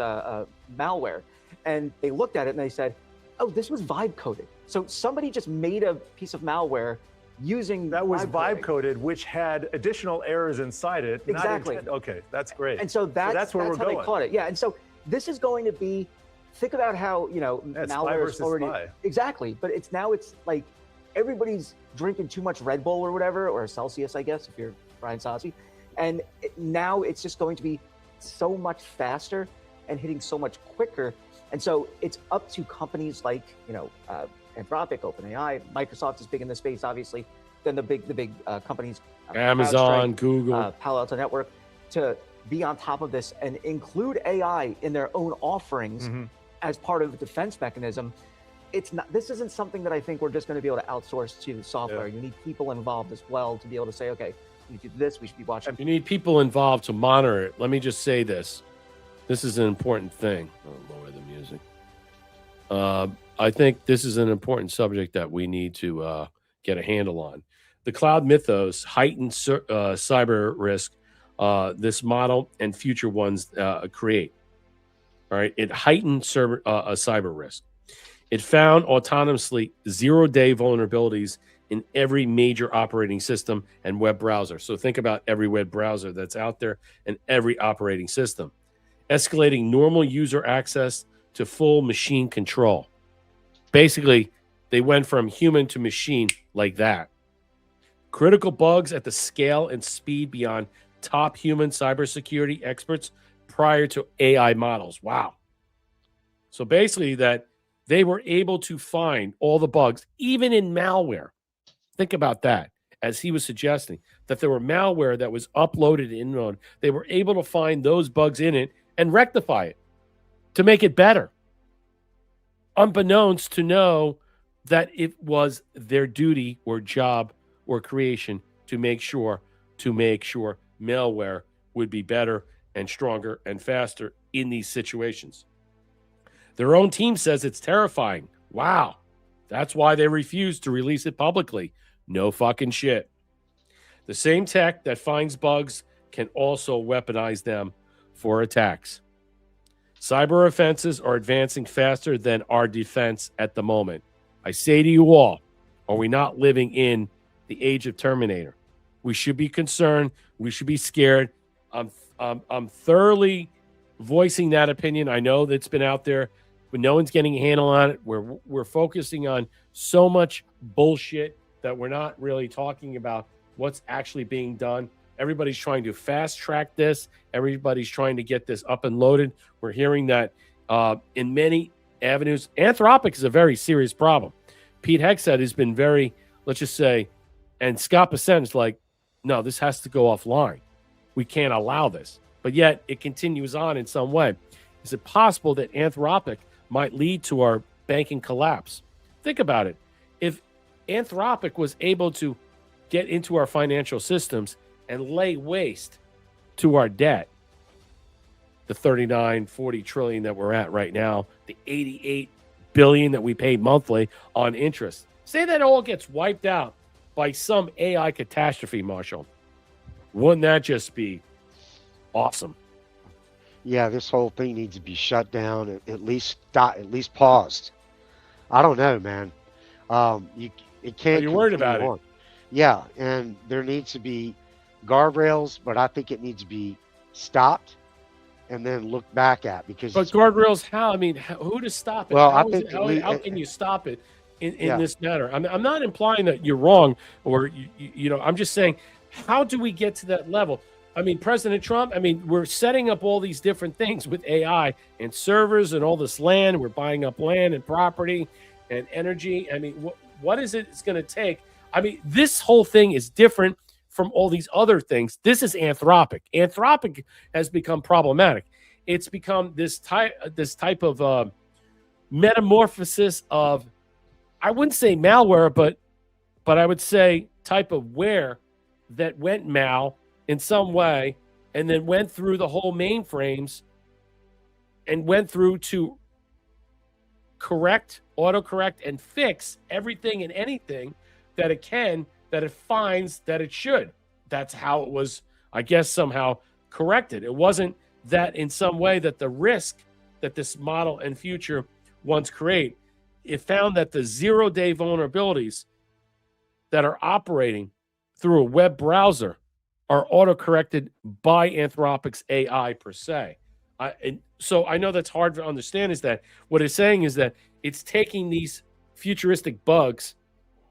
malware, and they looked at it and they said, "Oh, this was vibe coded." So somebody just made a piece of malware using that was vibe coded, which had additional errors inside it. Exactly. Okay, that's great. And so that's where we're going. They caught it. Yeah, and so this is going to be. Think about how malware is already exactly, but it's like everybody's drinking too much Red Bull or whatever, or Celsius, I guess, if you're Brian Sossi, and now it's just going to be so much faster and hitting so much quicker, and so it's up to companies like Anthropic, OpenAI, Microsoft is big in this space, obviously. Then the big companies, Amazon, Google, Palo Alto Network, to be on top of this and include AI in their own offerings as part of a defense mechanism. This isn't something that I think we're just going to be able to outsource to software. You need people involved as well to be able to say, okay, we do this, we should be watching. You need people involved to monitor it. Let me just say this. This is an important thing. I'll lower the music. I think this is an important subject that we need to get a handle on. The cloud mythos heightened cyber risk this model and future ones create. All right. It heightened a cyber risk. It found autonomously 0-day vulnerabilities in every major operating system and web browser. So think about every web browser that's out there and every operating system, escalating normal user access to full machine control. Basically, they went from human to machine like that. Critical bugs at the scale and speed beyond top human cybersecurity experts prior to AI models. Wow. So basically that they were able to find all the bugs, even in malware. Think about that, as he was suggesting, that there were malware that was uploaded in mode. They were able to find those bugs in it and rectify it to make it better, unbeknownst to know that it was their duty or job or creation to make sure malware would be better and stronger and faster in these situations. Their own team says it's terrifying. Wow. That's why they refuse to release it publicly. No fucking shit. The same tech that finds bugs can also weaponize them for attacks. Cyber offenses are advancing faster than our defense at the moment. I say to you all, are we not living in the age of Terminator? We should be concerned. We should be scared. I'm thoroughly voicing that opinion. I know that's been out there, but no one's getting a handle on it. We're focusing on so much bullshit that we're not really talking about what's actually being done. Everybody's trying to fast track this. Everybody's trying to get this up and loaded. We're hearing that in many avenues. Anthropic is a very serious problem. Pete Hegseth has been very, let's just say, and Scott Bessent is like, no, this has to go offline. We can't allow this. But yet it continues on in some way. Is it possible that Anthropic might lead to our banking collapse? Think about it. If Anthropic was able to get into our financial systems and lay waste to our debt, the 39-40 trillion that we're at right now, the 88 billion that we pay monthly on interest. Say that all gets wiped out by some AI catastrophe, Marshall. Wouldn't that just be awesome? Yeah, this whole thing needs to be shut down, at least paused. I don't know, man. It can't. You're worried about it. Yeah, and there needs to be guardrails, but I think it needs to be stopped and then looked back at, because. But guardrails, how? I mean, who to stop it? Well, how how can you stop it in this matter? I'm not implying that you're wrong, or you know. I'm just saying, how do we get to that level? I mean, President Trump, I mean, we're setting up all these different things with AI and servers and all this land. We're buying up land and property and energy. I mean, what is it it's going to take? I mean, this whole thing is different from all these other things. This is Anthropic. Anthropic has become problematic. It's become this type of metamorphosis of, I wouldn't say malware, but I would say type of ware that went mal in some way, and then went through the whole mainframes and went through to correct, autocorrect, and fix everything and anything that it can, that it finds that it should. That's how it was, I guess, somehow corrected. It wasn't that in some way that the risk that this model and future wants create, it found that the 0-day vulnerabilities that are operating through a web browser are auto-corrected by Anthropic's AI per se. And so I know that's hard to understand, is that what it's saying is that it's taking these futuristic bugs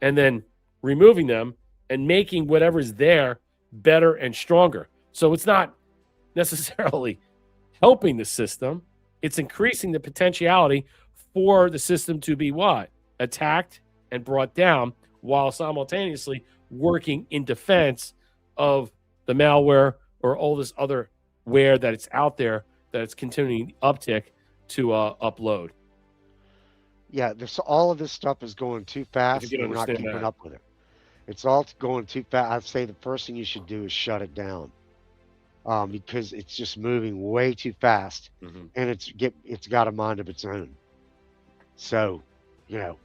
and then removing them and making whatever's there better and stronger. So it's not necessarily helping the system. It's increasing the potentiality for the system to be what? Attacked and brought down, while simultaneously working in defense of the malware or all this other ware that it's out there that it's continuing uptick to upload. Yeah, all of this stuff is going too fast. And we're not keeping up with it. It's all going too fast. I'd say the first thing you should do is shut it down, because it's just moving way too fast, and it's got a mind of its own. So, you know,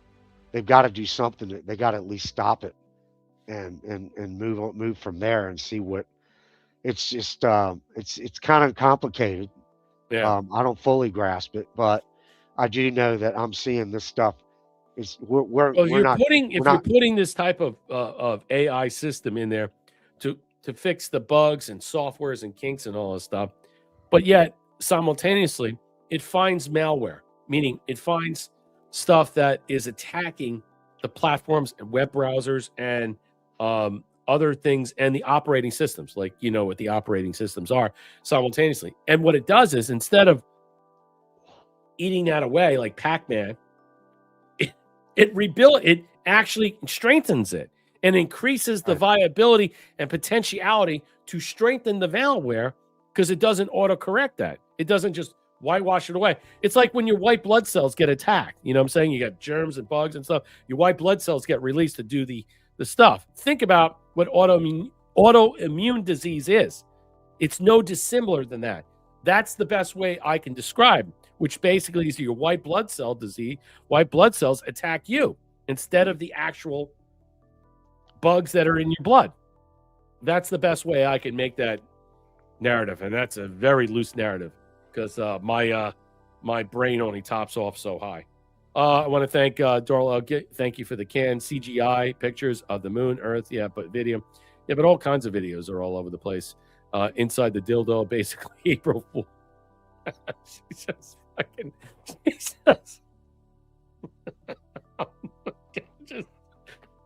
they've got to do something. They got to at least stop it and move from there and see what. It's just it's kind of complicated, Yeah. I don't fully grasp it, but I do know that I'm seeing this stuff. We're Well, not if you're putting this type of AI system in there to fix the bugs and softwares and kinks and all this stuff, but yet simultaneously it finds malware, meaning it finds stuff that is attacking the platforms and web browsers and other things and the operating systems, like you know what the operating systems are simultaneously. And what it does is instead of eating that away like Pac-Man, it actually strengthens it and increases the viability and potentiality to strengthen the malware because it doesn't autocorrect that. It doesn't just whitewash it away. It's like when your white blood cells get attacked. You know what I'm saying? You got germs and bugs and stuff. Your white blood cells get released to do the stuff. Think about what autoimmune disease is. It's no dissimilar than that. That's the best way I can describe, which basically is your white blood cell disease. White blood cells attack you instead of the actual bugs that are in your blood. That's the best way I can make that narrative, and that's a very loose narrative because my brain only tops off so high. I want to thank Darla. Thank you for the CGI pictures of the moon, Earth, but video, but all kinds of videos are all over the place. Inside the dildo, basically April Fool. Jesus.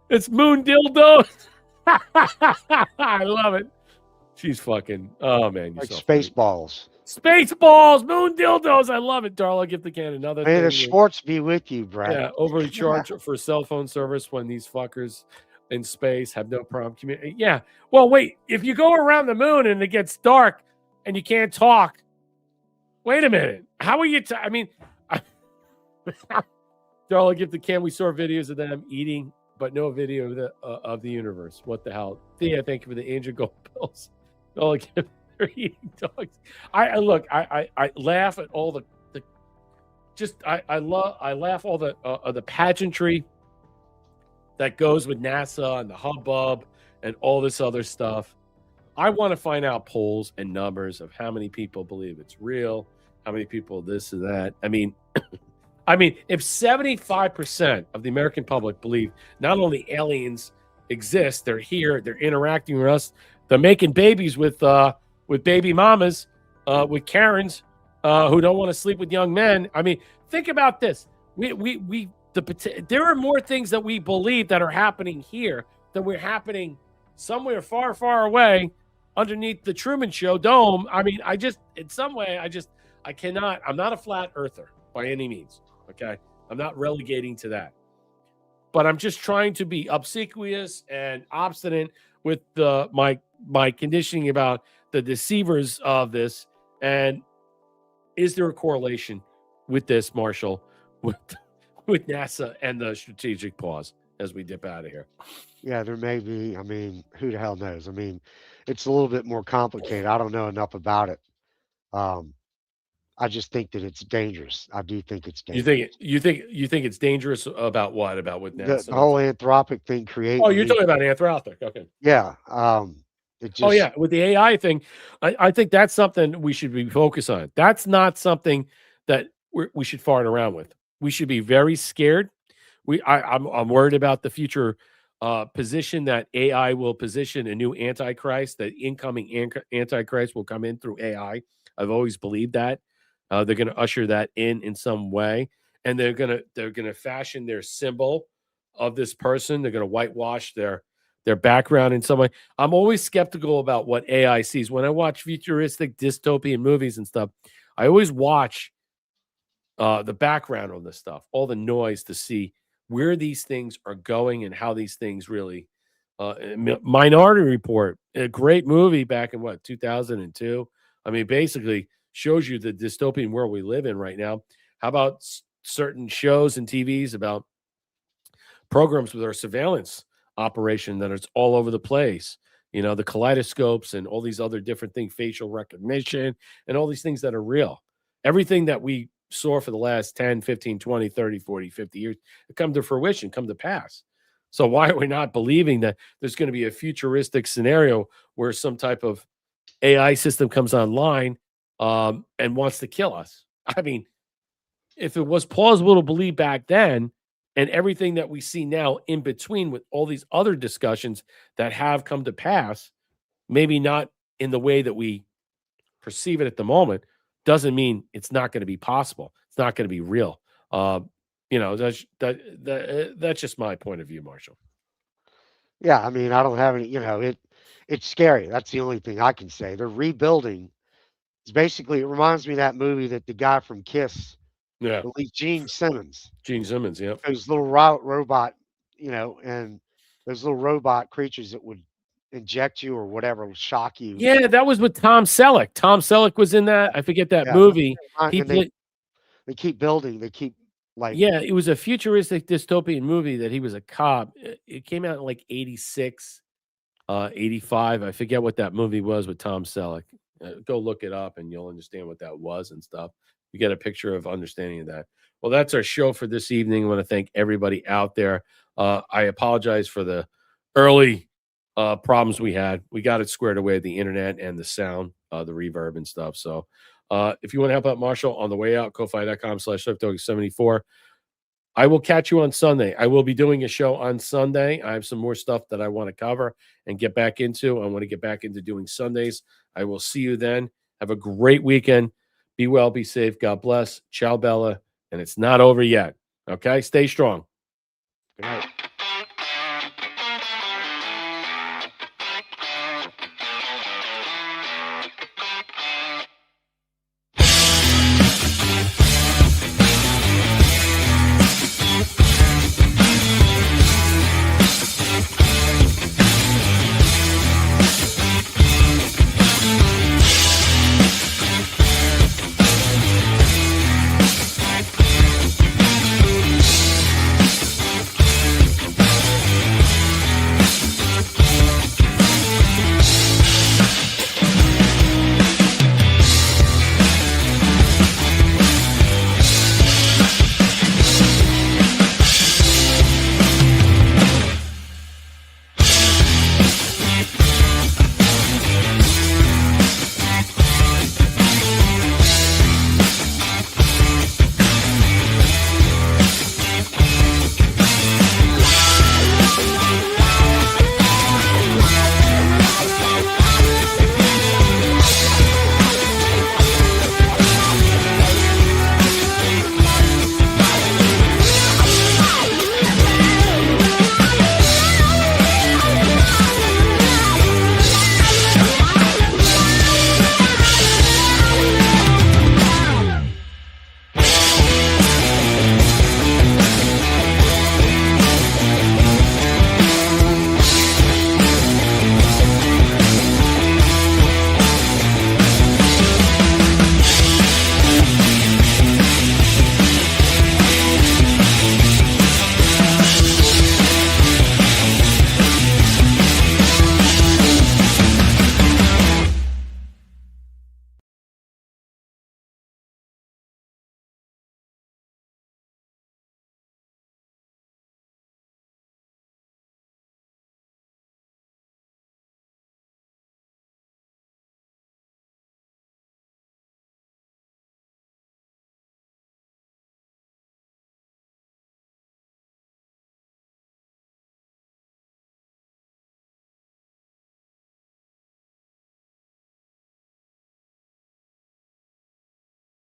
It's moon dildo. I love it. She's fucking. Oh man, like Spaceballs. Spaceballs, moon dildos. I love it, Darla. Give the can another. May the sports be with you, Brett. Yeah, overcharge for cell phone service when these fuckers in space have no problem communicating. Yeah. Well, wait. If you go around the moon and it gets dark and you can't talk, wait a minute. How are you? I mean, Darla, give the can. We saw videos of them eating, but no video of the universe. What the hell? Thea, thank you for the Angel Gold Pills. Darla, give they're eating dogs. I laugh at all I laugh all the pageantry that goes with NASA and the hubbub and all this other stuff. I want to find out polls and numbers of how many people believe it's real, how many people this and that. I mean, if 75% of the American public believe not only aliens exist, they're here, they're interacting with us, they're making babies with baby mamas, with Karens who don't want to sleep with young men. I mean, think about this. There are more things that we believe that are happening here than we're happening somewhere far, far away underneath the Truman Show dome. I mean, in some way, I cannot. I'm not a flat earther by any means. Okay, I'm not relegating to that, but I'm just trying to be obsequious and obstinate with my conditioning about the deceivers of this. And is there a correlation with this, Marshall, with NASA and the strategic pause as we dip out of here? Yeah, there may be. I mean, who the hell knows? I mean, it's a little bit more complicated. I don't know enough about it. I just think that it's dangerous. I do think it's dangerous. You think it's dangerous about what? About with NASA? The whole Anthropic thing creating. Oh, you're talking about Anthropic. Okay. Yeah. With the AI thing, I think that's something we should be focused on. That's not something that we should fart around with. We should be very scared. I'm worried about the future position that AI will position a new Antichrist. That incoming Antichrist will come in through AI. I've always believed that. They're going to usher that in some way, and they're gonna fashion their symbol of this person. They're going to whitewash their background in some way. I'm always skeptical about what AI sees. When I watch futuristic dystopian movies and stuff, I always watch the background on this stuff, all the noise to see where these things are going and how these things really. Minority Report, a great movie back in 2002. I mean, basically shows you the dystopian world we live in right now. How about certain shows and TVs about programs with our surveillance operation that it's all over the place, the kaleidoscopes and all these other different things, facial recognition and all these things that are real. Everything that we saw for the last 10, 15, 20, 30, 40, 50 years come to fruition, come to pass. So why are we not believing that there's going to be a futuristic scenario where some type of AI system comes online and wants to kill us. I mean, if it was plausible to believe back then, and everything that we see now in between with all these other discussions that have come to pass, maybe not in the way that we perceive it at the moment, doesn't mean it's not going to be possible. It's not going to be real. That's just my point of view, Marshall. Yeah, I mean, I don't have any, it's scary. That's the only thing I can say. They're rebuilding. It's basically, it reminds me of that movie that the guy from Kiss, Yeah. at least Gene Simmons. Gene Simmons, yeah. Those little robot, and those little robot creatures that would inject you or whatever, would shock you. Yeah, that was with Tom Selleck. Tom Selleck was in that. I forget that movie. They keep building. They keep yeah, it was a futuristic dystopian movie that he was a cop. It came out in like 86, 85. I forget what that movie was with Tom Selleck. Go look it up and you'll understand what that was and stuff. You get a picture of understanding of that. Well, that's our show for this evening. I want to thank everybody out there. I apologize for the early problems we had. We got it squared away, the internet and the sound, the reverb and stuff. So if you want to help out Marshall on the way out, ko-fi.com/SwiftDog74. I will catch you on Sunday. I will be doing a show on Sunday. I have some more stuff that I want to cover and get back into. I want to get back into doing Sundays. I will see you then. Have a great weekend. Be well, be safe. God bless. Ciao, Bella. And it's not over yet. Okay? Stay strong. Good night.